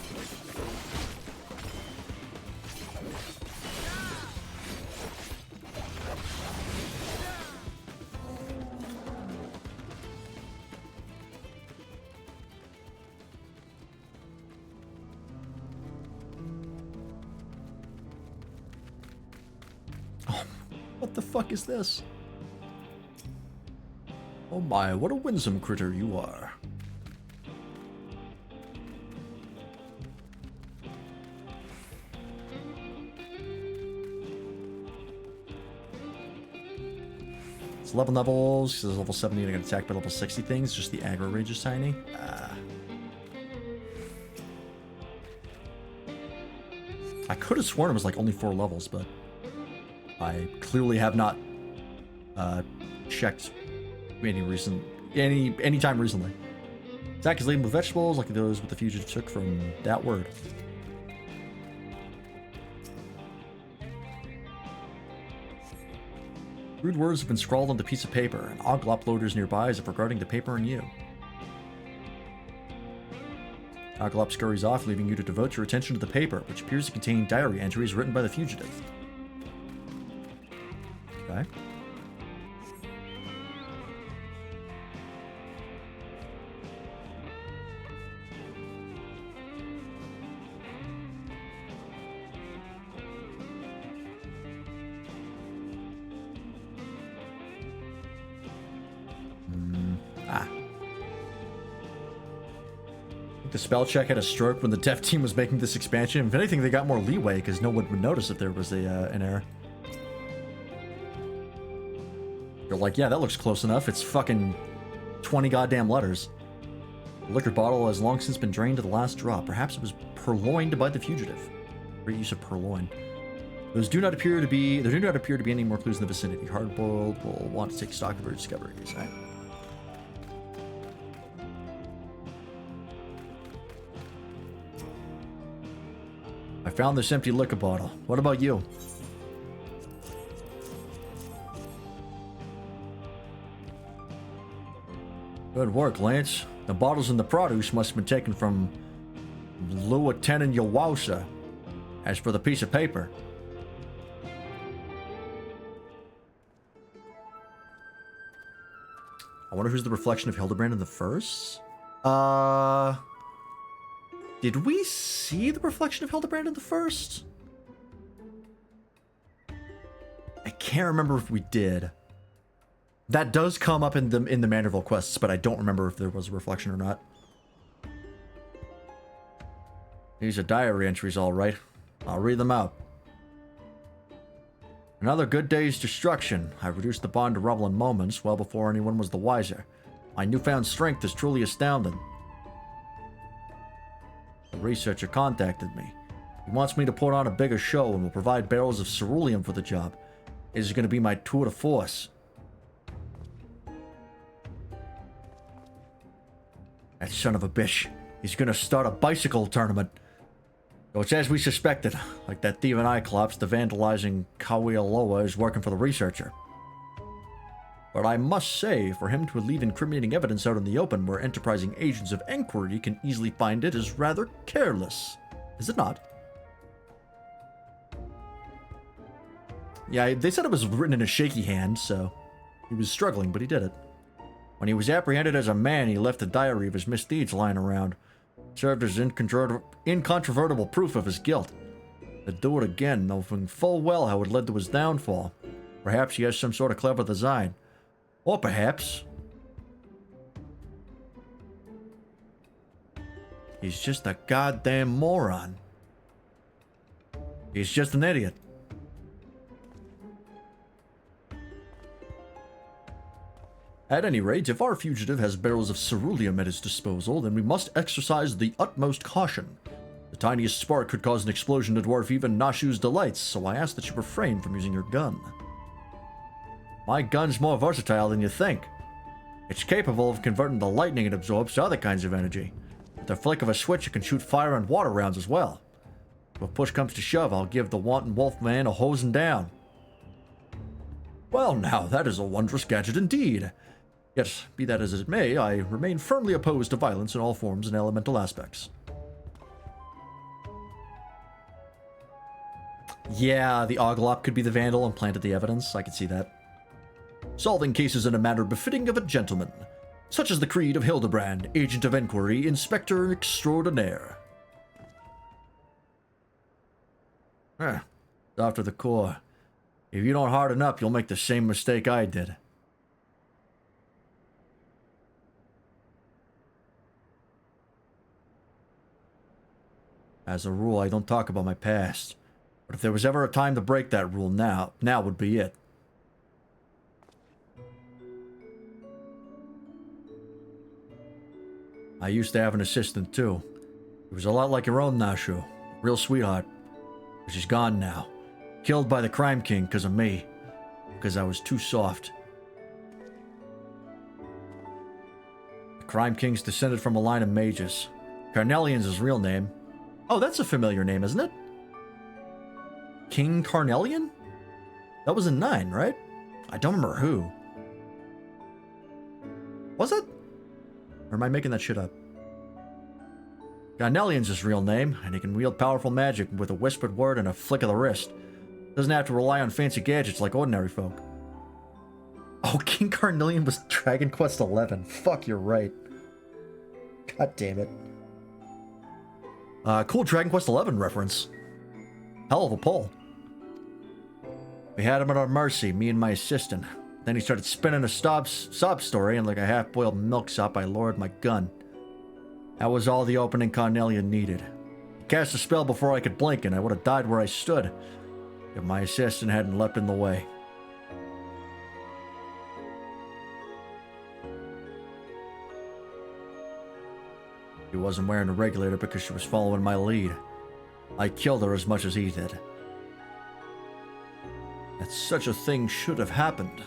Oh, what the fuck is this? Oh my, what a winsome critter you are. It's 11 levels, because it's level 70 and I can attack by level 60 things, just the aggro range is tiny. I could have sworn it was like only 4 levels, but I clearly have not checked any time recently. Attack is laden with vegetables, like those with the fugitive took from that word. Rude words have been scrawled on the piece of paper, and Oglop loaders nearby as if regarding the paper and you. Oglop scurries off, leaving you to devote your attention to the paper, which appears to contain diary entries written by the fugitive. Okay. The spell check had a stroke when the dev team was making this expansion. If anything, they got more leeway because no one would notice if there was an error. You're like, yeah, that looks close enough. It's fucking 20 goddamn letters. The liquor bottle has long since been drained to the last drop. Perhaps it was purloined by the fugitive. Great use of purloin. There do not appear to be any more clues in the vicinity. Hardboiled will want to take stock of her discoveries. Right? I found this empty liquor bottle. What about you? Good work, Lance. The bottles and the produce must have been taken from Lieutenant Yawasa. As for the piece of paper, I wonder who's the reflection of Hildebrand in the first? Did we see the reflection of Hildebrand in the first? I can't remember if we did. That does come up in the Manderville quests, but I don't remember if there was a reflection or not. These are diary entries, all right. I'll read them out. Another good day's destruction. I reduced the bond to rubble in moments, well before anyone was the wiser. My newfound strength is truly astounding. The researcher contacted me. He wants me to put on a bigger show and will provide barrels of ceruleum for the job. It is going to be my tour de force. That son of a bitch. He's going to start a bicycle tournament. So it's as we suspected. Like that thief in Cyclops, the vandalizing Kawialoa is working for the researcher. But I must say, for him to leave incriminating evidence out in the open where enterprising agents of inquiry can easily find it is rather careless. Is it not? Yeah, they said it was written in a shaky hand, so he was struggling, but he did it. When he was apprehended as a man, he left a diary of his misdeeds lying around. Served as incontrovertible proof of his guilt. He'd do it again, knowing full well how it led to his downfall. Perhaps he has some sort of clever design. Or perhaps he's just a goddamn moron. He's just an idiot. At any rate, if our fugitive has barrels of ceruleum at his disposal, then we must exercise the utmost caution. The tiniest spark could cause an explosion to dwarf even Nashu's delights, so I ask that you refrain from using your gun. My gun's more versatile than you think. It's capable of converting the lightning it absorbs to other kinds of energy. With the flick of a switch, it can shoot fire and water rounds as well. If push comes to shove, I'll give the wanton wolfman a hosing down. Well now, that is a wondrous gadget indeed. Yet, be that as it may, I remain firmly opposed to violence in all forms and elemental aspects. Yeah, the Oglop could be the vandal and planted the evidence. I could see that. Solving cases in a manner befitting of a gentleman, such as the creed of Hildebrand, agent of inquiry, inspector extraordinaire. After the core. If you don't harden up, you'll make the same mistake I did. As a rule, I don't talk about my past. But if there was ever a time to break that rule, now would be it. I used to have an assistant, too. He was a lot like your own Nashu. Real sweetheart. But she's gone now. Killed by the Crime King because of me. Because I was too soft. The Crime King's descended from a line of mages. Carnelian's his real name. Oh, that's a familiar name, isn't it? King Carnelian? That was in 9, right? I don't remember who. Was it? Or am I making that shit up? Carnelian's his real name, and he can wield powerful magic with a whispered word and a flick of the wrist. Doesn't have to rely on fancy gadgets like ordinary folk. Oh, King Carnelian was Dragon Quest XI. Fuck, you're right. God damn it. Cool Dragon Quest XI reference. Hell of a pull. We had him at our mercy, me and my assistant. Then he started spinning a sob story, and like a half-boiled milksop, I lowered my gun. That was all the opening Carnelian needed. He cast a spell before I could blink, and I would have died where I stood if my assistant hadn't leapt in the way. She wasn't wearing a regulator because she was following my lead. I killed her as much as he did. That such a thing should have happened.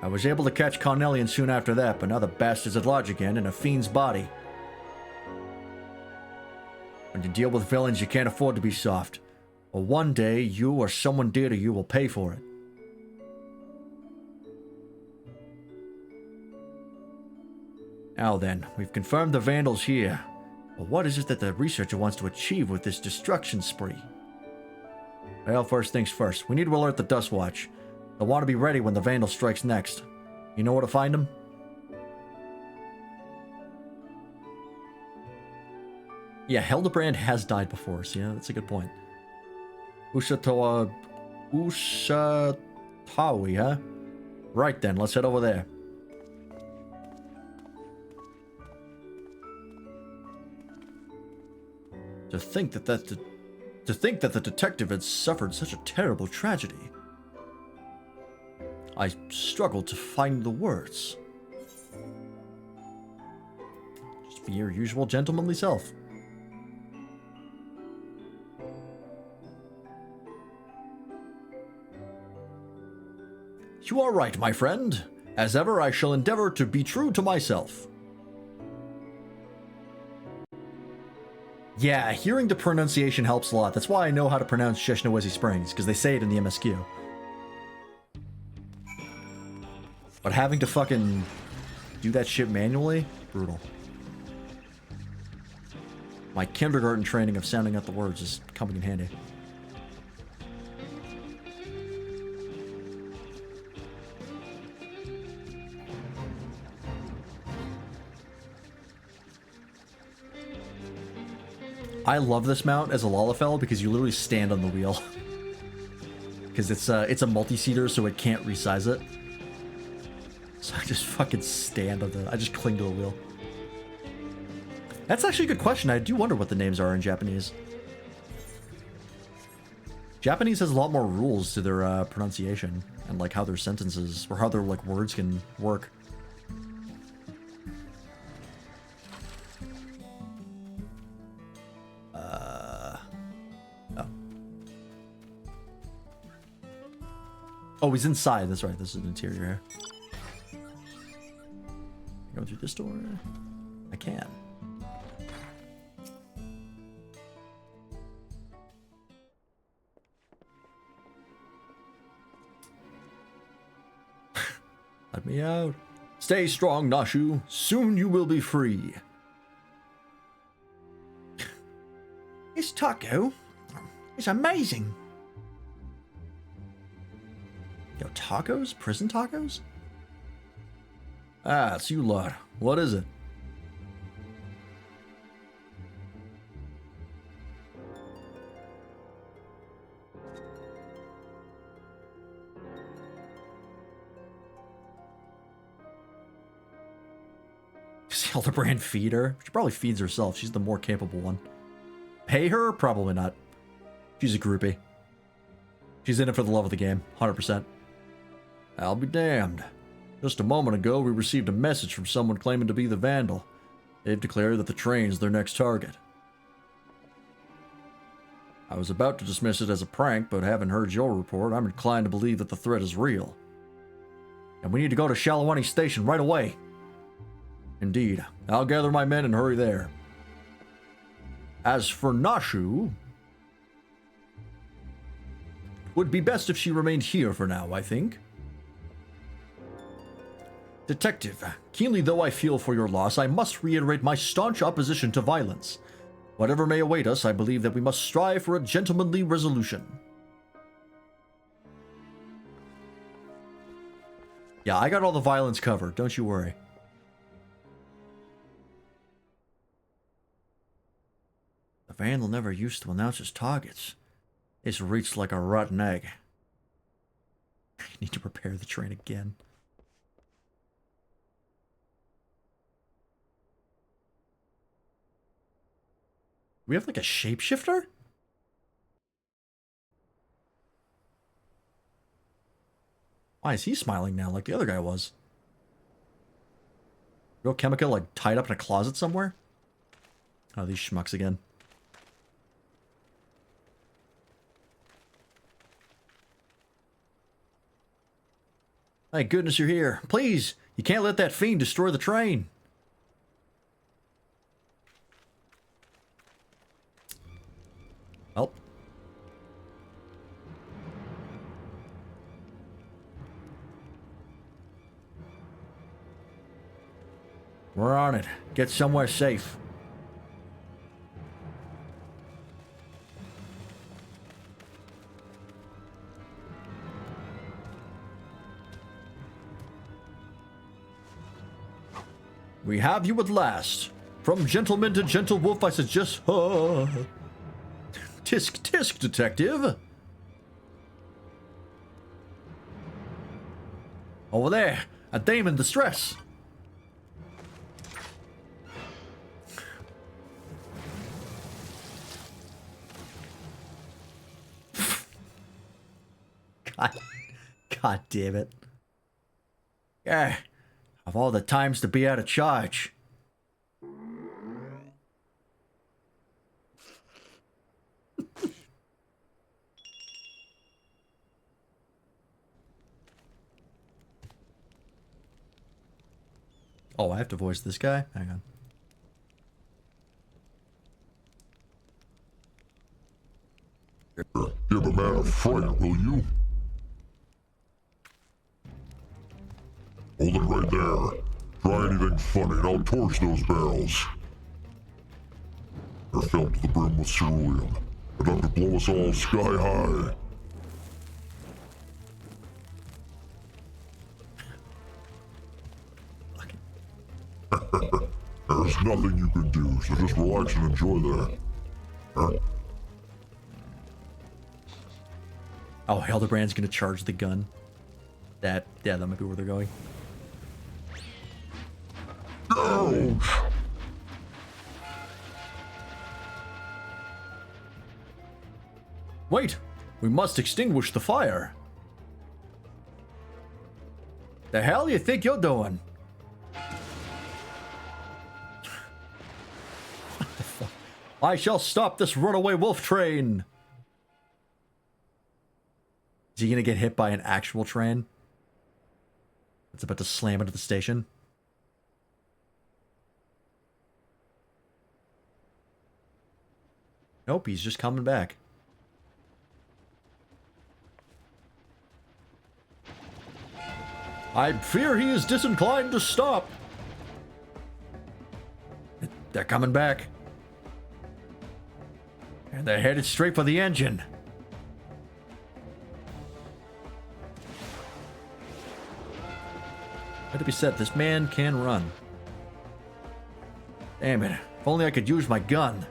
I was able to catch Carnelian soon after that, but now the bastard's at large again in a fiend's body. When you deal with villains, you can't afford to be soft. Or one day, you or someone dear to you will pay for it. Now then, we've confirmed the Vandals here. But what is it that the researcher wants to achieve with this destruction spree? Well, first things first, we need to alert the Dust Watch. They'll want to be ready when the Vandal strikes next. You know where to find them? Yeah, Hildebrand has died before, so yeah, that's a good point. Usatawi, huh? Right then, let's head over there. To think that the detective had suffered such a terrible tragedy. I struggled to find the words. Just be your usual gentlemanly self. You are right, my friend. As ever, I shall endeavor to be true to myself. Yeah, hearing the pronunciation helps a lot. That's why I know how to pronounce Shishnawezi Springs, because they say it in the MSQ. But having to fucking do that shit manually? Brutal. My kindergarten training of sounding out the words is coming in handy. I love this mount as a Lalafell because you literally stand on the wheel. Because it's a multi-seater, so it can't resize it. So I just fucking stand on I just cling to the wheel. That's actually a good question. I do wonder what the names are in Japanese. Japanese has a lot more rules to their pronunciation and like how their sentences or how their like words can work. Oh, he's inside. That's right. This is an interior here. Go through this door. I can. Let me out. Stay strong, Nashu. Soon you will be free. This taco is amazing. Yo, tacos? Prison tacos? Ah, it's you lot. What is it? Does Hildebrand feed her? She probably feeds herself. She's the more capable one. Pay her? Probably not. She's a groupie. She's in it for the love of the game. 100%. I'll be damned. Just a moment ago, we received a message from someone claiming to be the Vandal. They've declared that the train's their next target. I was about to dismiss it as a prank, but having heard your report, I'm inclined to believe that the threat is real. And we need to go to Shalawani Station right away. Indeed. I'll gather my men and hurry there. As for Nashu, it would be best if she remained here for now, I think. Detective, keenly though I feel for your loss, I must reiterate my staunch opposition to violence. Whatever may await us, I believe that we must strive for a gentlemanly resolution. Yeah, I got all the violence covered, don't you worry. The Vandal never used to announce his targets. It's reached like a rotten egg. I need to prepare the train again. We have like a shapeshifter? Why is he smiling now like the other guy was? Real chemical like tied up in a closet somewhere? Oh, these schmucks again. Thank goodness you're here. Please, you can't let that fiend destroy the train. Help. We're on it. Get somewhere safe. We have you at last. From gentleman to gentle wolf, I suggest... Tisk, tisk, detective. Over there, a dame in distress. God damn it. Yeah. Of all the times to be out of charge. Oh, I have to voice this guy? Hang on. Give a man a fright, will you? Hold it right there. Try anything funny and I'll torch those barrels. They're filled to the brim with cerulean, enough to blow us all sky high. There's nothing you can do, so just relax and enjoy that. Huh? Oh, Hildebrand's gonna charge the gun. Yeah, that might be where they're going. Ouch! Wait! We must extinguish the fire. The hell you think you're doing? What the fuck? I shall stop this runaway wolf train. Is he gonna get hit by an actual train? It's about to slam into the station. Nope, he's just coming back. I fear he is disinclined to stop. They're coming back. And they're headed straight for the engine. Let it be said, this man can run. Damn it. If only I could use my gun.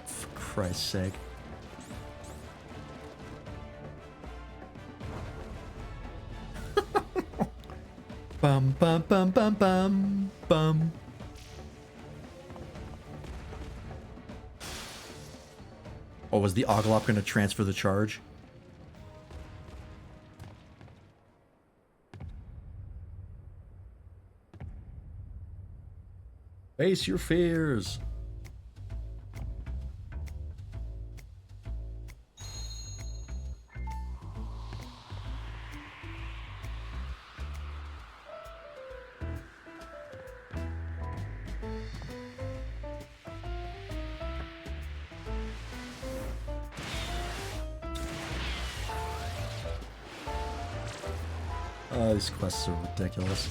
For Christ's sake. Bum bum bum bum bum bum. Oh, was the Oglop going to transfer the charge? Face your fears. Oh, these quests are ridiculous.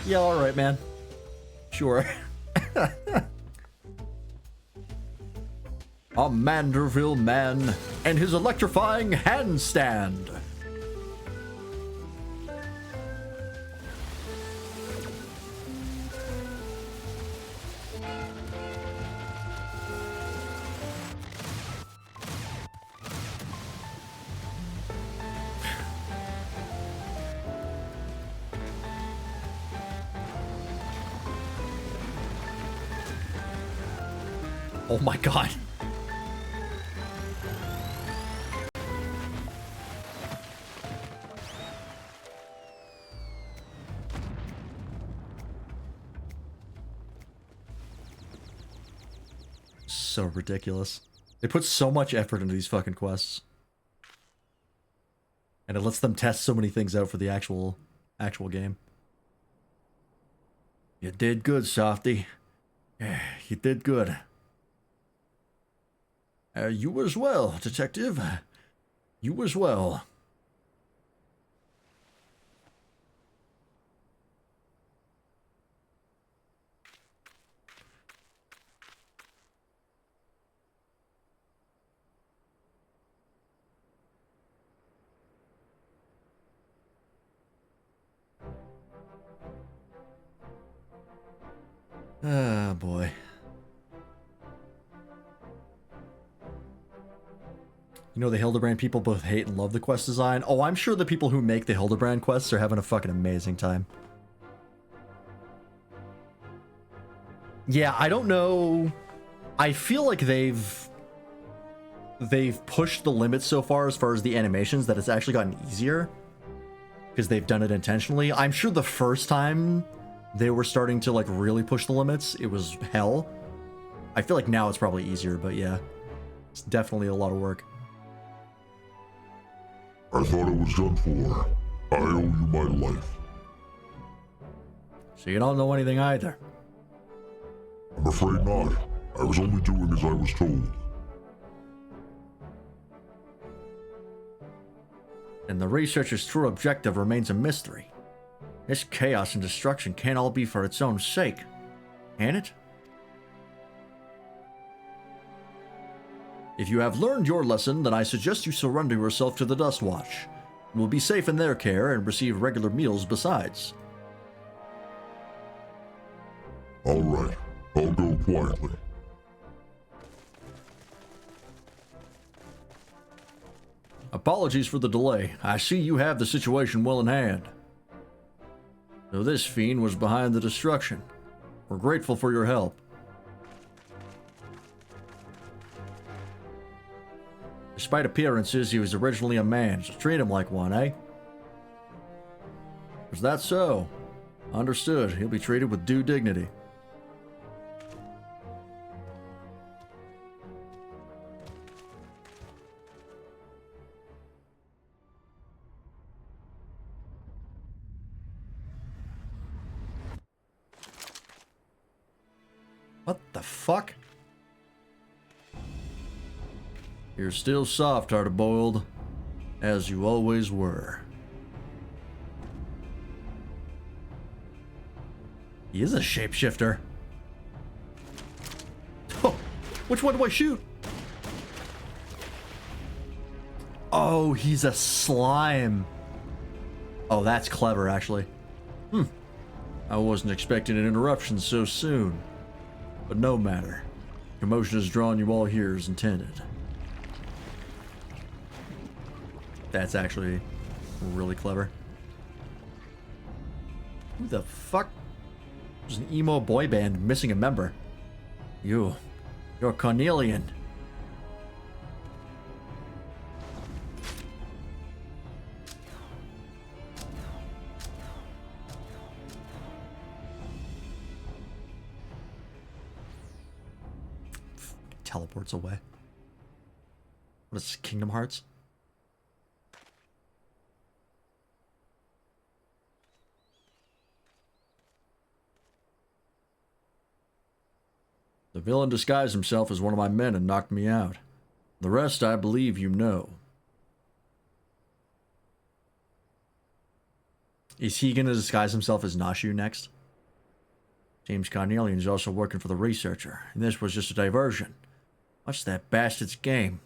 Yeah, alright, man. Sure. A Manderville man and his electrifying handstand. Oh my god. So ridiculous. They put so much effort into these fucking quests. And it lets them test so many things out for the actual game. You did good, Softy. You did good. You as well, Detective. You as well. Ah, boy. You know, the Hildebrand people both hate and love the quest design. Oh, I'm sure the people who make the Hildebrand quests are having a fucking amazing time. Yeah, I don't know. I feel like they've pushed the limits so far as the animations that it's actually gotten easier. Because they've done it intentionally. I'm sure the first time they were starting to like really push the limits, it was hell. I feel like now it's probably easier, but yeah. It's definitely a lot of work. I thought it was done for. I owe you my life. So you don't know anything either? I'm afraid not. I was only doing as I was told. And the researcher's true objective remains a mystery. This chaos and destruction can't all be for its own sake, can it? If you have learned your lesson, then I suggest you surrender yourself to the Dust Watch. You will be safe in their care and receive regular meals besides. All right, I'll go quietly. Apologies for the delay. I see you have the situation well in hand. So this fiend was behind the destruction. We're grateful for your help. Despite appearances, he was originally a man, so treat him like one, eh? Is that so? Understood. He'll be treated with due dignity. What the fuck? You're still soft, hard-boiled, as you always were. He is a shapeshifter. Oh, which one do I shoot? Oh, he's a slime. Oh, that's clever, actually. I wasn't expecting an interruption so soon. But no matter. Commotion has drawn you all here as intended. That's actually really clever. Who the fuck? There's an emo boy band missing a member. You're Cornelian. Teleports away. What is this, Kingdom Hearts? The villain disguised himself as one of my men and knocked me out. The rest I believe you know. Is he gonna disguise himself as Nashu next? James Carnelian is also working for the researcher, and this was just a diversion. What's that bastard's game?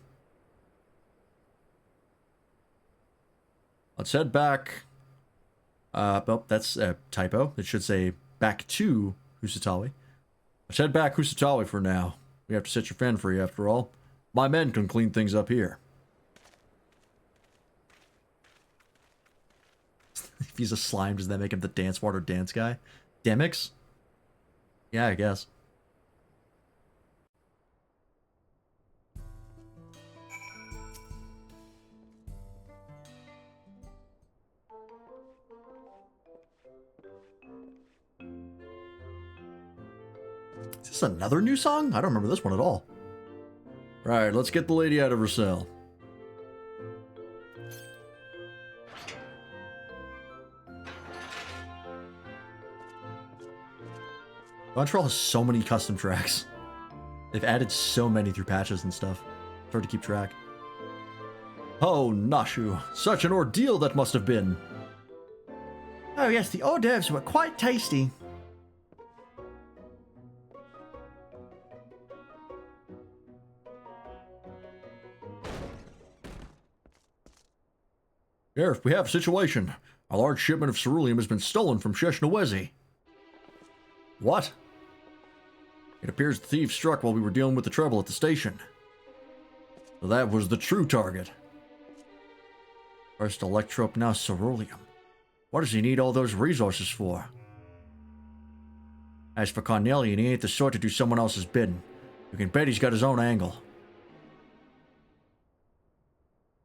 Let's head back. Oh, that's a typo. It should say back to Usatawi. Let's head back Kusatawi for now. We have to set your fan free after all. My men can clean things up here. If he's a slime, does that make him the dance water dance guy? Demix? Yeah, I guess. Is this another new song? I don't remember this one at all. Right, let's get the lady out of her cell. Dawntrail has so many custom tracks. They've added so many through patches and stuff. It's hard to keep track. Oh, Nashu. Such an ordeal that must have been. Oh yes, the hors d'oeuvres were quite tasty. Sheriff, we have a situation. A large shipment of ceruleum has been stolen from Sheshnawezi. What? It appears the thieves struck while we were dealing with the trouble at the station. So that was the true target. First electrope, now ceruleum. What does he need all those resources for? As for Cornelian, he ain't the sort to do someone else's bidding. You can bet he's got his own angle.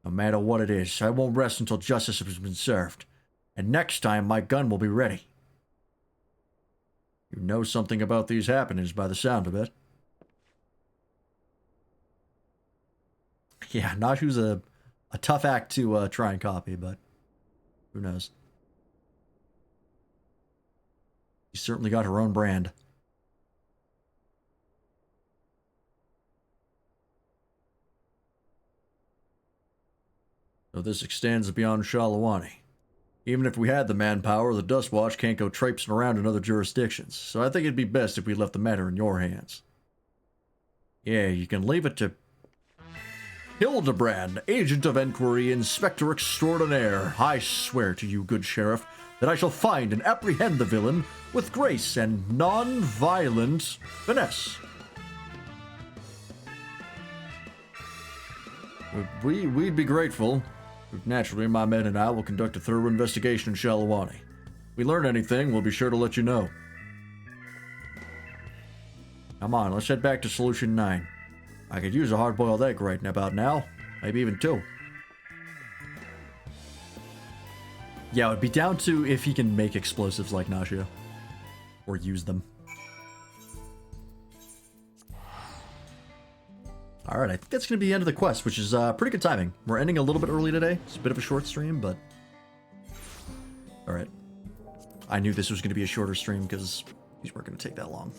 No matter what it is, I won't rest until justice has been served. And next time, my gun will be ready. You know something about these happenings by the sound of it. Yeah, Nashu's a tough act to try and copy, but who knows? She's certainly got her own brand. So this extends beyond Shalawani. Even if we had the manpower, the Dust Watch can't go traipsing around in other jurisdictions, so I think it'd be best if we left the matter in your hands. Yeah, you can leave it to Hildebrand, Agent of Enquiry, Inspector Extraordinaire. I swear to you, good sheriff, that I shall find and apprehend the villain with grace and non-violent finesse. We'd be grateful. Naturally, my men and I will conduct a thorough investigation in Shalawani. If we learn anything, we'll be sure to let you know. Come on, let's head back to Solution 9. I could use a hard-boiled egg right about now. Maybe even 2. Yeah, it would be down to if he can make explosives like Nashu. Or use them. Alright, I think that's going to be the end of the quest, which is pretty good timing. We're ending a little bit early today. It's a bit of a short stream, but... Alright. I knew this was going to be a shorter stream because these weren't going to take that long.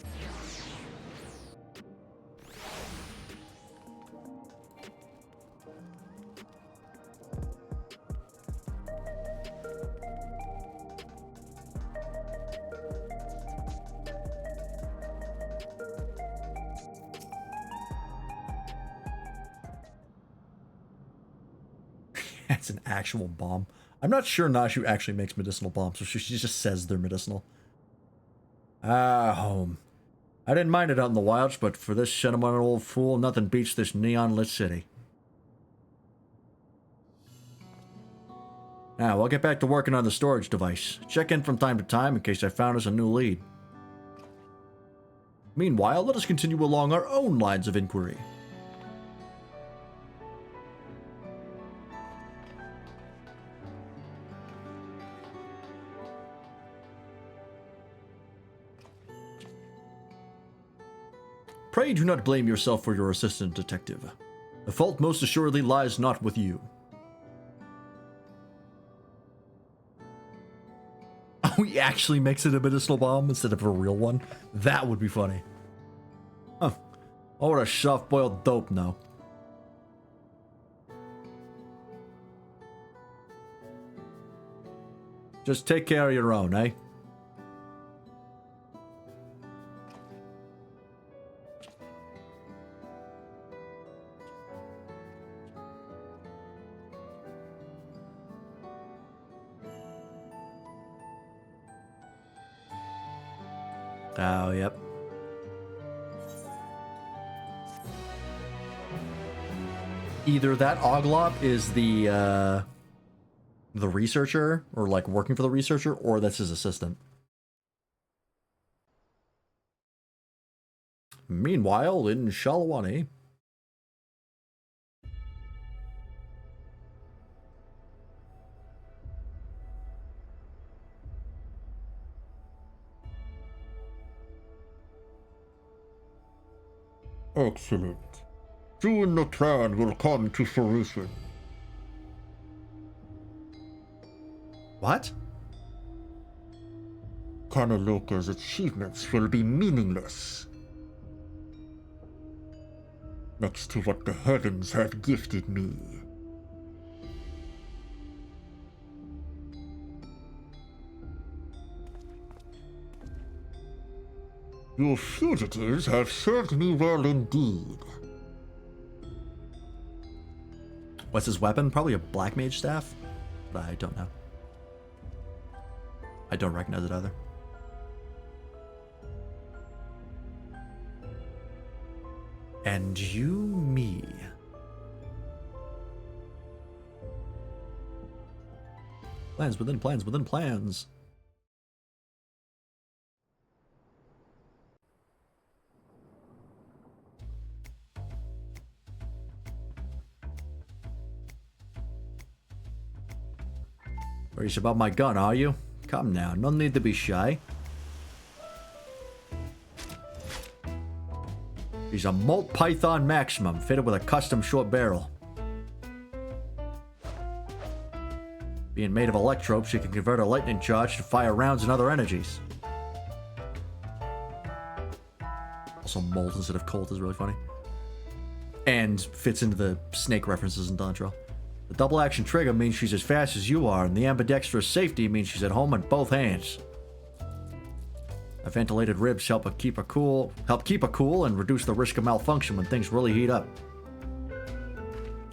That's an actual bomb. I'm not sure Nashu actually makes medicinal bombs, so she just says they're medicinal. Home. I didn't mind it out in the wilds, but for this sentimental old fool, nothing beats this neon-lit city. Now, I'll get back to working on the storage device. Check in from time to time in case I found us a new lead. Meanwhile, let us continue along our own lines of inquiry. Pray do not blame yourself for your assistant, detective. The fault most assuredly lies not with you. Oh, he actually makes it a medicinal bomb instead of a real one? That would be funny. Huh. Oh, what a soft-boiled dope now. Just take care of your own, eh? Oh, yep. Either that Oglop is the researcher, or like working for the researcher, or that's his assistant. Meanwhile, in Shalawani. Excellent. Soon the plan will come to fruition. What? Kanaluka's achievements will be meaningless next to what the heavens have gifted me. Your fugitives have served me well indeed. What's his weapon? Probably a black mage staff? But I don't know. I don't recognize it either. And you, me. Plans within plans within plans. Worried about my gun, are you? Come now, no need to be shy. He's a Molt Python Maximum, fitted with a custom short barrel. Being made of electrodes, she can convert a lightning charge to fire rounds and other energies. Also, Molt instead of Colt is really funny. And fits into the snake references in Dawntrail. The double action trigger means she's as fast as you are, and the ambidextrous safety means she's at home on both hands. The ventilated ribs help keep her cool, and reduce the risk of malfunction when things really heat up.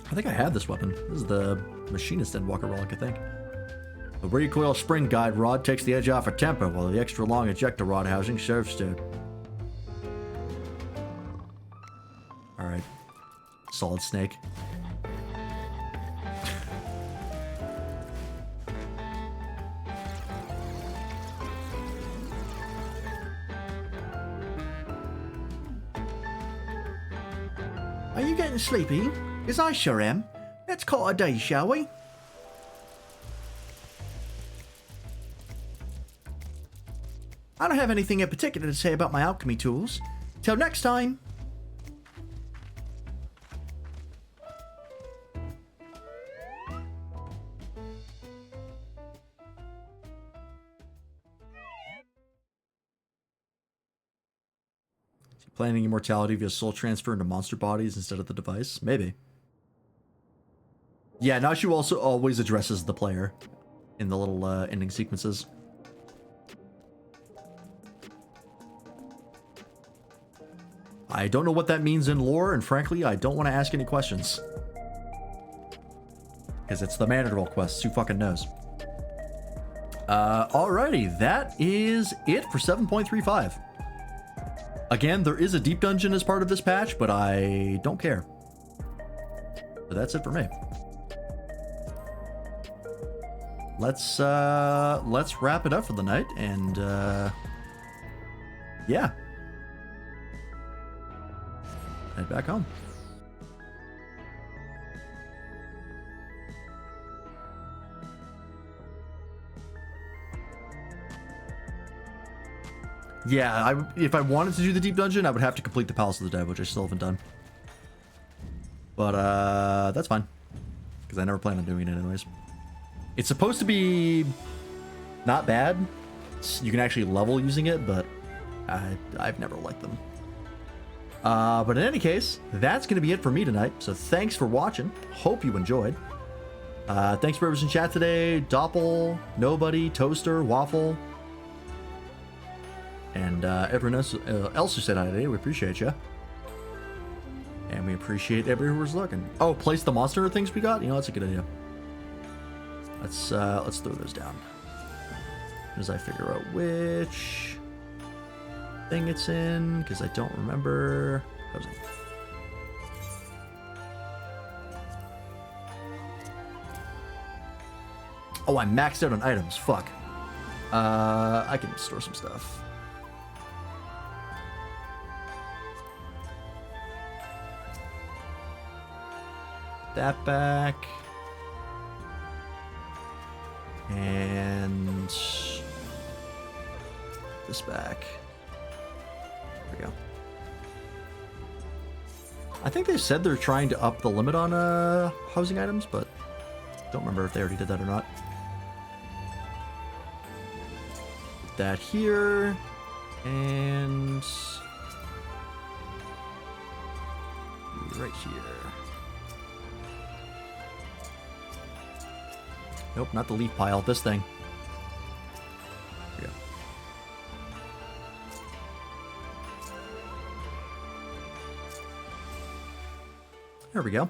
I think I have this weapon. This is the machinist Endwalker relic, I think. The recoil spring guide rod takes the edge off her temper, while the extra long ejector rod housing serves to... Alright. Solid snake. Are you getting sleepy? Because I sure am. Let's call it a day, shall we? I don't have anything in particular to say about my alchemy tools. Till next time. Planning immortality via soul transfer into monster bodies instead of the device? Maybe. Yeah, Nashu also always addresses the player in the little ending sequences. I don't know what that means in lore, and frankly, I don't want to ask any questions. Because it's the Manadrol quest, who fucking knows? Alrighty, that is it for 7.35. Again, there is a deep dungeon as part of this patch, but I don't care. So that's it for me. Let's wrap it up for the night, and yeah, head back home. Yeah, if I wanted to do the deep dungeon, I would have to complete the Palace of the Dead, which I still haven't done. But that's fine, because I never plan on doing it anyways. It's supposed to be not bad. You can actually level using it, but I've never liked them. But in any case, that's going to be it for me tonight. So thanks for watching. Hope you enjoyed. Thanks for everyone in chat today. Doppel, Nobody, Toaster, Waffle, and everyone else who said hi today. We appreciate you. And we appreciate everyone who's looking. Oh, place the monster things we got? You know, that's a good idea. Let's throw those down. As I figure out which thing it's in, because I don't remember. That was it. Oh, I'm maxed out on items. Fuck. I can store some stuff. That back. And this back. There we go. I think they said they're trying to up the limit on housing items, but don't remember if they already did that or not. Put that here, and right here. Nope, not the leaf pile. This thing. There we go. There we go.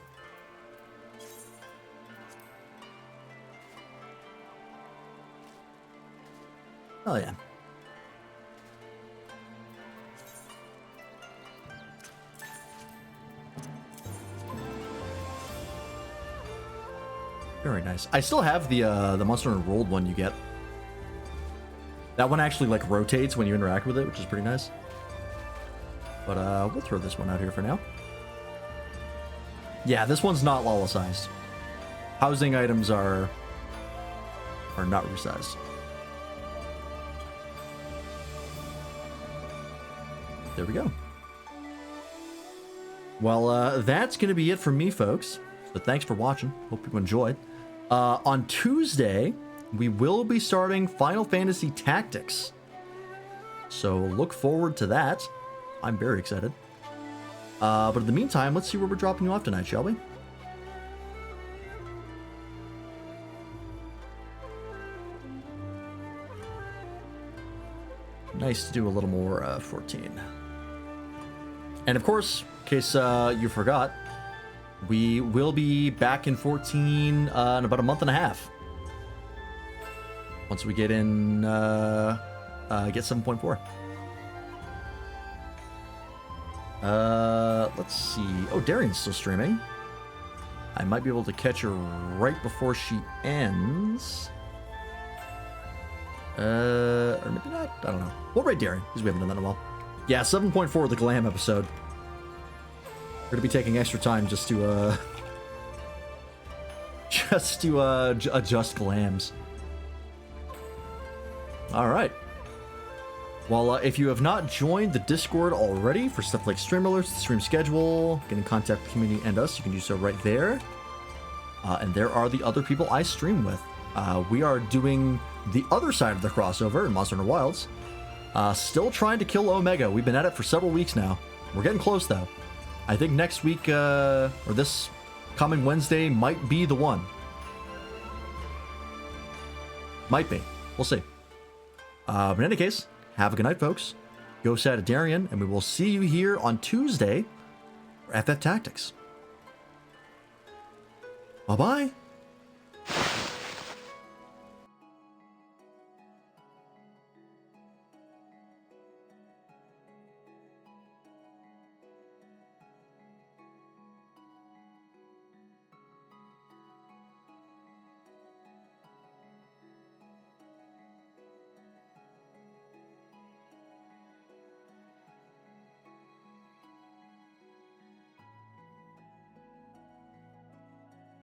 Oh yeah. Very nice. I still have the Monster Enrolled one you get. That one actually like rotates when you interact with it, which is pretty nice. But we'll throw this one out here for now. Yeah, this one's not Lala sized. Housing items are not resized. There we go. Well, that's going to be it from me, folks. So thanks for watching. Hope you enjoyed. On Tuesday, we will be starting Final Fantasy Tactics. So look forward to that. I'm very excited. But in the meantime, let's see where we're dropping you off tonight, shall we? Nice to do a little more 14. And of course, in case you forgot, we will be back in 14 in about a month and a half. Once we get in, get 7.4. Let's see. Oh, Darian's still streaming. I might be able to catch her right before she ends. Or maybe not. I don't know. We'll rate Darian, because we haven't done that in a while. Yeah, 7.4, the glam episode. We're gonna be taking extra time just to adjust glams. All right. Well, if you have not joined the Discord already for stuff like stream alerts, the stream schedule, get in contact with the community and us, you can do so right there. And there are the other people I stream with. We are doing the other side of the crossover in Monster Hunter Wilds. Still trying to kill Omega. We've been at it for several weeks now. We're getting close, though. I think next week, or this coming Wednesday, might be the one. Might be. We'll see. But in any case, have a good night, folks. Go sad at Darian, and we will see you here on Tuesday for FF Tactics. Bye-bye.